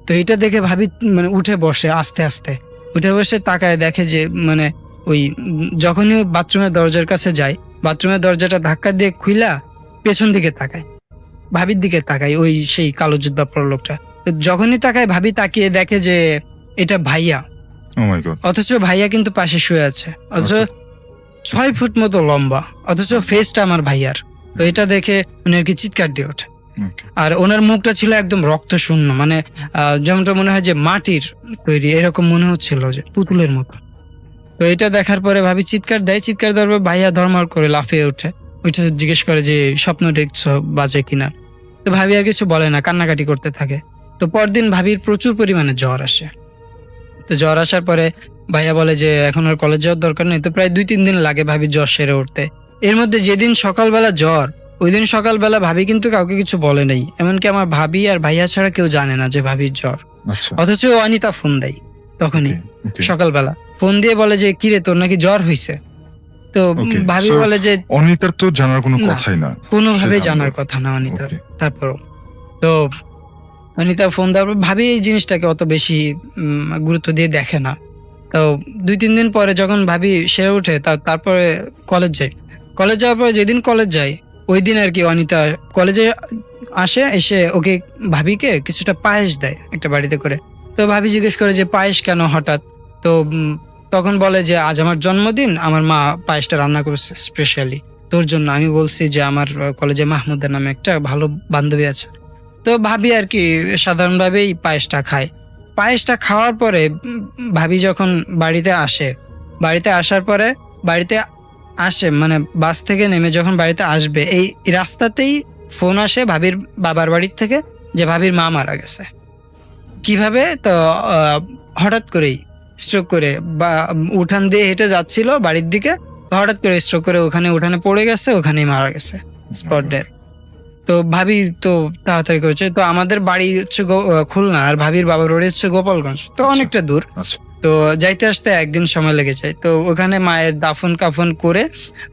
তো এটা দেখে ভাবি মানে উঠে বসে আস্তে আস্তে উঠে বসে তাকায়, দেখে যে মানে ওই যখনই বাথরুমের দরজার কাছে যায় বাথরুমের দরজাটা ধাক্কা দিয়ে খুইলা পেছন দিকে তাকায়, ভাবির দিকে তাকায় ওই সেই কালো জুব্বা পরা লোকটা। তো যখনই তাকায় ভাবি তাকিয়ে দেখে যে এটা ভাইয়া। ও মাই গড। অথচ ভাইয়া কিন্তু পাশে শুয়ে আছে, অথচ Okay. 6 ফুট মতো লম্বা, অথচ ফেসটা আমার ভাইয়ার। তো এটা দেখে উনি আর কি চিৎকার দিয়ে ওঠে। Okay. আর ওনার মুখটা ছিল একদম রক্ত শূন্য, মানে যেমনটা মনে হয় যে মাটির তৈরি, এরকম মনে হচ্ছিল যে পুতুলের মতো। তো এটা দেখার পরে ভাবি চিৎকার দেওয়ার পর ভাইয়া ধর্মার করে লাফিয়ে ওঠে, ওইটা জিজ্ঞেস করে যে স্বপ্ন দেখছো বাজে কিনা। তো ভাবি আর কিছু বলে না, কান্নাকাটি করতে থাকে। তো পরদিন ভাবির প্রচুর পরিমাণে জ্বর আসে। তো জ্বর আসার পরে ভাইয়া বলে যে এখন আর কলেজ যাওয়ার দরকার নেই। তো প্রায় 2-3 দিন লাগে ভাবির জ্বর সেরে উঠতে। এর মধ্যে যেদিন সকালবেলা জ্বর, ওই দিন সকালবেলা ভাবি কিন্তু কাউকে কিছু বলে নেই, এমনকি আমার ভাবি আর ভাইয়া ছাড়া কেউ জানে না যে ভাবির জ্বর। আচ্ছা। অথচ অনিতা ফোন দেয় তখনই Okay. সকালবেলা, ফোন দিয়ে বলে যে কিরে তোর নাকি জ্বর হয়েছে। তো Okay, ভাবি so বলে যে অনিতার তো জানার কোনো না, কথাই না। কোনোভাবে সে জানার জানলো। কথা না অনিতার। Okay. তারপরও তো অনিতা ফোন দেওয়ার পর ভাবি এই জিনিসটাকে অত বেশি গুরুত্ব দিয়ে দেখে না। তো 2-3 দিন পরে যখন ভাবি সেরে উঠে তারপরে কলেজ যাওয়ার পরে যেদিন কলেজ যায় ওই দিন আর কি অনিতা কলেজে এসে ওকে ভাবিকে কিছুটা পায়েস দেয় একটা বাড়িতে করে, তো ভাবি জিজ্ঞেস করে যে পায়েস কেন হঠাৎ? তো তখন বলে যে আজ আমার জন্মদিন, আমার মা পায়েসটা রান্না করেছে স্পেশালি তোর জন্য। আমি বলছি যে আমার কলেজে মাহমুদা নামে একটা ভালো বান্ধবী আছে। তো ভাবি আর কি সাধারণভাবেই পায়েসটা খায়। পায়েসটা খাওয়ার পরে ভাবি যখন বাড়িতে আসার পরে বাড়িতে আসে মানে বাস থেকে নেমে যখন বাড়িতে আসবে, এই রাস্তাতেই ফোন আসে ভাবির বাবার বাড়ির থেকে যে ভাবির মা মারা গেছে। কিভাবে? তো হঠাৎ করেই স্ট্রোক করে, বা উঠান দিয়ে হেঁটে যাচ্ছিল বাড়ির দিকে, হঠাৎ করে স্ট্রোক করে ওখানে উঠানে পড়ে গেছে, ওখানেই মারা গেছে, স্পট ডেথ। তো ভাবি তো তাড়াতাড়ি করেছে। তো আমাদের বাড়ি হচ্ছে খুলনা, আর ভাবির বাবার বাড়ি হচ্ছে গোপালগঞ্জ, তো অনেকটা দূর। আচ্ছা। তো যাইতে আসতে একদিন সময় লেগে যায়। তো ওখানে মায়ের দাফন কাফন করে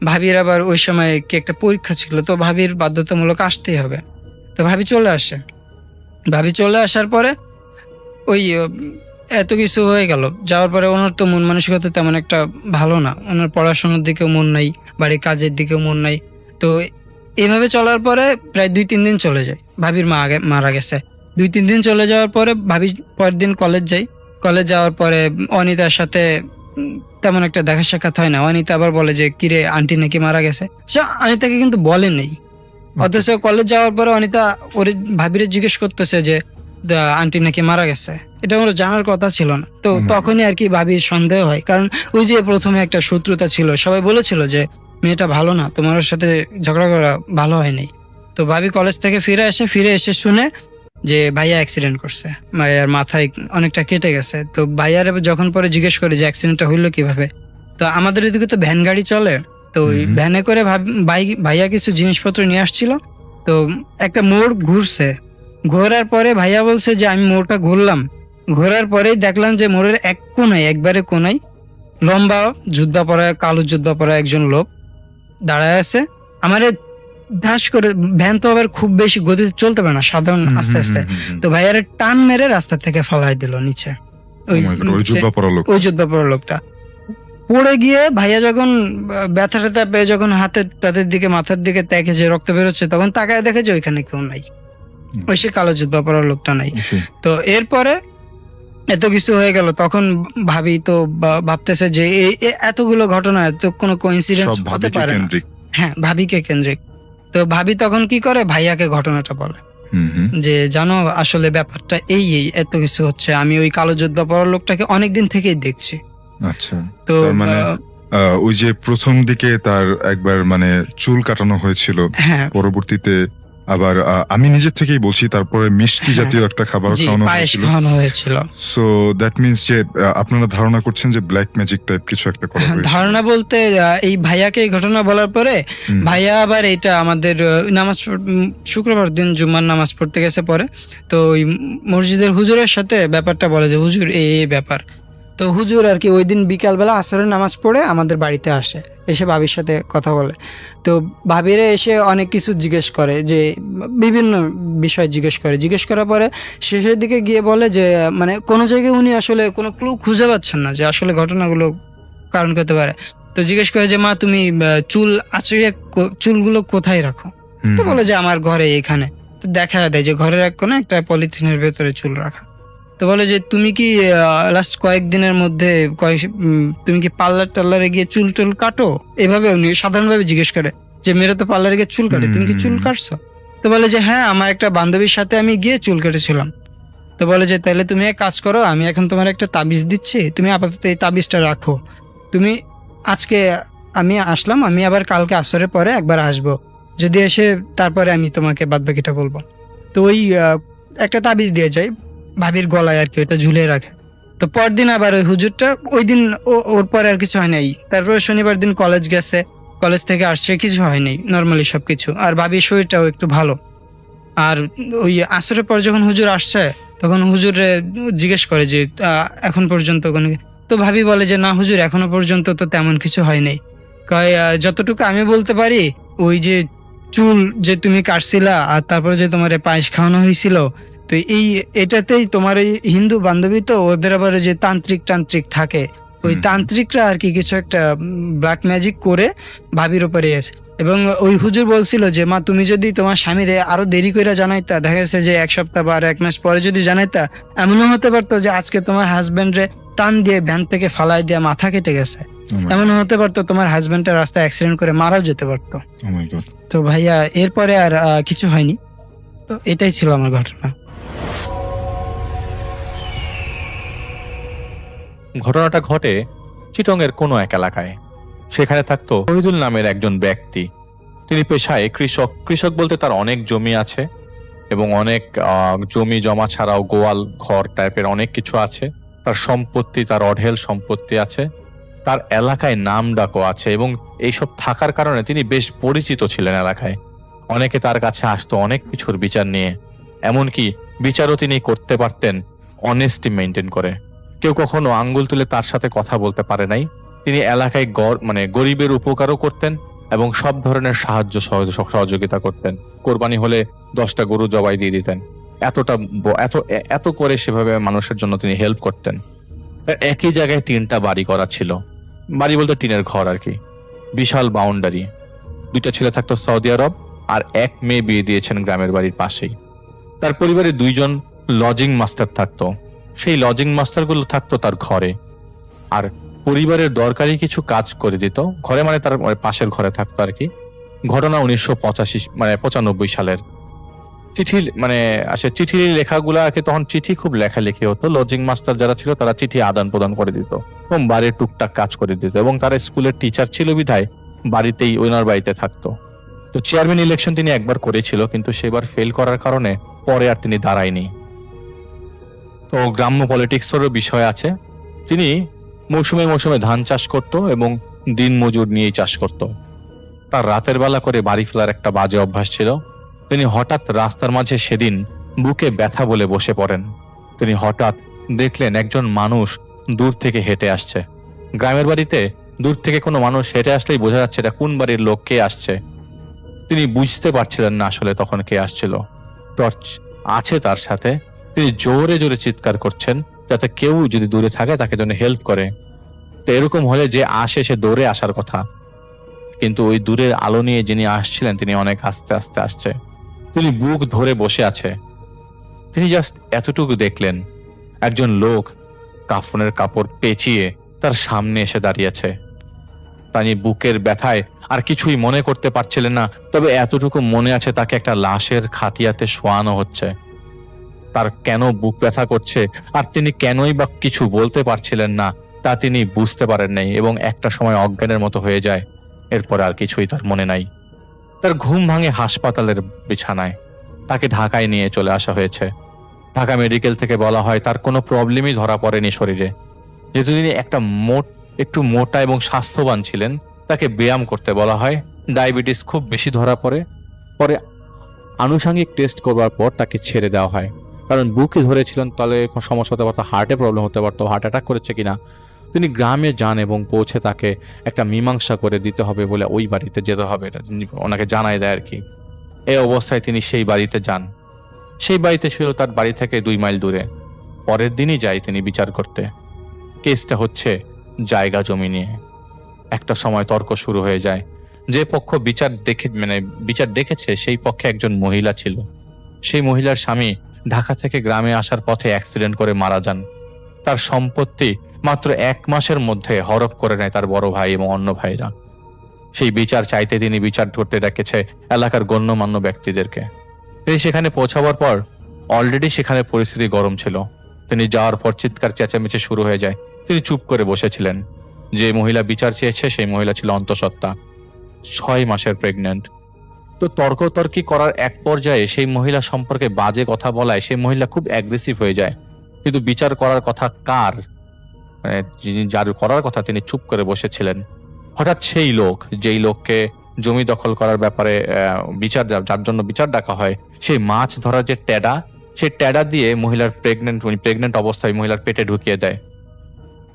ভাবির আবার ওই সময় কি একটা পরীক্ষা ছিল, তো ভাবির বাধ্যতামূলক আসতেই হবে। তো ভাবি চলে আসে। ভাবি চলে আসার পরে ওই এত কিছু হয়ে গেল, যাওয়ার পরে ওনার তো মন মানসিকতা তেমন একটা ভালো না, ওনার পড়াশোনার দিকেও মন নাই, বাড়ির কাজের দিকেও মন নাই। তো এভাবে চলার পরে প্রায় 2-3 দিন চলে যায়। ভাবির মা আগে মারা গেছে, 2-3 দিন চলে যাওয়ার পরে ভাবি পরের দিন কলেজ যাই। কলেজ যাওয়ার পরে অনিতার সাথে তেমন একটা দেখা সাক্ষাৎ হয় না। অনিতা আবার বলে যে কিরে আন্টি নাকি মারা গেছে, সে অনিতাকে কিন্তু বলে নেই। অথচ কলেজ যাওয়ার পরে অনিতা ওরে ভাবিরে জিজ্ঞেস করতেছে যে আন্টি নাকি মারা গেছে, এটা ওর জানার কথা ছিল না। তো তখনই আর কি ভাবির সন্দেহ হয়, কারণ ওই যে প্রথমে একটা শত্রুতা ছিল, সবাই বলেছিল যে মেয়েটা ভালো না, তোমার ওর সাথে ঝগড়া করা ভালো হয়নি। তো ভাবি কলেজ থেকে ফিরে এসে শুনে যে ভাইয়া অ্যাক্সিডেন্ট করছে, ভাইয়ার মাথায় অনেকটা কেটে গেছে। তো ভাইয়ার যখন পরে জিজ্ঞেস করে যে অ্যাক্সিডেন্টটা হইলো কিভাবে, তো আমাদের এদিকে তো ভ্যান গাড়ি চলে, তো ওই ভ্যানে করে ভাইয়া কিছু জিনিসপত্র নিয়ে আসছিল। তো একটা মোড় ঘুরছে, ঘোরার পরে ভাইয়া বলছে যে আমি মোড়টা ঘোরার পরেই দেখলাম যে মোড়ের একবারে কোনায় লম্বা জুব্বা পরা, কালো জুব্বা পরা একজন লোক দাঁড়ায় আছে। আমার ধাস করে, ভ্যান তো আবার খুব বেশি গতিতে চলতে পারে না, সাধারণ আস্তে আস্তে। তো ভাইয়ার টান মেরে রাস্তা থেকে ফালাই দিল নিচে। ওই জুব্বা পরা লোক, ওই জুব্বা পরা লোকটা পড়ে গিয়ে ভাইয়া যখন ব্যথা ট্যাথা পেয়ে যখন হাতের দিকে মাথার দিকে দেখে যে রক্ত বেরোচ্ছে, তখন তাকায় দেখে যে ওইখানে কেউ নাই, ওই সে কালো জুব্বা পরা লোকটা নাই। তো এরপরে এত কিছু হয়ে গেল, তখন ভাবি তো ভাবতেছে যে এতগুলো ঘটনা এত কোনো কোইন্সিডেন্স হতে পারে না। হ্যাঁ, ভাবিকে কেন্দ্রিক। তো ভাবি তখন কি করে, ভাইয়াকে ঘটনাটা বলে যে জানো আসলে ব্যাপারটা এই এত কিছু হচ্ছে, আমি ওই কালো জুব্বা পরা লোকটাকে অনেকদিন থেকেই দেখছি। আচ্ছা। তো মানে ওই যে প্রথম দিকে তার একবার মানে চুল কাটানো হয়েছিল, হ্যাঁ, পরবর্তীতে আবার আমি নিজের থেকেই বলছি, তারপরে মিষ্টি জাতীয় একটা খাবার খাওয়ানো হয়েছিল। সো দ্যাট মিনস যে আপনারা ধারণা করছেন যে ব্ল্যাক ম্যাজিক টাইপ কিছু একটা করা হয়েছিল। ধারণা বলতে এই ভাইয়াকে এই ঘটনা বলার পরে ভাইয়া আবার এটা আমাদের নামাজ শুক্রবার দিন জুম্মার নামাজ পড়তে গেছে পরে, তো ওই মসজিদের হুজুরের সাথে ব্যাপারটা বলে যে হুজুর এই ব্যাপার। তো হুজুর আর কি ওই দিন বিকালবেলা আসরের নামাজ পড়ে আমাদের বাড়িতে আসে, এসে ভাবির সাথে কথা বলে। তো ভাবিরে এসে অনেক কিছু জিজ্ঞেস করে, যে বিভিন্ন বিষয় জিজ্ঞেস করার পরে শেষের দিকে গিয়ে বলে যে মানে কোনো জায়গায় উনি আসলে কোনো ক্লু খুঁজে পাচ্ছেন না যে আসলে ঘটনাগুলো কারণ করতে পারে। তো জিজ্ঞেস করে যে মা তুমি চুল আঁচড়িয়ে চুলগুলো কোথায় রাখো? তো বলে যে আমার ঘরে এখানে। তো দেখা দেয় যে ঘরের এক কোণে একটা পলিথিনের ভেতরে চুল রাখা। তো বলে যে তুমি কি লাস্ট কয়েকদিনের মধ্যে তুমি কি পার্লারে গিয়ে চুল টুল কাটো? এভাবে উনি সাধারণভাবে জিজ্ঞেস করে যে মেয়েরা তো পার্লারে গিয়ে চুল কাটে, তুমি কি চুল কাটছো? তো বলে যে হ্যাঁ, আমার একটা বান্ধবীর সাথে আমি গিয়ে চুল কেটেছিলাম। তো বলে যে তাহলে তুমি এক কাজ করো, আমি এখন তোমার একটা তাবিজ দিচ্ছি, তুমি আপাতত এই তাবিজটা রাখো। তুমি আজকে আমি আসলাম, আমি আবার কালকে আসরের পরে একবার আসবো, যদি এসে তারপরে আমি তোমাকে বাদবাকিটা বলবো। তো ওই একটা তাবিজ দিয়ে যায় ভাবির গলায় আর কি, ওটা ঝুলিয়ে রাখে। তো পরদিন আবার ওই হুজুরটা, ওই দিন ওর পরে আর কিছু হয় নাই। তারপরে শনিবার দিন কলেজ গেছে, কলেজ থেকে আসছে, কিছু হয়নি, নর্মালি সবকিছু। আর ভাবির শরীরটাও একটু ভালো। আর ওই আসরের পর যখন হুজুর আসছে, তখন হুজুরে জিজ্ঞেস করে যে এখন পর্যন্ত কোনো, তো ভাবি বলে যে না হুজুর, এখনো পর্যন্ত তো তেমন কিছু হয়নি। কয় যতটুকু আমি বলতে পারি, ওই যে চুল যে তুমি কাটছিলা আর তারপরে যে তোমার পায়েস খাওয়ানো হয়েছিল, তো এটাতেই তোমার এই হিন্দু বান্ধবী তো, ওদের আবার যে তান্ত্রিক থাকে, ওই হুম। তান্ত্রিকরা আর কি কিছু একটা ব্ল্যাক ম্যাজিক করে ভাবির উপরে এসে, এবং ওই হুজুর বলছিল যে মা তুমি যদি তোমার স্বামীরে আরো দেরি করে জানাইতা, দেখা গেছে যে 1 সপ্তাহ বা 1 মাস পরে যদি জানাইতা, এমনও হতে পারতো যে আজকে তোমার হাজবেন্ডরে টান দিয়ে ভ্যান থেকে ফালাই দিয়ে মাথা কেটে গেছে, এমনও হতে পারতো তোমার হাজবেন্ডের রাস্তায় অ্যাক্সিডেন্ট করে মারাও যেতে পারতো। Oh my God. তো ভাইয়া এরপরে আর কিছু হয়নি। তো এটাই ছিল আমার ঘটনা। ঘটনাটা ঘটে চিটংয়ের কোনো এক এলাকায়। সেখানে থাকতো শহীদুল নামের একজন ব্যক্তি। তিনি পেশায় কৃষক। কৃষক বলতে তার অনেক জমি আছে এবং অনেক জমি জমা ছাড়াও গোয়াল ঘর টাইপের অনেক কিছু আছে। তার সম্পত্তি, তার অঢেল সম্পত্তি আছে। তার এলাকায় নাম ডাকও আছে এবং এইসব থাকার কারণে তিনি বেশ পরিচিত ছিলেন এলাকায়। অনেকে তার কাছে আসতো অনেক কিছুর বিচার নিয়ে। এমনকি বিচারও তিনি করতে পারতেন অনেস্টি মেনটেন করে। কেউ কখনো আঙ্গুল তুলে তার সাথে কথা বলতে পারে নাই। তিনি এলাকায় গরিবের উপকারও করতেন এবং সব ধরনের সাহায্য সহযোগিতা করতেন। কোরবানি হলে 10টা গরু জবাই দিয়ে দিতেন। এত করে সেভাবে মানুষের জন্য তিনি হেল্প করতেন। তার একই জায়গায় 3টা বাড়ি করা ছিল। বাড়ি বলতে টিনের ঘর আর কি, বিশাল বাউন্ডারি। 2টা ছেলে থাকতো সৌদি আরব আর 1 মেয়ে বিয়ে দিয়েছেন গ্রামের বাড়ির পাশেই। তার পরিবারে 2 জন লজিং মাস্টার থাকতো। সেই লজিং মাস্টারগুলো থাকতো তার ঘরে আর পরিবারের দরকারি কিছু কাজ করে দিত ঘরে, মানে তার পাশের ঘরে থাকতো আর কি। ঘটনা 1995 সালের। চিঠি লেখাগুলাকে তখন চিঠি খুব লেখালেখি হতো। লজিং মাস্টার যারা ছিল তারা চিঠি আদান প্রদান করে দিত এবং বাড়ির টুকটাক কাজ করে দিত এবং তারা স্কুলের টিচার ছিল বিধায় বাড়িতেই ওনার বাড়িতে থাকতো। তো চেয়ারম্যান ইলেকশন তিনি একবার করেছিল, কিন্তু সেবার ফেল করার কারণে পরে আর তিনি দাঁড়ায়নি। তো গ্রাম্য পলিটিক্সেরও বিষয় আছে। তিনি মৌসুমে মৌসুমে ধান চাষ করত এবং দিন মজুর নিয়েই চাষ করত। তার রাতের বেলা করে বাড়ি ফেলার একটা বাজে অভ্যাস ছিল। তিনি হঠাৎ রাস্তার মাঝে সেদিন বুকে ব্যথা বলে বসে পড়েন। তিনি হঠাৎ দেখলেন একজন মানুষ দূর থেকে হেঁটে আসছে। গ্রামের বাড়িতে দূর থেকে কোনো মানুষ হেঁটে আসলেই বোঝা যাচ্ছে এটা কোন বাড়ির লোক, কে আসছে। তিনি বুঝতে পারছিলেন না আসলে তখন কে আসছিল। টর্চ আছে তার সাথে। তিনি জোরে জোরে চিৎকার করছেন যাতে কেউ যদি দূরে থাকে তাকে যেন হেল্প করে। তো এরকম হলে যে আসে সে দৌড়ে আসার কথা, কিন্তু ওই দূরের আলো নিয়ে যিনি আসছিলেন তিনি অনেক আস্তে আস্তে আসছে। তিনি বুক ধরে বসে আছে। তিনি জাস্ট এতটুকু দেখলেন একজন লোক কাফনের কাপড় পেঁচিয়ে তার সামনে এসে দাঁড়িয়েছে। তিনি বুকের ব্যথায় আর কিছুই মনে করতে পারছিলেন না, তবে এতটুকু মনে আছে তাকে একটা লাশের খাটিয়াতে শোয়ানো হচ্ছে। তার কেন বুক ব্যথা করছে আর তিনি কেনই বা কিছু বলতে পারছিলেন না তা তিনি বুঝতে পারেন নাই এবং একটা সময় অজ্ঞানের মতো হয়ে যায়। এরপরে আর কিছুই তার মনে নাই। তার ঘুম ভাঙে হাসপাতালের বিছানায়। তাকে ঢাকায় নিয়ে চলে আসা হয়েছে। ঢাকা মেডিকেল থেকে বলা হয় তার কোনো প্রবলেমই ধরা পড়েনি শরীরে। যেহেতু তিনি একটু মোটা এবং স্বাস্থ্যবান ছিলেন, তাকে ব্যায়াম করতে বলা হয়। ডায়াবেটিস খুব বেশি ধরা পরে আনুষঙ্গিক টেস্ট করবার পর তাকে ছেড়ে দেওয়া হয়, কারণ বুকে ধরেছিলেন তাহলে সমস্যা হতে পারতো, হার্টে প্রবলেম হতে পারতো, হার্ট অ্যাটাক করেছে কিনা। তিনি গ্রামে যান এবং পৌঁছে তাকে একটা মীমাংসা করে দিতে হবে বলে ওই বাড়িতে যেতে হবে এটা ওনাকে জানাই দেয় আর কি। এই অবস্থায় তিনি সেই বাড়িতে যান। সেই বাড়িতে ছিল তার বাড়ি থেকে 2 মাইল দূরে। পরের দিনই যায় তিনি বিচার করতে। কেসটা হচ্ছে জায়গা জমি নিয়ে। একটা সময় তর্ক শুরু হয়ে যায়। যে পক্ষ বিচার দেখেছে সেই পক্ষে একজন মহিলা ছিল। সেই মহিলার স্বামী ঢাকা থেকে গ্রামে আসার পথে অ্যাক্সিডেন্ট করে মারা যান। তার সম্পত্তি মাত্র 1 মাসের মধ্যে হরপ করে নেয় তার বড় ভাই এবং অন্য ভাইরা। সেই বিচার চাইতে তিনি বিচার করতে ডেকেছে এলাকার গণ্যমান্য ব্যক্তিদেরকে। তিনি সেখানে পৌঁছাবার পর অলরেডি সেখানে পরিস্থিতি গরম ছিল। তিনি যাওয়ার পর চিৎকার চেঁচামেচি শুরু হয়ে যায়। তিনি চুপ করে বসেছিলেন। যে মহিলা বিচার চেয়েছে সেই মহিলা ছিল অন্তঃসত্ত্বা, 6 মাসের প্রেগন্যান্ট। তো তর্কি করার এক পর্যায়ে সেই মহিলা সম্পর্কে বাজে কথা বলায় সেই মহিলা খুব অ্যাগ্রেসিভ হয়ে যায়। কিন্তু বিচার করার কথা কার, যার করার কথা তিনি চুপ করে বসেছিলেন। হঠাৎ সেই লোক, যেই লোককে জমি দখল করার ব্যাপারে যার জন্য বিচার ডাকা হয়, সেই মাছ ধরার যে ট্যাডা, সেই ট্যাডা দিয়ে মহিলার প্রেগনেন্ট অবস্থায় মহিলার পেটে ঢুকিয়ে দেয়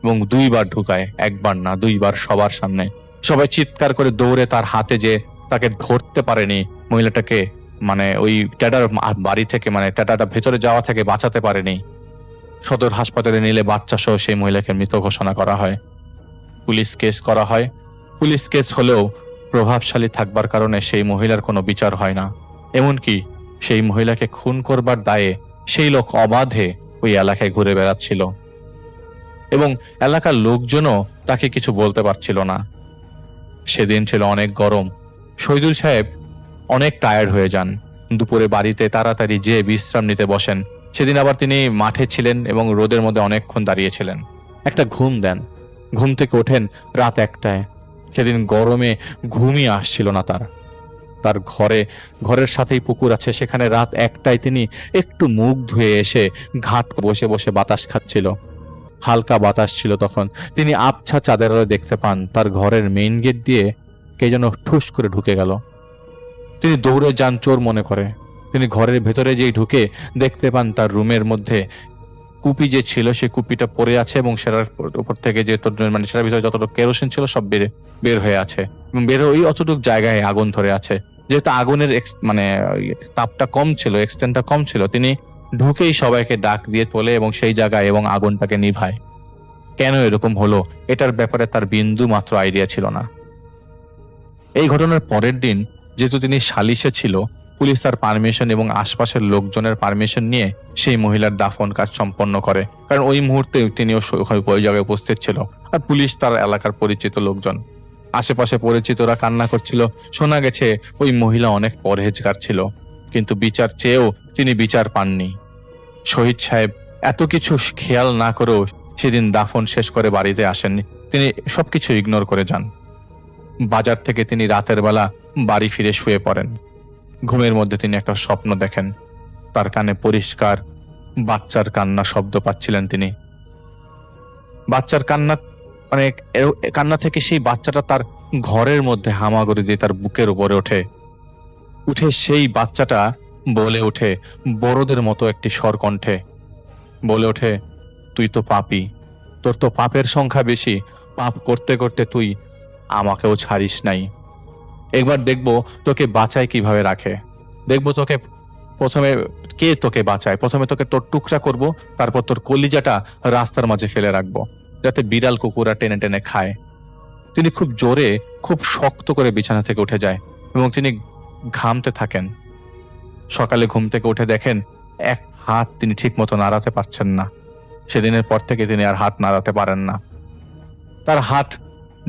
এবং 2 বার ঢুকায়। 1 বার না 2 বার, সবার সামনে। সবাই চিৎকার করে দৌড়ে তার হাতে যে তাকে ধরতে পারেনি মহিলাটাকে, ওই ট্যাডার বাড়ি থেকে ট্যাডাটা ভেতরে যাওয়া থেকে বাঁচাতে পারেনি। সদর হাসপাতালে নিলে বাচ্চা সহ সেই মহিলাকে মৃত ঘোষণা করা হয়। পুলিশ কেস করা হয়। পুলিশ কেস হলেও প্রভাবশালী থাকবার কারণে সেই মহিলার কোনো বিচার হয় না। এমনকি সেই মহিলাকে খুন করবার দায়ে সেই লোক অবাধে ওই এলাকায় ঘুরে বেড়াচ্ছিল এবং এলাকার লোকজনও তাকে কিছু বলতে পারছিল না। সেদিন ছিল অনেক গরম। শহীদুল সাহেব অনেক টায়ার্ড হয়ে যান। দুপুরে বাড়িতে তাড়াতাড়ি যেয়ে বিশ্রাম নিতে বসেন। সেদিন আবার তিনি মাঠে ছিলেন এবং রোদের মধ্যে অনেকক্ষণ দাঁড়িয়েছিলেন। একটা ঘুম দেন। ঘুম থেকে ওঠেন রাত 1টায়। সেদিন গরমে ঘুমই আসছিল না তার ঘরের সাথেই পুকুর আছে, সেখানে রাত 1টায় তিনি একটু মুখ ধুয়ে এসে ঘাট বসে বসে বাতাস খাচ্ছিল। হালকা বাতাস ছিল তখন। তিনি আবছা চাঁদের আলোয় দেখতে পান তার ঘরের মেইন গেট দিয়ে কে যেন ঠুস করে ঢুকে গেল। তিনি দৌড়ে যান চোর মনে করে। তিনি ঘরের ভেতরে যেই ঢুকে দেখতে পান তার রুমের মধ্যে কুপি যে ছিল সে কুপিটা পড়ে আছে এবং সেটার উপর থেকে যে মানে সেটার ভিতরে যতটুকু কেরোসিন ছিল সব বের হয়ে আছে এবং বের ওই অতটুকু জায়গায় আগুন ধরে আছে। যেহেতু আগুনের মানে তাপটা কম ছিল, এক্সটেন্টটা কম ছিল, তিনি ঢুকেই সবাইকে ডাক দিয়ে তোলে এবং সেই জায়গায় এবং আগুনটাকে নিভায়। কেন এরকম হলো এটার ব্যাপারে তার বিন্দু মাত্র আইডিয়া ছিল না। এই ঘটনার পরের দিন যেহেতু তিনি সালিশে ছিল, পুলিশ তার পারমিশন এবং আশপাশের লোকজনের পারমিশন নিয়ে সেই মহিলার দাফন কাজ সম্পন্ন করে, কারণ ওই মুহূর্তে তিনিও ওই জায়গায় উপস্থিত ছিল। আর পুলিশ তার এলাকার পরিচিত লোকজন, আশেপাশে পরিচিতরা কান্না করছিল। শোনা গেছে ওই মহিলা অনেক পরহেজগার ছিল, কিন্তু বিচার চেয়েও তিনি বিচার পাননি। শহীদ সাহেব এত কিছু খেয়াল না করেও সেদিন দাফন শেষ করে বাড়িতে আসেননি। তিনি সবকিছু ইগনোর করে যান। বাজার থেকে তিনি রাতের বেলা বাড়ি ফিরে শুয়ে পড়েন। ঘুমের মধ্যে তিনি একটা স্বপ্ন দেখেন। তার কানে পরিষ্কার বাচ্চার কান্না শব্দ পাচ্ছিলেন তিনি। বাচ্চার কান্না মানে কান্না থেকে সেই বাচ্চাটা তার ঘরের মধ্যে হামাগুড়ি দিয়ে তার বুকের উপরে উঠে সেই বাচ্চাটা বলে ওঠে বড়দের মতো একটি স্বর কণ্ঠে, বলে ওঠে, তুই তো পাপী, তোর তো পাপের সংখ্যা বেশি, পাপ করতে করতে তুই আমাকেও ছাড়িস নাই। একবার দেখবো তোকে বাঁচায় কিভাবে রাখে, দেখবো তোকে প্রথমে কে তোকে বাঁচায়। প্রথমে তোকে তোর টুকরা করব, তারপর তোর কলিজাটা রাস্তার মাঝে ফেলে রাখবো যাতে বিড়াল কুকুরা টেনে টেনে খায়। তিনি খুব জোরে খুব শক্ত করে বিছানা থেকে উঠে যায় এবং তিনি ঘামতে থাকেন। সকালে ঘুম থেকে উঠে দেখেন এক হাত তিনি ঠিক মতো নাড়াতে পারছেন না। সেদিনের পর থেকে তিনি আর হাত নাড়াতে পারেন না। তার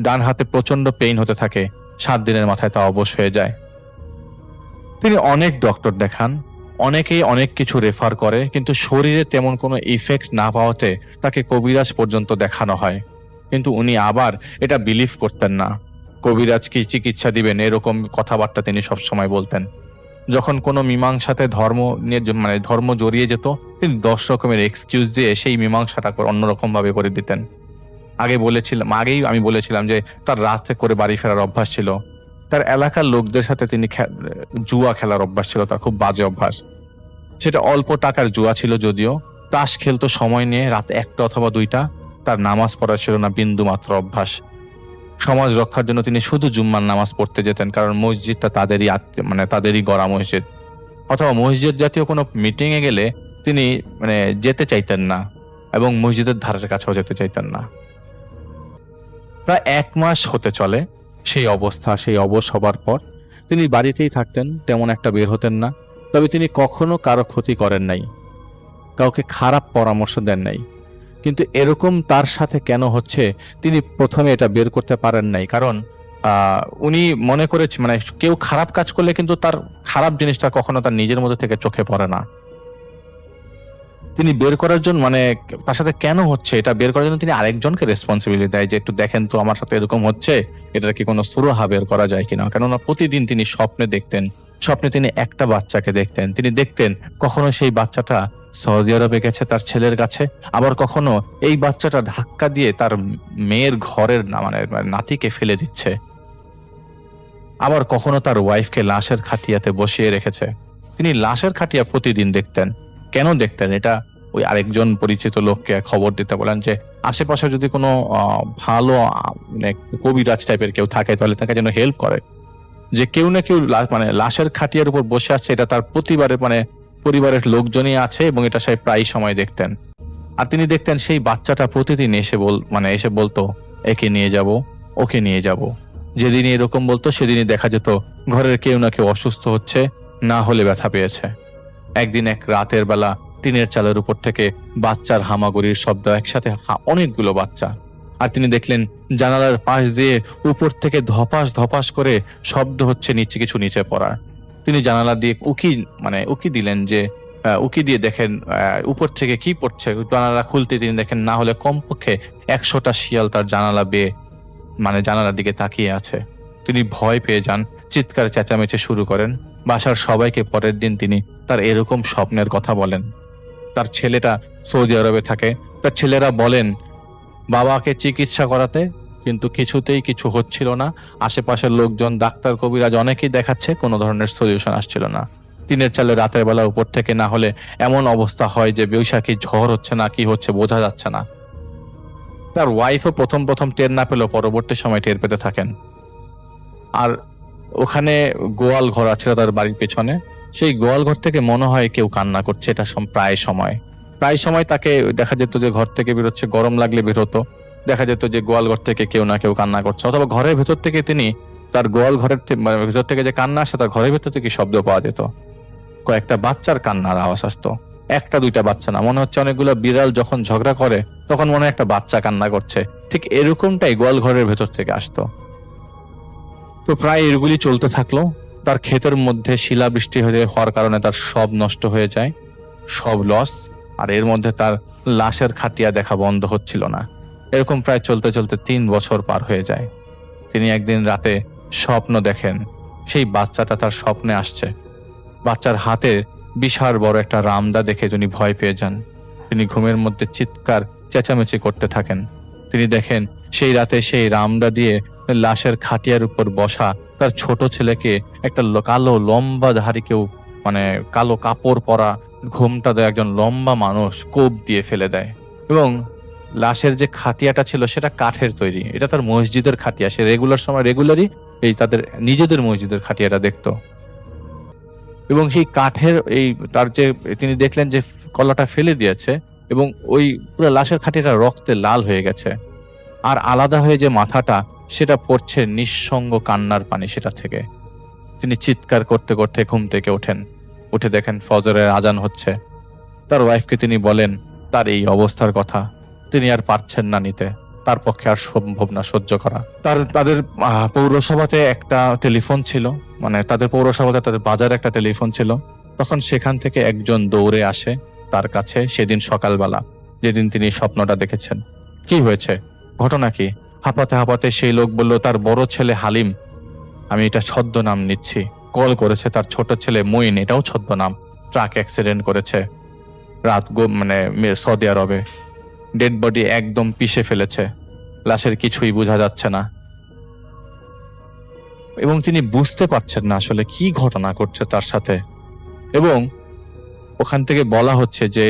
ডান হাতে প্রচন্ড পেইন হতে থাকে। 7 দিনের মাথায় তা অবশ হয়ে যায়। তিনি অনেক ডক্টর দেখান, অনেকেই অনেক কিছু রেফার করে, কিন্তু শরীরে তেমন কোনো ইফেক্ট না পাওয়াতে তাকে কবিরাজ পর্যন্ত দেখানো হয়। কিন্তু উনি আবার এটা বিলিভ করতেন না। কবিরাজ কি চিকিৎসা দিবেন এরকম কথাবার্তা তিনি সবসময় বলতেন। যখন কোনো মীমাংসাতে ধর্ম জড়িয়ে যেত, তিনি 10 রকমের এক্সকিউজ দিয়ে সেই মীমাংসাটা অন্যরকম ভাবে করে দিতেন। আগেই আমি বলেছিলাম যে তার রাতে করে বাড়ি ফেরার অভ্যাস ছিল। তার এলাকার লোকদের সাথে তিনি জুয়া খেলার অভ্যাস ছিল, তার খুব বাজে অভ্যাস। সেটা অল্প টাকার জুয়া ছিল যদিও। তাস খেলতো সময় নিয়ে রাত 1টা অথবা 2টা। তার নামাজ পড়া ছিল না বিন্দু মাত্র অভ্যাস। সমাজ রক্ষার জন্য তিনি শুধু জুম্মার নামাজ পড়তে যেতেন, কারণ মসজিদটা তাদেরই গড়া মসজিদ। অথবা মসজিদ জাতীয় কোনো মিটিং এ গেলে তিনি যেতে চাইতেন না এবং মসজিদের ধারের কাছেও যেতে চাইতেন না। প্রায় 1 মাস হতে চলে সেই অবশ হবার পর। তিনি বাড়িতেই থাকতেন, তেমন একটা বের হতেন না। তবে তিনি কখনো কারো ক্ষতি করেন নাই, কাউকে খারাপ পরামর্শ দেন নাই। কিন্তু এরকম তার সাথে কেন হচ্ছে তিনি প্রথমে এটা বের করতে পারেন নাই, কারণ উনি মনে করেছেন কেউ খারাপ কাজ করলে কিন্তু তার খারাপ জিনিসটা কখনো তার নিজের মধ্যে থেকে চোখে পড়ে না। তিনি বের করার জন্য তার সাথে কেন হচ্ছে এটা বের করার জন্য তিনি আরেকজনকে রেসপন্সিবিলিটি দেয় যে একটু দেখেন তো আমার সাথে এরকম হচ্ছে, এটা কি কোনো সুরাহা বের করা যায় কিনা। কেননা প্রতিদিন তিনি স্বপ্নে তিনি একটা বাচ্চাকে দেখতেন। তিনি দেখতেন কখনো সেই বাচ্চাটা সৌদি আরবে গেছে তার ছেলের কাছে, আবার কখনো এই বাচ্চাটা ধাক্কা দিয়ে তার মেয়ের ঘরের নাতিকে ফেলে দিচ্ছে, আবার কখনো তার ওয়াইফকে লাশের খাটিয়াতে বসিয়ে রেখেছে। তিনি লাশের খাটিয়া প্রতিদিন দেখতেন। কেন দেখতেন এটা ওই আরেকজন পরিচিত লোককে খবর দিতে বলেন যে আশেপাশে যদি কোনো ভালো কবিরাজ টাইপের কেউ থাকে তাহলে তাকে যেন হেল্প করে, যে কেউ না কেউ লাশের খাটিয়ার উপর বসে আছে, এটা তার পরিবারের লোকজনই আছে এবং এটা সে প্রায় সময় দেখতেন। আর তিনি দেখতেন সেই বাচ্চাটা প্রতিদিন এসে বলতো একে নিয়ে যাব, ওকে নিয়ে যাব। যেদিনই এরকম বলতো সেদিনই দেখা যেত ঘরের কেউ না কেউ অসুস্থ হচ্ছে, না হলে ব্যথা পেয়েছে। একদিন এক রাতের বেলা টিনের চালের উপর থেকে বাচ্চার হামাগুড়ির শব্দ, একসাথে অনেকগুলো বাচ্চা। আর তিনি দেখলেন জানালার পাশ দিয়ে উপর থেকে ধপাস ধপাস করে শব্দ হচ্ছে, কিছু নিচে পড়ার। তিনি জানালা দিয়ে উকি দিলেন যে উকি দিয়ে দেখেন উপর থেকে কি পড়ছে। জানালা খুলতে তিনি দেখেন না হলে কমপক্ষে 100টা শিয়াল তার জানালা বেয়ে জানালার দিকে তাকিয়ে আছে। তিনি ভয় পেয়ে যান, চিৎকার চেঁচামেচি শুরু করেন। বাসার সবাইকে পরের দিন তিনি তার এরকম স্বপ্নের কথা বলেন। তার ছেলেটা সৌদি আরবে থাকে। তার ছেলেরা বলেন বাবাকে চিকিৎসা করাতে, কিন্তু কিছুতেই কিছু হচ্ছিল না। আশেপাশের লোকজন, ডাক্তার, কবিরাজ অনেকেই দেখাচ্ছে, কোনো ধরনের সলিউশন আসছিল না। টিনের চালে রাতের বেলা উপর থেকে না হলে এমন অবস্থা হয় যে বৈশাখী ঝড় হচ্ছে না কি হচ্ছে বোঝা যাচ্ছে না। তার ওয়াইফও প্রথম প্রথম টের না পেলেও পরবর্তী সময় টের পেতে থাকেন। আর ওখানে গোয়াল ঘর আছে তার বাড়ির পেছনে, সেই গোয়াল ঘর থেকে মনে হয় কেউ কান্না করছে। এটা প্রায় সময় তাকে দেখা যেত যে ঘর থেকে বেরোচ্ছে, গরম লাগলে বের হতো, দেখা যেত যে গোয়াল ঘর থেকে কেউ না কেউ কান্না করছে, অথবা ঘরের ভেতর থেকে তিনি তার গোয়াল ঘরের ভেতর থেকে যে কান্না আসে তার ঘরের ভেতর থেকে শব্দ পাওয়া যেত। কয়েকটা বাচ্চার কান্নার আওয়াজ আসতো, একটা দুইটা বাচ্চা না, মনে হচ্ছে অনেকগুলো বিড়াল যখন ঝগড়া করে তখন মনে হয় একটা বাচ্চা কান্না করছে, ঠিক এরকমটাই গোয়াল ঘরের ভেতর থেকে আসতো। তো প্রায় এগুলি চলতে থাকলো। তার ক্ষেতের মধ্যে শিলাবৃষ্টি হওয়ার কারণে তার সব নষ্ট হয়ে যায়, সব লস। আর এর মধ্যে তার লাশের খাটিয়া দেখা বন্ধ হচ্ছিল না। এরকম প্রায় চলতে চলতে 3 বছর পার হয়ে যায়। তিনি একদিন রাতে স্বপ্ন দেখেন, সেই বাচ্চাটা তার স্বপ্নে আসছে। বাচ্চার হাতে বিশাল বড় একটা রামদা দেখে তিনি ভয় পেয়ে যান। তিনি ঘুমের মধ্যে চিৎকার চেঁচামেচি করতে থাকেন। তিনি দেখেন সেই রাতে সেই রামদা দিয়ে লাশের খাটিয়ার উপর বসা তার ছোট ছেলেকে একটা কালো লম্বা ধারী কেউ, কালো কাপড় পরা, ঘুমটা দেয় একজন লম্বা মানুষ কোপ দিয়ে ফেলে দেয়। এবং লাশের যে খাটিয়াটা ছিল সেটা কাঠের তৈরি, এটা তার মসজিদের খাটিয়া। সে রেগুলারই এই তাদের নিজেদের মসজিদের খাটিয়াটা দেখতো। এবং সেই কাঠের তিনি দেখলেন যে কলাটা ফেলে দিয়েছে এবং ওই পুরো লাশের খাটিয়াটা রক্তে লাল হয়ে গেছে। আর আলাদা হয়ে যে মাথাটা, সেটা পড়ছে নিঃসঙ্গ কান্নার পানি সেটা থেকে। তিনি চিৎকার করতে করতে ঘুম থেকে ওঠেন। উঠে দেখেন ফজরের আজান হচ্ছে। তার ওয়াইফকে তিনি বলেন তার এই অবস্থার কথা, তিনি আর পারছেন না নিতে, তার পক্ষে আর সম্ভব না সহ্য করা। তাদের পৌরসভাতে একটা টেলিফোন ছিল, তাদের পৌরসভাতে তাদের বাজারে একটা টেলিফোন ছিল। তখন সেখান থেকে একজন দৌড়ে আসে তার কাছে, সেদিন সকালবেলা যেদিন তিনি স্বপ্নটা দেখেছেন। কি হয়েছে, ঘটনা কি? হাঁপাতে হাঁপাতে সেই লোক বলল তার বড় ছেলে হালিম, আমি এটা ছদ্মনাম নিচ্ছি, কল করেছে। তার ছোট ছেলে মঈন, এটাও ছদ্মনাম, ট্রাক অ্যাক্সিডেন্ট করেছে রাত সৌদি আরবে। ডেড বডি একদম পিষে ফেলেছে, লাশের কিছুই বোঝা যাচ্ছে না। এবং তিনি বুঝতে পারছেন না আসলে কি ঘটনা ঘটছে তার সাথে। এবং ওখান থেকে বলা হচ্ছে যে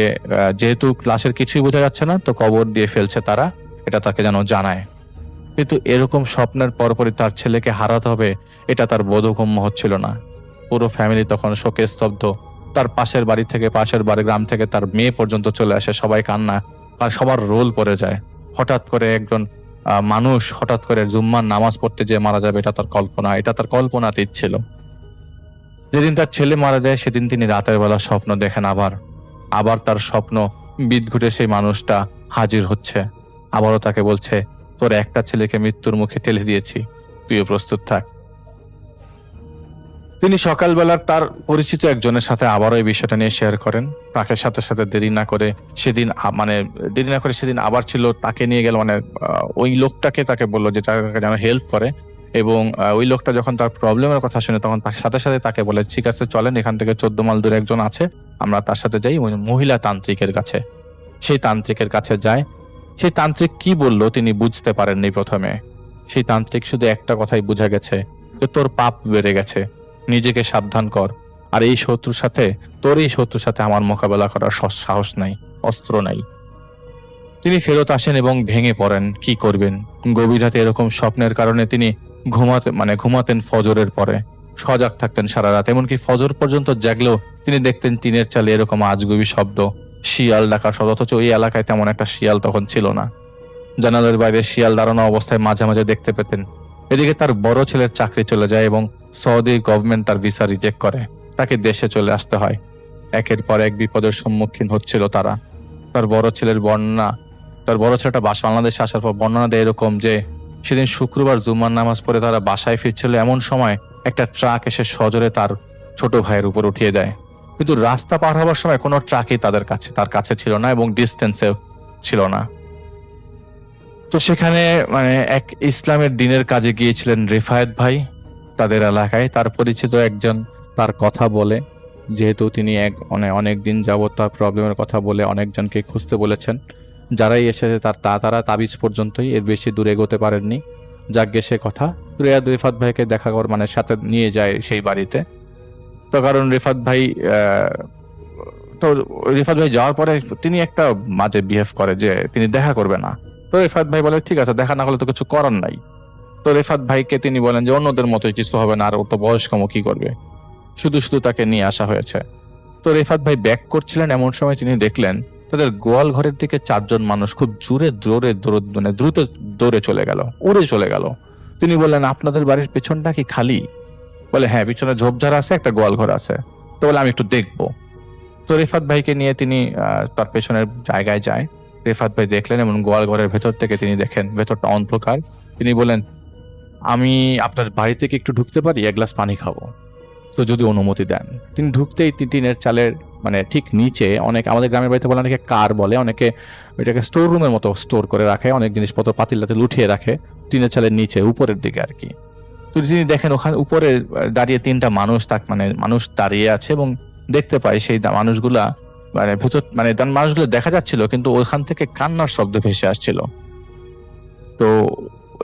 যেহেতু লাশের কিছুই বোঝা যাচ্ছে না, তো কবর দিয়ে ফেলছে তারা, এটা তাকে যেন জানায়। কিন্তু এরকম স্বপ্নের পরপরই তার ছেলেকে হারাতে হবে, এটা তার বোধগম্য হচ্ছিল না। পুরো ফ্যামিলি তখন শোকে স্তব্ধ। তার পাশের গ্রাম থেকে তার মেয়ে পর্যন্ত চলে আসে, সবাই কান্না, আর সবার রোল পড়ে যায়। হঠাৎ করে একজন মানুষ হঠাৎ করে জুম্মার নামাজ পড়তে যে মারা যাবে, এটা তার কল্পনাতীত ছিল। যেদিন তার ছেলে মারা যায় সেদিন তিনি রাতের বেলা স্বপ্ন দেখেন, আবার তার স্বপ্ন বিদঘুটে সেই মানুষটা হাজির হচ্ছে। আবারও তাকে বলছে, তোর একটা ছেলেকে মৃত্যুর মুখে ঠেলে দিয়েছি, তুইও প্রস্তুত থাক। তিনি সকালবেলা তার পরিচিত একজনের সাথে আবারও এই বিষয়টা নিয়ে শেয়ার করেন। তাকে সাথে সাথে দেরি না করে সেদিন আবার ছিল, তাকে নিয়ে গেল, ওই লোকটাকে তাকে বললো যে তাকে যেন হেল্প করে। এবং ওই লোকটা যখন তার প্রবলেমের কথা শুনে তখন তার সাথে সাথে তাকে বলে, ঠিক আছে চলেন, এখান থেকে 14 মাইল দূরে একজন আছে, আমরা তার সাথে যাই, মহিলা তান্ত্রিকের কাছে। সেই তান্ত্রিকের কাছে যায়। সেই তান্ত্রিক কি বলল তিনি বুঝতে পারেননি প্রথমে। সেই তান্ত্রিক শুধু একটা কথাই বুঝা গেছে যে তোর পাপ বেড়ে গেছে, নিজেকে সাবধান কর। আর এই শত্রুর সাথে আমার মোকাবেলা করার সাহস নাই, অস্ত্র নাই। তিনি ফেরত আসেন এবং ভেঙে পড়েন, কি করবেন। গভীর রাতে এরকম স্বপ্নের কারণে তিনি ঘুমাতেন ফজরের পরে, সজাগ থাকতেন সারা রাত। এমনকি ফজর পর্যন্ত জাগলেও তিনি দেখতেন টিনের চালে এরকম আজগুবি শব্দ, শিয়াল ডাকার শব্দ, অথচ ওই এলাকায় তেমন একটা শিয়াল তখন ছিল না। জানালার বাইরে শিয়াল দাঁড়ানো অবস্থায় মাঝে মাঝে দেখতে পেতেন। এদিকে তার বড় ছেলের চাকরি চলে যায় এবং সৌদি গভর্নমেন্ট তার ভিসা রিজেক্ট করে, তাকে দেশে চলে আসতে হয়। একের পর এক বিপদের সম্মুখীন হচ্ছিল তারা। তার বড় ছেলেটা বাংলাদেশে আসার পর বর্ণনা দেয় এরকম যে সেদিন শুক্রবার জুম্মার নামাজ পড়ে তারা বাসায় ফিরছিল, এমন সময় একটা ট্রাক এসে সজোরে তার ছোট ভাইয়ের উপর উঠিয়ে দেয়। কিন্তু রাস্তা পার হওয়ার সময় কোনো ট্রাকই তার কাছে ছিল না এবং ডিস্টেন্সে ছিল না। তো সেখানে এক ইসলামের দিনের কাজে গিয়েছিলেন রিফায়েত ভাই তাদের এলাকায়। তার পরিচিত একজন তার কথা বলে, যেহেতু তিনি অনেক দিন যাবত তার প্রবলেমের কথা বলে অনেকজনকে খুঁজতে বলেছেন, যারাই এসেছে তারা তাবিজ পর্যন্তই, এর বেশি দূরে এগোতে পারেননি। যাগ্গে সে কথা রিফাত ভাইকে দেখা কর সাথে নিয়ে যায় সেই বাড়িতে। তো কারণ রিফাত ভাই যাওয়ার পরে তিনি একটা মাঝে বিহেভ করে যে তিনি দেখা করবে না। তো রিফাত ভাই বলে ঠিক আছে, দেখা না করলে তো কিছু করার নাই। তো রিফাত ভাইকে তিনি বলেন যে অন্যদের মতোই কিছু হবে না, আর ও তো বয়স্কম, কি করবে, শুধু শুধু তাকে নিয়ে আসা হয়েছে। তো রিফাত ভাই ব্যাক করছিলেন, এমন সময় তিনি দেখলেন তাদের গোয়াল ঘরের দিকে 4 জন মানুষ খুব দ্রুত দৌড়ে চলে গেল, উড়ে চলে গেল। তিনি বললেন আপনাদের বাড়ির পেছনটা কি খালি? বলে হ্যাঁ, পিছনে ঝোপঝাড় আছে, একটা গোয়াল ঘর আছে। তো বলে আমি একটু দেখবো। তো রিফাত ভাইকে নিয়ে তিনি তার পেছনের জায়গায় যায়। রিফাত ভাই দেখলেন এবং গোয়াল ঘরের ভেতর থেকে তিনি দেখেন ভেতরটা অন্ধকার। তিনি বলেন আমি আপনার বাড়ি থেকে একটু ঢুকতে পারি, এক গ্লাস পানি খাবো, তো যদি অনুমতি দেন। তিনি ঢুকতেই টিনের চালের ঠিক নিচে আমাদের গ্রামের বাড়িতে বলে অনেকে কার বলে, অনেকে এটাকে স্টোর রুমের মতো স্টোর করে রাখে, অনেক জিনিসপত্র পাতিলাতে লুঠিয়ে রাখে টিনের চালের নিচে উপরের দিকে আর কি। তো তিনি দেখেন ওখানে উপরে দাঁড়িয়ে 3টা মানুষ মানুষ দাঁড়িয়ে আছে এবং দেখতে পাই সেই মানুষগুলা ভেতর মানুষগুলো দেখা যাচ্ছিল, কিন্তু ওখান থেকে কান্নার শব্দ ভেসে আসছিল। তো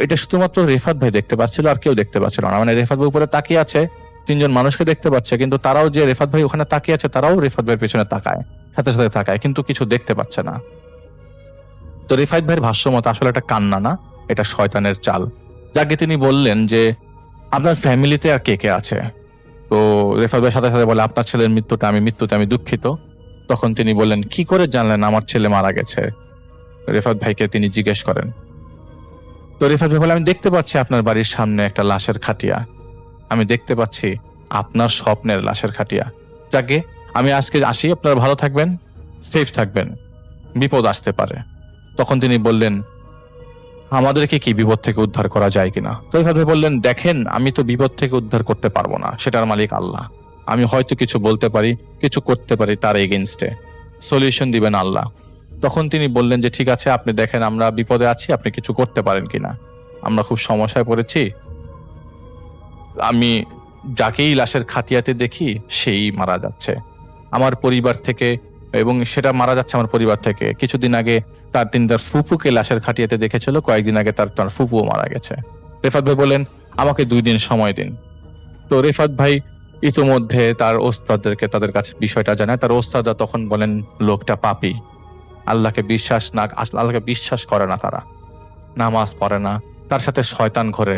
এটা শুধুমাত্র রিফাত ভাই দেখতে পাচ্ছিল, আর কেউ দেখতে পাচ্ছিল না। রিফাত ভাই উপরে তাকিয়ে আছে, 3 জন মানুষকে দেখতে পাচ্ছে, কিন্তু তারাও যে রিফাত ভাই ওখানে তাকিয়ে আছে তারাও রিফাত ভাইয়ের পেছনে সাথে সাথে তাকায়, কিন্তু কিছু দেখতে পাচ্ছে না। তো রিফাত ভাইয়ের ভাষ্যমত আসলে এটা কান্না না, এটা শয়তানের চাল। যাকে তিনি বললেন যে আপনার ফ্যামিলিতে আর কে কে আছে? তো রিফাত ভাই সাথে সাথে বলে আপনার ছেলের মৃত্যুতে আমি দুঃখিত। তখন তিনি বললেন কি করে জানলেন আমার ছেলে মারা গেছে? রিফাত ভাইকে তিনি জিজ্ঞেস করেন। তো রিফাত ভাই বলে আমি দেখতে পাচ্ছি আপনার বাড়ির সামনে একটা লাশের খাটিয়া, আমি দেখতে পাচ্ছি আপনার স্বপ্নের লাশের খাটিয়া। যাকে আমি আজকে আসি, আপনারা ভালো থাকবেন, সেফ থাকবেন, বিপদ আসতে পারে। তখন তিনি বললেন আমাদেরকে কি বিপদ থেকে উদ্ধার করা যায় কিনা? তো রিফাত ভাই বললেন দেখেন আমি তো বিপদ থেকে উদ্ধার করতে পারবো না, সেটার মালিক আল্লাহ। আমি হয়তো কিছু বলতে পারি, কিছু করতে পারি, তার এগেইনস্টে সলিউশন দিবেন আল্লাহ। তখন তিনি বললেন যে ঠিক আছে, আপনি দেখেন আমরা বিপদে আছি, আপনি কিছু করতে পারেন কিনা, আমরা খুব সমস্যায় পড়েছি। আমি যাকেই লাশের খাটিয়াতে দেখি সেই মারা যাচ্ছে আমার পরিবার থেকে, এবং সেটা মারা যাচ্ছে আমার পরিবার থেকে। কিছুদিন আগে তার ফুপুকে লাশের খাটিয়াতে দেখেছিল, কয়েকদিন আগে তার ফুপুও মারা গেছে। রিফাত ভাই বলেন আমাকে 2 দিন সময় দিন। তো রিফাত ভাই ইতোমধ্যে তার ওস্তাদদেরকে তাদের কাছে বিষয়টা জানায়। তার ওস্তাদরা তখন বলেন লোকটা পাপী, আল্লাহকে বিশ্বাস করে না, তারা নামাজ পড়ে না, তার সাথে শয়তান ঘরে,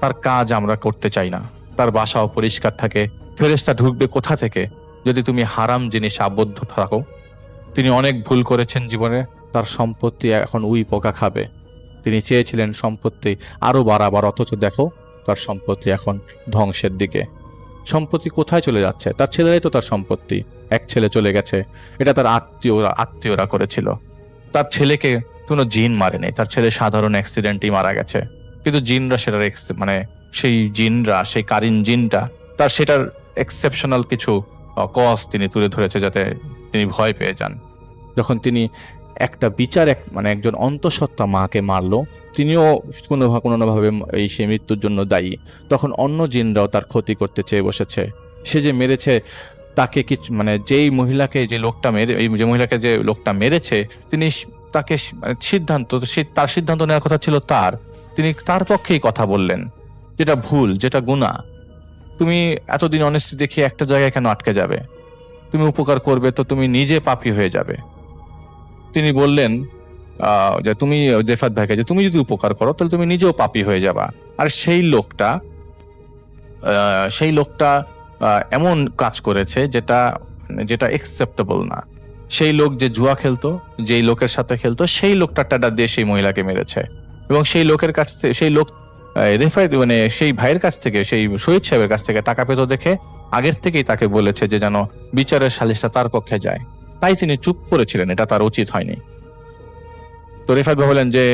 তার কাজ আমরা করতে চাই না, তার বাসাও পরিষ্কার থাকে, ফেরেশতা ঢুকবে কোথা থেকে যদি তুমি হারাম জিনিস আবদ্ধ থাকো? তিনি অনেক ভুল করেছেন জীবনে, তার সম্পত্তি এখন উই পোকা খাবে। তিনি চেয়েছিলেন সম্পত্তি আরো বাড়াবার, অথচ দেখো তার সম্পত্তি এখন ধ্বংসের দিকে। সম্পত্তি কোথায় চলে যাচ্ছে? তার ছেলেরাই তো তার সম্পত্তি। এক ছেলে চলে গেছে, এটা তার আত্মীয়রা করেছিল। তার ছেলেকে কোনো জিন মারেনি, তার ছেলে সাধারণ অ্যাক্সিডেন্টেই মারা গেছে, কিন্তু জিনরা সেটার সেই কারিন জিনটা তার সেটার এক্সেপশনাল কিছু কজ তিনি তুলে ধরেছে যাতে তিনি ভয় পেয়ে যান। যখন তিনি একটা একজন অন্তঃসত্ত্বা মাকে মারলো, তিনিও কোনোভাবে সে মৃত্যুর জন্য দায়ী। তখন অন্য জিনরাও তার ক্ষতি করতে চেয়ে বসেছে। সে যে মেরেছে তাকে যে মহিলাকে যে লোকটা মেরেছে, তিনি তাকে তার সিদ্ধান্ত নেওয়ার কথা ছিল তিনি তার পক্ষেই কথা বললেন, যেটা ভুল, যেটা গুনাহ। তুমি এতদিন অনেস্টি দেখিয়ে একটা জায়গায় কেন আটকে যাবে? তুমি উপকার করবে তো তুমি নিজে পাপী হয়ে যাবে। তিনি বললেন যে তুমি রিফাত ভাইকে যে তুমি যদি উপকার করো তাহলে তুমি নিজেও পাপী হয়ে যাবা। আর সেই লোকটা এমন কাজ করেছে যেটা অ্যাকসেপ্টেবল না। সেই লোক যে জুয়া খেলতো, যেই লোকের সাথে খেলতো, সেই লোকটা টাডা দিয়ে সেই মহিলাকে মেরেছে। এবং সেই লোকের কাছ থেকে, সেই লোক রেফারি মানে সেই ভাইয়ের কাছ থেকে, সেই শহীদ সাহেবের কাছ থেকে টাকা পেত দেখে আগের থেকেই তাকে বলেছে যে যেন বিচারের সালিশটা তার পক্ষে যায়। তাই তিনি চুপ করেছিলেন, এটা তার উচিত হয়নি। তো রেফারি ভাই বলেন যে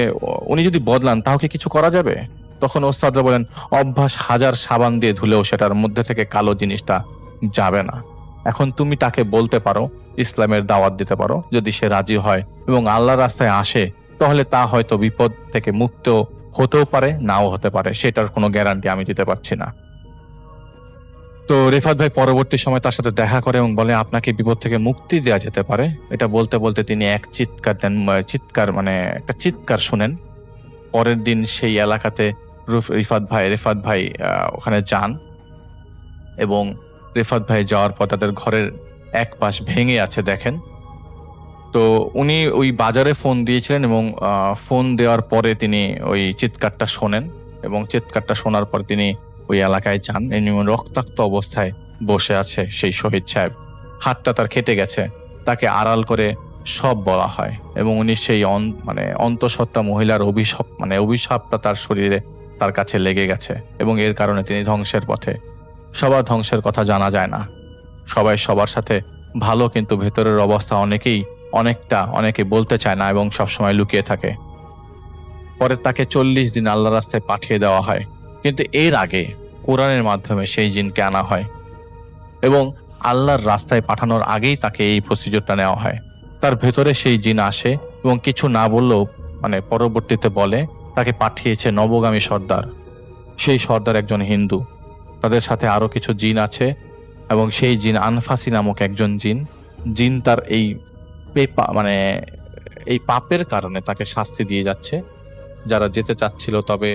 উনি যদি বদলান তাও কি কিছু করা যাবে? তখন ওস্তাদরা বলেন, অভ্যাস হাজার সাবান দিয়ে ধুলেও সেটার মধ্যে থেকে কালো জিনিসটা যাবে না। এখন তুমি তাকে বলতে পারো, ইসলামের দাওয়াত দিতে পারো, যদি সে রাজি হয় এবং আল্লাহর রাস্তায় আসে তাহলে তা হয়তো বিপদ থেকে মুক্ত হতেও পারে, নাও হতে পারে, সেটার কোনো গ্যারান্টি আমি দিতে পারছি না। তো রেফাত ভাই পরবর্তী সময় তার সাথে দেখা করে এবং বলে, আপনাকে বিপদ থেকে মুক্তি দেওয়া যেতে পারে। এটা বলতে বলতে তিনি এক চিৎকার দেন, একটা চিৎকার শুনেন। পরের দিন সেই এলাকাতে রেফাত ভাই ওখানে যান এবং রেফাত ভাই যাওয়ার পর তাদের ঘরের এক পাশ ভেঙে আছে দেখেন। তো উনি ওই বাজারে ফোন দিয়েছিলেন এবং ফোন দেওয়ার পরে তিনি ওই চিৎকারটা শোনেন এবং চিৎকারটা শোনার পর তিনি ওই এলাকায় যান। রক্তাক্ত অবস্থায় বসে আছে সেই শহীদ সাহেব, হাতটা তার কেটে গেছে। তাকে আড়াল করে সব বলা হয় এবং উনি সেই অন্তঃসত্ত্বা মহিলার অভিশাপটা তার শরীরে, তার কাছে লেগে গেছে এবং এর কারণে তিনি ধ্বংসের পথে। সবার ধ্বংসের কথা জানা যায় না, সবাই সবার সাথে ভালো, কিন্তু ভেতরের অবস্থা অনেকে বলতে চায় না এবং সবসময় লুকিয়ে থাকে। পরে তাকে 40 দিন আল্লাহর রাস্তায় পাঠিয়ে দেওয়া হয়, কিন্তু এর আগে কোরআনের মাধ্যমে সেই জিনকে আনা হয় এবং আল্লাহর রাস্তায় পাঠানোর আগেই তাকে এই প্রসিজারটা নেওয়া হয়। তার ভেতরে সেই জিন আসে এবং কিছু না বললেও পরবর্তীতে বলে তাকে পাঠিয়েছে নবগামী সর্দার। সেই সর্দার একজন হিন্দু, তাদের সাথে আরো কিছু জিন আছে এবং সেই জিন আনফাসি নামক একজন জিন তার এই পাপের কারণে তাকে শাস্তি দিয়ে যাচ্ছে। যারা যেতে চাচ্ছিল, তবে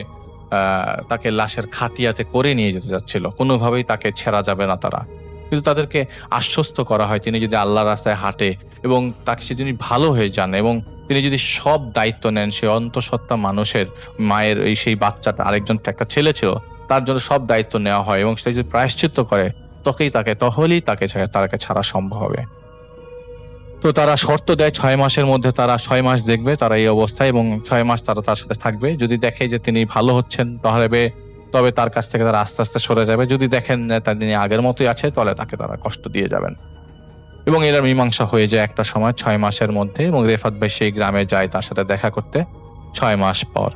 তাকে লাশের খাটিয়াতে করে নিয়ে যেতে চাচ্ছিল, কোনোভাবেই তাকে ছেড়া যাবে না তারা, কিন্তু তাদেরকে আশ্বস্ত করা হয় তিনি যদি আল্লাহর রাস্তায় হাঁটে এবং তাকে সে যদি ভালো হয়ে যান এবং তিনি যদি সব দায়িত্ব নেন, সে অন্তঃসত্ত্বা মানুষের মায়ের সেই বাচ্চাটা, আরেকজন একটা ছেলে ছিল, তার জন্য সব দায়িত্ব নেওয়া হয় এবং সে যদি প্রায়শ্চিত্ত করে তাহলেই তাকে ছাড়া সম্ভব হবে। তো তারা শর্ত দেয় 6 মাসের মধ্যে, তারা 6 মাস দেখবে তারা এই অবস্থায় এবং 6 মাস তারা তার সাথে থাকবে। যদি দেখে যে তিনি ভালো হচ্ছেন তবে তার কাছ থেকে তারা আস্তে আস্তে সরে যাবে। যদি দেখেন তিনি আগের মতোই আছে তাহলে তাকে তারা কষ্ট দিয়ে যাবেন এবং এরা মীমাংসা হয়ে যায় একটা সময় 6 মাসের মধ্যে। এবং রেফাত ভাই সেই গ্রামে যায় তার সাথে দেখা করতে। 6 মাস পর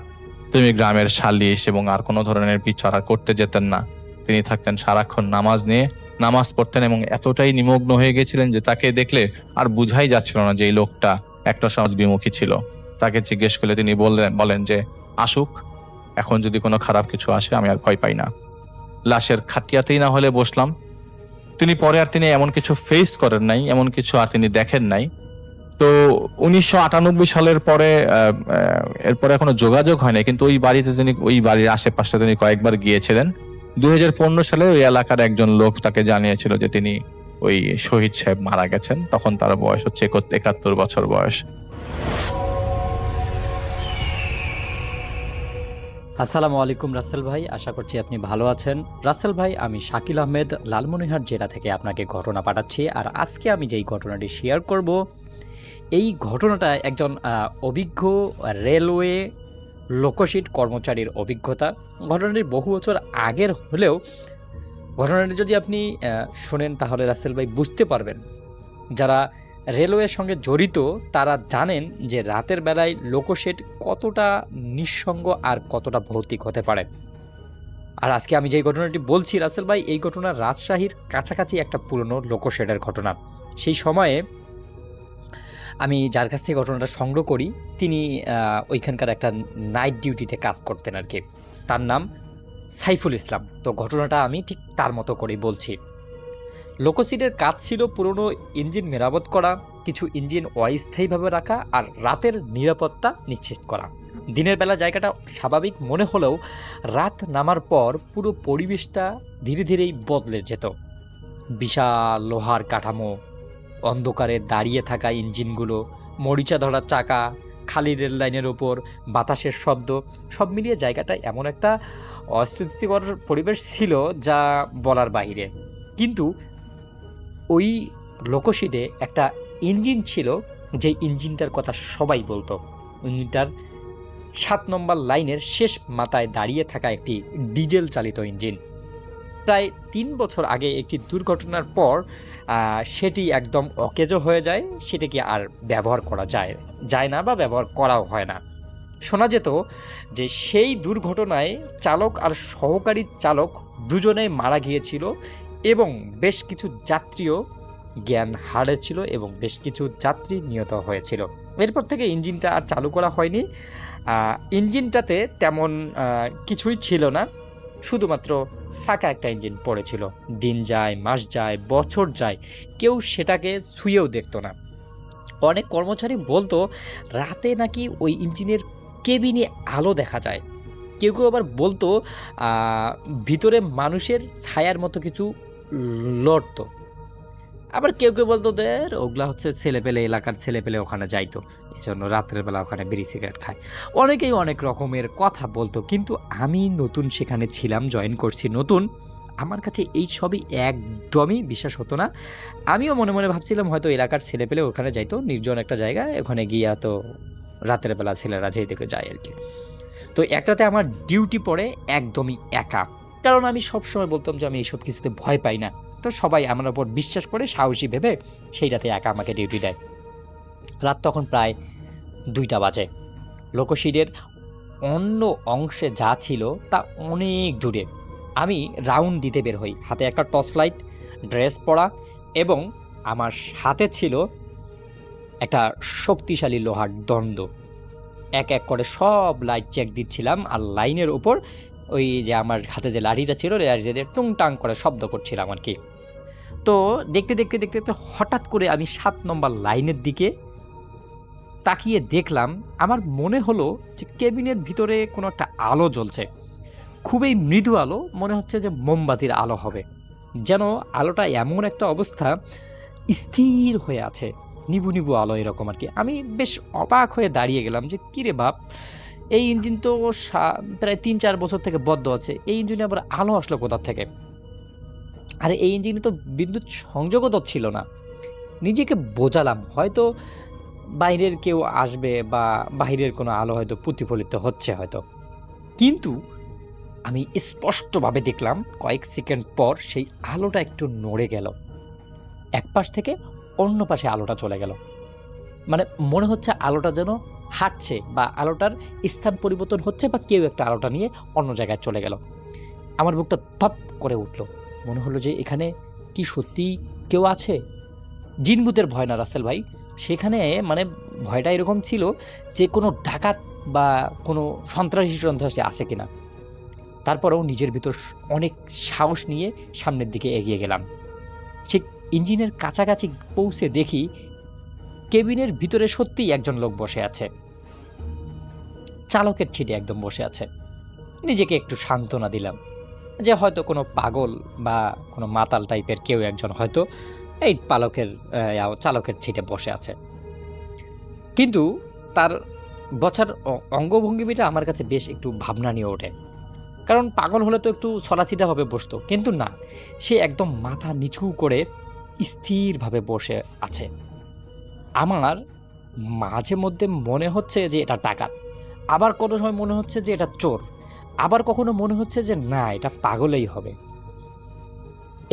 তিনি গ্রামের সালিশ এবং আর কোনো ধরনের বিচার করতে যেতেন না। তিনি থাকতেন সারাক্ষণ নামাজ পড়তেন এবং এতটাই নিমগ্ন হয়ে গেছিলেন যে তাকে দেখলে আর বুঝাই যাচ্ছিল না যে এই লোকটা একটা সমাজ বিমুখী ছিল। তাকে জিজ্ঞেস করলে তিনি বলেন যে আসুক, এখন যদি কোনো খারাপ কিছু আসে আমি আর ভয় পাই না। লাশের খাটিয়াতেই না হলে বসলাম। তিনি এমন কিছু ফেস করেন নাই, এমন কিছু আর তিনি দেখেন নাই। তো 1998 সালের পরে এরপরে কোনো যোগাযোগ হয় না, কিন্তু ওই বাড়ির আশেপাশে তিনি কয়েকবার গিয়েছিলেন। 2015 সালে ওই এলাকার একজন লোক তাকে জানিয়েছিল যে তিনি ওই শহীদ সাহেব মারা গেছেন। তখন তার বয়স হচ্ছে 71 বছর বয়স। আসসালামু আলাইকুম রাসেল ভাই, আশা করছি আপনি ভালো আছেন। রাসেল ভাই, আমি শাকিল আহমেদ লালমনিরহাট জেলা থেকে আপনাকে ঘটনা পাঠাচ্ছি। আর আজকে আমি যেই ঘটনাটি শেয়ার করব, এই ঘটনাটা একজন অভিজ্ঞ রেলওয়ে লোকশিট কর্মচারীর অভিজ্ঞতা। ঘটনাটি বহু বছর আগের হলেও ঘটনাটি যদি আপনি শোনেন তাহলে রাসেল ভাই বুঝতে পারবেন। যারা রেলওয়ের সঙ্গে জড়িত তারা জানেন যে রাতের বেলায় লোকশেড কতটা নিঃসঙ্গ আর কতটা ভৌতিক হতে পারে। আর আজকে আমি যেই ঘটনাটি বলছি রাসেল ভাই, এই ঘটনা রাজশাহীর কাছাকাছি একটা পুরনো লোকশেডের ঘটনা। সেই সময়ে আমি যার কাছ থেকে ঘটনাটা সংগ্রহ করি তিনি ওইখানকার একটা নাইট ডিউটিতে কাজ করতেন আর কি। তার নাম সাইফুল ইসলাম। তো ঘটনাটা আমি ঠিক তার মতো করেই বলছি। লোকোশিটের কাজ ছিল পুরনো ইঞ্জিন মেরামত করা, কিছু ইঞ্জিন অস্থায়ীভাবে রাখা আর রাতের নিরাপত্তা নিশ্চিত করা। দিনের বেলা জায়গাটা স্বাভাবিক মনে হলেও রাত নামার পর পুরো পরিবেশটা ধীরে ধীরেই বদলে যেত। বিশাল লোহার কাঠামো, অন্ধকারে দাঁড়িয়ে থাকা ইঞ্জিনগুলো, মরিচা ধরা চাকা, খালি রেল লাইনের ওপর বাতাসের শব্দ, সব মিলিয়ে জায়গাটা এমন একটা অস্থিতিকর পরিবেশ ছিল যা বলার বাইরে। কিন্তু ওই লোকশিটে একটা ইঞ্জিন ছিল, যে ইঞ্জিনটার কথা সবাই বলতো। ইঞ্জিনটার 7 নম্বর লাইনের শেষ মাথায় দাঁড়িয়ে থাকা একটি ডিজেল চালিত ইঞ্জিন। প্রায় 3 বছর আগে একটি দুর্ঘটনার পর সেটি একদম অকেজো হয়ে যায়, সেটাকে আর ব্যবহার করা যায় না বা ব্যবহার করাও হয় না। শোনা যেত যে সেই দুর্ঘটনায় চালক আর সহকারী চালক দুজনেই মারা গিয়েছিল এবং বেশ কিছু যাত্রীও জ্ঞান হারিয়েছিল এবং বেশ কিছু যাত্রী নিহত হয়েছিল। এরপর থেকে ইঞ্জিনটা আর চালু করা হয়নি। ইঞ্জিনটাতে তেমন কিছুই ছিল না, শুধুমাত্র ফাঁকা একটা ইঞ্জিন পড়েছিল। দিন যায়, মাস যায়, বছর যায়, কেউ সেটাকে ছুঁয়েও দেখতো না। অনেক কর্মচারী বলতো রাতে নাকি ওই ইঞ্জিনের কেবিনে আলো দেখা যায়। কেউ কেউ আবার বলতো ভিতরে মানুষের ছায়ার মতো কিছু লড়তো। আবার কেউ কেউ বলতো ওগুলা হচ্ছে ছেলেপেলে, এলাকার ছেলেপেলে ওখানে যাইতো, এই জন্য রাত্রের বেলা ওখানে বিড়ি সিগারেট খায়। অনেকেই অনেক রকমের কথা বলতো, কিন্তু আমি নতুন সেখানে ছিলাম, জয়েন করছি নতুন, আমার কাছে এই সবই একদমই বিশ্বাস হতো না। আমিও মনে মনে ভাবছিলাম হয়তো এলাকার ছেলেপেলে ওখানে যাইতো, নির্জন একটা জায়গায়, ওখানে গিয়া তো রাতের বেলা ছেলেরা যেই দিকে যায় আর কি। তো একটাতে আমার ডিউটি পড়ে একদমই একা, কারণ আমি সবসময় বলতাম যে আমি এইসব কিছুতে ভয় পাই না। তো সবাই আমার ওপর বিশ্বাস করে সাহসী ভেবে সেই রাতে একা আমাকে ডিউটি দেয়। রাত তখন প্রায় 2টা বাজে। লোকশিডের অন্য অংশে যা ছিল তা অনেক দূরে। আমি রাউন্ড দিতে বের হই, হাতে একটা টর্চ লাইট, ড্রেস পরা এবং আমার হাতে ছিল একটা শক্তিশালী লোহার দণ্ড। এক এক করে সব লাইট চেক দিচ্ছিলাম, আর লাইনের উপর ওই যে আমার হাতে যে লাঠিটা ছিল, লাঠিটা দিয়ে টুংটাং করে শব্দ করছিলাম আর কি। তো দেখতে দেখতে দেখতে দেখতে হঠাৎ করে আমি 7 নম্বর লাইনের দিকে তাকিয়ে দেখলাম, আমার মনে হলো যে কেবিনের ভিতরে কোনো একটা আলো জ্বলছে, খুবই মৃদু আলো, মনে হচ্ছে যে মোমবাতির আলো হবে। যেন আলোটা এমন একটা অবস্থা, স্থির হয়ে আছে, নিবু নিবু আলো এরকম আর কি। আমি বেশ অবাক হয়ে দাঁড়িয়ে গেলাম যে কিরে বাপ, এই ইঞ্জিন তো প্রায় 3-4 বছর থেকে বদ্ধ আছে, এই ইঞ্জিনে আবার আলো আসলো কোথা থেকে? আরে এই ইঞ্জিনে তো বিদ্যুৎ সংযোগও তো ছিল না। নিজেকে বোঝালাম হয়তো বাইরের কেউ আসবে বা বাইরের কোনো আলো হয়তো প্রতিফলিত হচ্ছে হয়তো, কিন্তু আমি স্পষ্টভাবে দেখলাম কয়েক সেকেন্ড পর সেই আলোটা একটু নড়ে গেল, এক পাশ থেকে অন্য পাশে আলোটা চলে গেল। মানে মনে হচ্ছে আলোটা যেন হাঁটছে বা আলোটার স্থান পরিবর্তন হচ্ছে, বা কেউ একটা আলোটা নিয়ে অন্য জায়গায় চলে গেল। আমার বুকটা ধপ করে উঠল, মনে হলো যে এখানে কি সত্যি কেউ আছে? জিনভূতের ভয় না রাসেল ভাই, সেখানে মানে ভয়টা এরকম ছিল যে কোনো ডাকাত বা কোনো সন্ত্রাসী আছে কিনা। তারপরেও নিজের ভিতর অনেক সাহস নিয়ে সামনের দিকে এগিয়ে গেলাম। সে ইঞ্জিনের কাছাকাছি পৌঁছে দেখি কেবিনের ভিতরে সত্যিই একজন লোক বসে আছে, চালকের সিটে একদম বসে আছে। নিজেকে একটু সান্ত্বনা দিলাম যে হয়তো কোনো পাগল বা কোনো মাতাল টাইপের কেউ একজন হয়তো এই চালকের সিটে বসে আছে। কিন্তু তার বছর অঙ্গভঙ্গিটা আমার কাছে বেশ একটু ভাবনা নিয়ে ওঠে, কারণ পাগল হলে তো একটু ছড়াছিটাভাবে বসতো, কিন্তু না, সে একদম মাথা নিচু করে স্থিরভাবে বসে আছে। আমার মাঝে মধ্যে মনে হচ্ছে যে এটা ডাকাত, আবার কোনো সময় মনে হচ্ছে যে এটা চোর, আবার কখনো মনে হচ্ছে যে না, এটা পাগলেই হবে।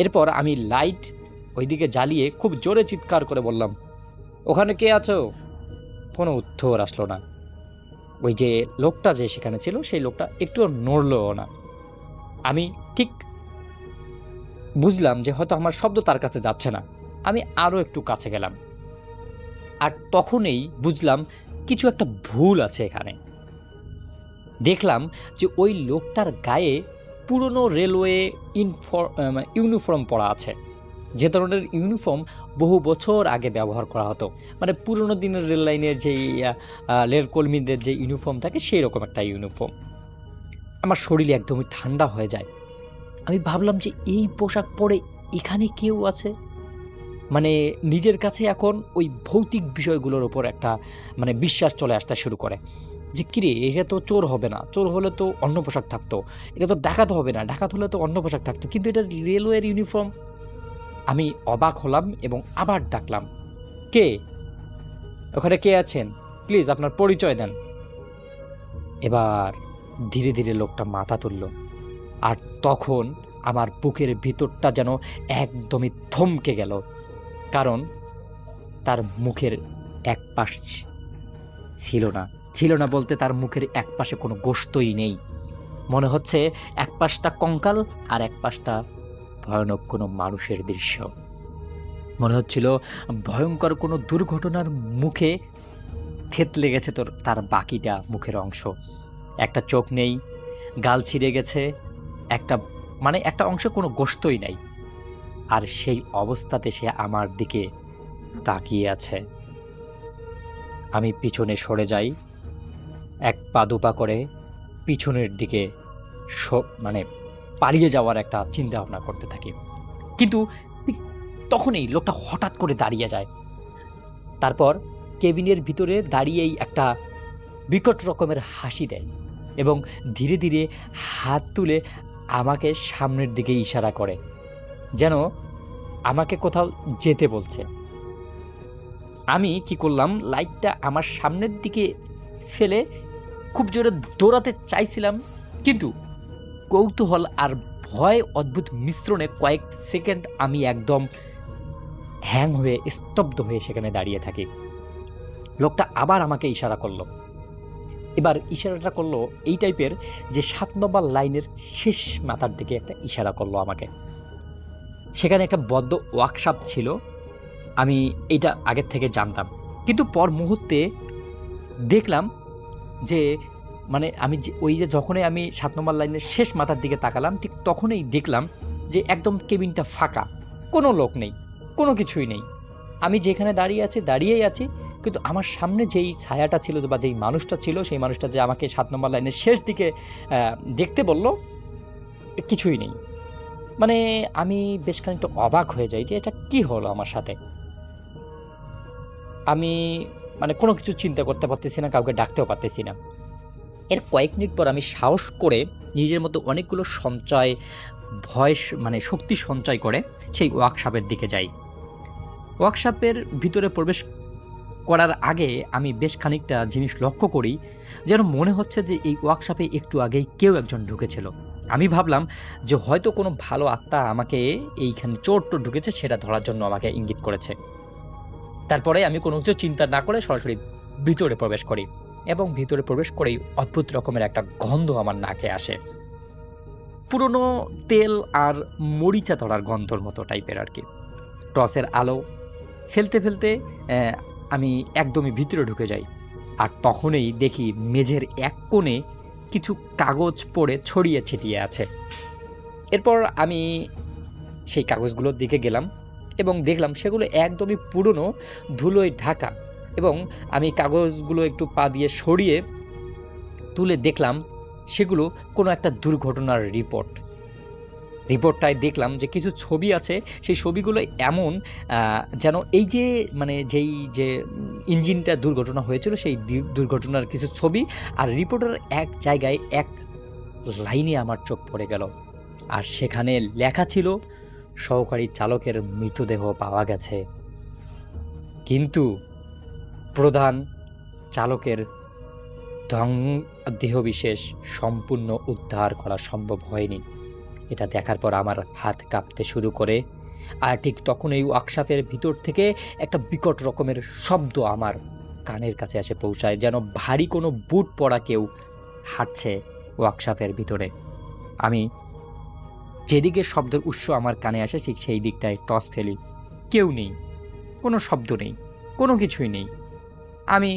এরপর আমি লাইট ওইদিকে জ্বালিয়ে খুব জোরে চিৎকার করে বললাম, ওখানে কে আছো? কোনো উত্তর আসলো না। ওই যে লোকটা যে সেখানে ছিল সেই লোকটা একটু নড়লও না। আমি ঠিক বুঝলাম যে হয়তো আমার শব্দ তার কাছে যাচ্ছে না। আমি আরও একটু কাছে গেলাম, আর তখনই বুঝলাম কিছু একটা ভুল আছে এখানে। দেখলাম যে ওই লোকটার গায়ে পুরনো রেলওয়ে ইউনিফর্ম পরা আছে, যে ধরনের ইউনিফর্ম বহু বছর আগে ব্যবহার করা হতো, মানে পুরনো দিনের রেল লাইনের যেই রেল কর্মীদের যে ইউনিফর্ম থাকে সেই রকম একটা ইউনিফর্ম। আমার শরীরে একদমই ঠান্ডা হয়ে যায়। আমি ভাবলাম যে এই পোশাক পরে এখানে কেউ আছে, মানে নিজের কাছে এখন ওই ভৌতিক বিষয়গুলোর ওপর একটা মানে বিশ্বাস চলে আসতে শুরু করে যে কিরে, এটা তো চোর হবে না, চোর হলে তো অন্য পোশাক থাকতো, এটা তো ডাকাত হবে না, ডাকাত হলে তো অন্য পোশাক থাকতো, কিন্তু এটা রেলওয়ের ইউনিফর্ম। আমি অবাক হলাম এবং আবার ডাকলাম, কে ওখানে, কে আছেন? প্লিজ আপনার পরিচয় দেন। এবার ধীরে ধীরে লোকটা মাথা তুলল, আর তখন আমার বুকের ভিতরটা যেন একদমই থমকে গেল, কারণ তার মুখের এক পাশ ছিল না বলতে তার মুখের এক পাশে কোনো গোশতই নেই। মনে হচ্ছে এক পাশটা কঙ্কাল আর এক পাশটা ভয়ানক কোনো মানুষের দৃশ্য। মনে হচ্ছিল ভয়ঙ্কর কোনো দুর্ঘটনার মুখে থেতলে গেছে তার বাকিটা মুখের অংশ। একটা চোখ নেই, গাল ছিঁড়ে গেছে, একটা অংশে কোনো গোশতই নাই। আর সেই অবস্থাতে সে আমার দিকে তাকিয়ে আছে। আমি পিছনে সরে যাই, এক পা দুপা করে পিছনের দিকে পালিয়ে যাওয়ার একটা চিন্তা ভাবনা করতে থাকি। কিন্তু ঠিক তখনই লোকটা হঠাৎ করে দাঁড়িয়ে যায়। তারপর কেবিনের ভিতরে দাঁড়িয়েই একটা বিকট রকমের হাসি দেয় এবং ধীরে ধীরে হাত তুলে আমাকে সামনের দিকে ইশারা করে, যেন আমাকে কোথাও যেতে বলছে। আমি কি করলাম, লাইটটা আমার সামনের দিকে ফেলে খুব জোরে দৌড়াতে চাইছিলাম, কিন্তু কৌতূহল আর ভয় অদ্ভুত মিশ্রণে কয়েক সেকেন্ড আমি একদম হ্যাং হয়ে স্তব্ধ হয়ে সেখানে দাঁড়িয়ে থাকি। লোকটা আবার আমাকে ইশারা করলো। এবার ইশারাটা করলো এই টাইপের যে 7 নম্বর লাইনের শেষ মাথার দিকে একটা ইশারা করলো আমাকে। সেখানে একটা বদ্ধ ওয়ার্কশপ ছিল, আমি এইটা আগের থেকে জানতাম, কিন্তু পর মুহূর্তে দেখলাম যে যখনই আমি 7 নম্বর লাইনের শেষ মাথার দিকে তাকালাম, ঠিক তখনই দেখলাম যে একদম কেবিনটা ফাঁকা, কোনো লোক নেই, কোনো কিছুই নেই। আমি যেখানে দাঁড়িয়েই আছি, কিন্তু আমার সামনে যেই ছায়াটা ছিল বা যেই মানুষটা ছিল, সেই মানুষটা যে আমাকে 7 নম্বর লাইনের শেষ দিকে দেখতে বলল, কিছুই নেই। আমি বেশ খানিকটা অবাক হয়ে যাই যে এটা কি হলো আমার সাথে। আমি কোনো কিছু চিন্তা করতে পারতেছি না, কাউকে ডাকতেও পারতেছি না। এর কয়েক মিনিট পর আমি সাহস করে নিজের মধ্যে অনেকগুলো শক্তি সঞ্চয় করে সেই ওয়ার্কশপের দিকে যাই। ওয়ার্কশপের ভিতরে প্রবেশ করার আগে আমি বেশ খানিকটা জিনিস লক্ষ্য করি, যেন মনে হচ্ছে যে এই ওয়ার্কশপে একটু আগেই কেউ একজন ঢুকেছিল। আমি ভাবলাম যে হয়তো কোনো ভালো আত্মা আমাকে এইখানে চোর ঢুকেছে, সেটা ধরার জন্য আমাকে ইঙ্গিত করেছে। তারপরে আমি কোনো কিছু চিন্তা না করে সরাসরি ভিতরে প্রবেশ করি, এবং ভিতরে প্রবেশ করেই অদ্ভুত রকমের একটা গন্ধ আমার নাকে আসে, পুরনো তেল আর মরিচা ধরার গন্ধর মতো টাইপের আর কি। টর্চের আলো ফেলতে ফেলতে আমি একদমই ভিতরে ঢুকে যাই, আর তখনই দেখি মেঝের এক কোণে কিছু কাগজ পড়ে ছড়িয়ে ছিটিয়ে আছে। এরপর আমি সেই কাগজগুলোর দিকে গেলাম এবং দেখলাম সেগুলো একদমই পুরনো, ধুলোয় ঢাকা, এবং আমি কাগজগুলো একটু পা দিয়ে সরিয়ে তুলে দেখলাম সেগুলো কোনো একটা দুর্ঘটনার রিপোর্টটায় দেখলাম যে কিছু ছবি আছে। সেই ছবিগুলো এমন যেন এই যে যে ইঞ্জিনটা দুর্ঘটনা হয়েছিল সেই দুর্ঘটনার কিছু ছবি, আর রিপোর্টের এক জায়গায় এক লাইনে আমার চোখ পড়ে গেল, আর সেখানে লেখা ছিল সহকারী চালকের মৃতদেহ পাওয়া গেছে, কিন্তু প্রধান চালকের দেহবিশেষ সম্পূর্ণ উদ্ধার করা সম্ভব হয়নি। এটা দেখার পর আমার হাত কাঁপতে শুরু করে, আর ঠিক তখন এই ওয়ার্কশপের ভিতর থেকে একটা বিকট রকমের শব্দ আমার কানের কাছে এসে পৌঁছায়, যেন ভারী কোনো বুট পরা কেউ হাঁটছে ওয়ার্কশপের ভিতরে। আমি যেদিকে শব্দের উৎস আমার কানে আসে ঠিক সেই দিকটায় টস ফেলি, কেউ নেই, কোনো শব্দ নেই, কোনো কিছুই নেই। আমি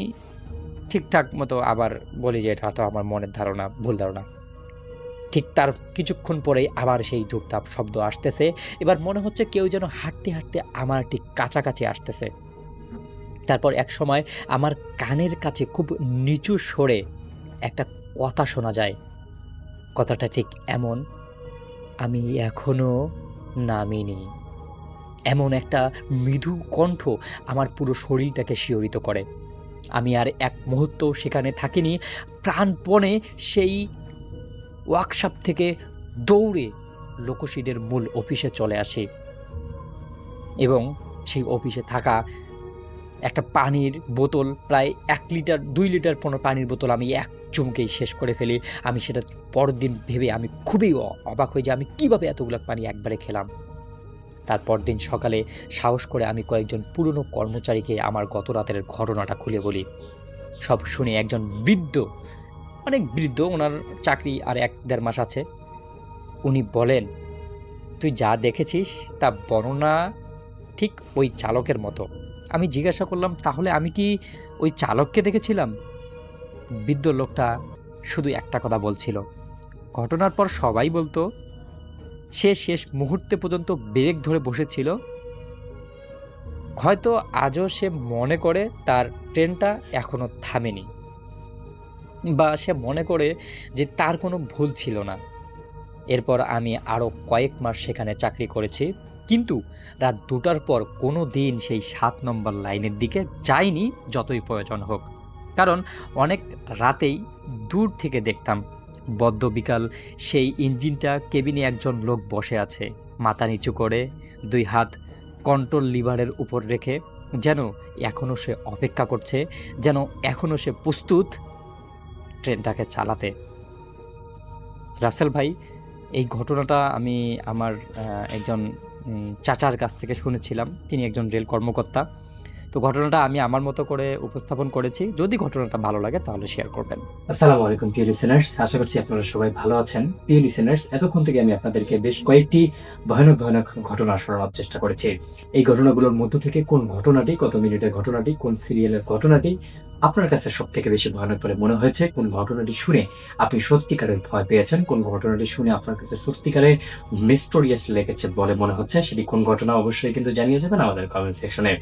ঠিকঠাক মতো আবার বলি যে এটা হয়তো আমার মনের ধারণা, ভুল ধারণা। ঠিক তার কিছুক্ষণ পরেই আবার সেই ধূপধাপ শব্দ আসতেছে। এবার মনে হচ্ছে কেউ যেন হাঁটতে হাঁটতে আমার ঠিক কাছাকাছি আসতেছে। তারপর এক সময় আমার কানের কাছে খুব নিচু স্বরে একটা কথা শোনা যায়। কথাটা ঠিক এমন, আমি এখনো নামিনি। এমন একটা মৃদু কণ্ঠ আমার পুরো শরীরটাকে শিহরিত করে। আমি আর এক মুহূর্ত সেখানে থাকিনি, প্রাণপণে সেই ওয়ার্কশপ থেকে দৌড়ে লোকশিদের মূল অফিসে চলে আসি এবং সেই অফিসে থাকা একটা পানির বোতল, প্রায় 1 লিটার 2 লিটার পানির বোতল আমি এক চুমুকেই শেষ করে ফেলি। আমি সেটা পরের দিন ভেবে আমি খুবই অবাক হই যে আমি কিভাবে এতগুলো পানি একবারে খেলাম। তারপর দিন সকালে সাহস করে আমি কয়েকজন পুরনো কর্মচারীকে আমার গত রাতের ঘটনাটা খুলে বলি। সব শুনে একজন বৃদ্ধ, অনেক বৃদ্ধ, ওনার চাকরি আর 1-1.5 মাস আছে, উনি বলেন, তুই যা দেখেছিস তা বর্ণনা ঠিক ওই চালকের মতো। আমি জিজ্ঞাসা করলাম, তাহলে আমি কি ওই চালককে দেখেছিলাম? বৃদ্ধ লোকটা শুধু একটা কথা বলছিল, ঘটনার পর সবাই বলতো সে শেষ মুহূর্তে পর্যন্ত ব্রেক ধরে বসেছিল। হয়তো আজও সে মনে করে তার ট্রেনটা এখনো থামেনি, বা সে মনে করে যে তার কোনো ভুল ছিল না। এরপর আমি আরও কয়েক মাস সেখানে চাকরি করেছি, কিন্তু রাত 2টার পর কোনো দিন সেই 7 নম্বর লাইনের দিকে যাইনি, যতই প্রয়োজন হোক। কারণ অনেক রাতেই দূর থেকে দেখতাম বদ্ধ বিকাল সেই ইঞ্জিনটা কেবিনে একজন লোক বসে আছে, মাথা নিচু করে 2 হাত কন্ট্রোল লিভারের উপর রেখে, যেন এখনও সে অপেক্ষা করছে, যেন এখনও সে প্রস্তুত ট্রেনটাকে চালাতে। রাসেল ভাই, এই ঘটনাটা আমি আমার একজন চাচার কাছ থেকে শুনেছিলাম, তিনি একজন রেল কর্মকর্তা। তো ঘটনাটা আমি আমার মতো করে উপস্থাপন করেছি, যদি ঘটনাটা ভালো লাগে তাহলে শেয়ার করবেন। আসসালামু আলাইকুম প্রিয় লিসেনার্স, আশা করছি আপনারা সবাই ভালো আছেন। প্রিয় লিসেনার্স, এতক্ষণ থেকে আমি আপনাদেরকে বেশ কয়েকটি ভয়ানক ঘটনা শোনানোর চেষ্টা করেছি। এই ঘটনাগুলোর মধ্য থেকে কোন ঘটনাটি, কত মিনিটের ঘটনাটি, কোন সিরিয়ালের ঘটনাটি আপনার কাছে সব থেকে বেশি ভয়ানক বলে মনে হয়েছে, কোন ঘটনাটি শুনে আপনি সত্যিকারের ভয় পেয়েছেন, কোন ঘটনাটি শুনে আপনার কাছে সত্যিকারের মিস্টোরিয়াস লেগেছে বলে মনে হচ্ছে, সেটি কোন ঘটনা অবশ্যই কিন্তু জানিয়ে যাবেন আমাদের কমেন্ট সেকশনে।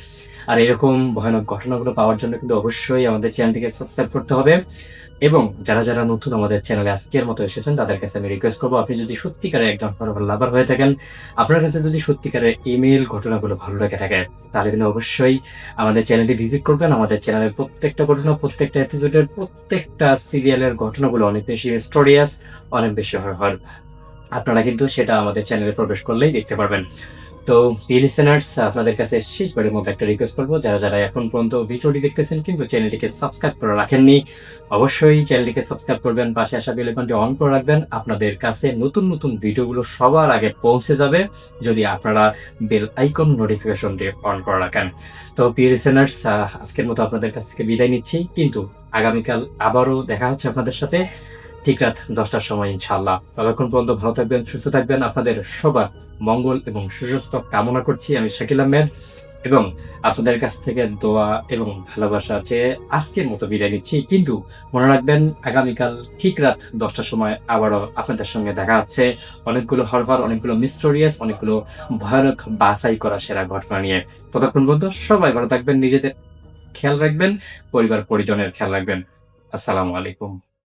আর এরকম ভয়ানক ঘটনাগুলো পাওয়ার জন্য কিন্তু অবশ্যই আমাদের চ্যানেলটিকে সাবস্ক্রাইব করতে হবে। এবং যারা যারা নতুন আমাদের চ্যানেলে আজকের মতো এসেছেন তাদের কাছে আমি রিকোয়েস্ট করবো, আপনি যদি সত্যিকারের একজন হরর লাভার হয়ে থাকেন, আপনার কাছে যদি সত্যিকারের ইমেল ঘটনাগুলো ভালো লেগে থাকে, তাহলে কিন্তু অবশ্যই আমাদের চ্যানেলটি ভিজিট করবেন। আমাদের চ্যানেলের প্রত্যেকটা ঘটনা, প্রত্যেকটা এপিসোডের প্রত্যেকটা সিরিয়ালের ঘটনাগুলো অনেক বেশি স্টোরিয়াস, অনেক বেশি হরর। আপনারা কিন্তু সেটা আমাদের চ্যানেলে প্রবেশ করলেই দেখতে পারবেন। তো লিসেনার্স, আপনাদের কাছে শেষবারের মতো একটা রিকোয়েস্ট করবো, যারা যারা এখন পর্যন্ত ভিডিওটি দেখতেছেন কিন্তু চ্যানেলটিকে সাবস্ক্রাইব করে রাখেননি, অবশ্যই চ্যানেলটিকে সাবস্ক্রাইব করবেন, পাশে আসা বেল আইকনটি অন করে রাখবেন। আপনাদের কাছে নতুন নতুন ভিডিওগুলো সবার আগে পৌঁছে যাবে যদি আপনারা বেল আইকন নোটিফিকেশনটি অন করে রাখেন। তো লিসেনার্স, আজকের মতো আপনাদের কাছ থেকে বিদায় নিচ্ছি, কিন্তু আগামীকাল আবারও দেখা হচ্ছে আপনাদের সাথে ঠিক রাত 10টার সময় ইনশাআল্লাহ। ততক্ষণ পর্যন্ত ভালো থাকবেন, সুস্থ থাকবেন। আপনাদের সবার মঙ্গল এবং সুস্বাস্থ্য কামনা করছি আমি শাকিল আহমেদ, এবং আপনাদের কাছ থেকে দোয়া এবং ভালোবাসা চেয়ে আজকের মতো বিদায় নিচ্ছি। কিন্তু মনে রাখবেন, আগামীকাল ঠিক রাত 10টার সময় আবারও আপনাদের সঙ্গে দেখা হচ্ছে অনেকগুলো হরর, অনেকগুলো মিস্টোরিয়াস, অনেকগুলো ভয়ানক বাছাই করা সেরা ঘটনা নিয়ে। ততক্ষণ পর্যন্ত সবাই ভালো থাকবেন, নিজেদের খেয়াল রাখবেন, পরিবার পরিজনের খেয়াল রাখবেন। আসসালামু আলাইকুম।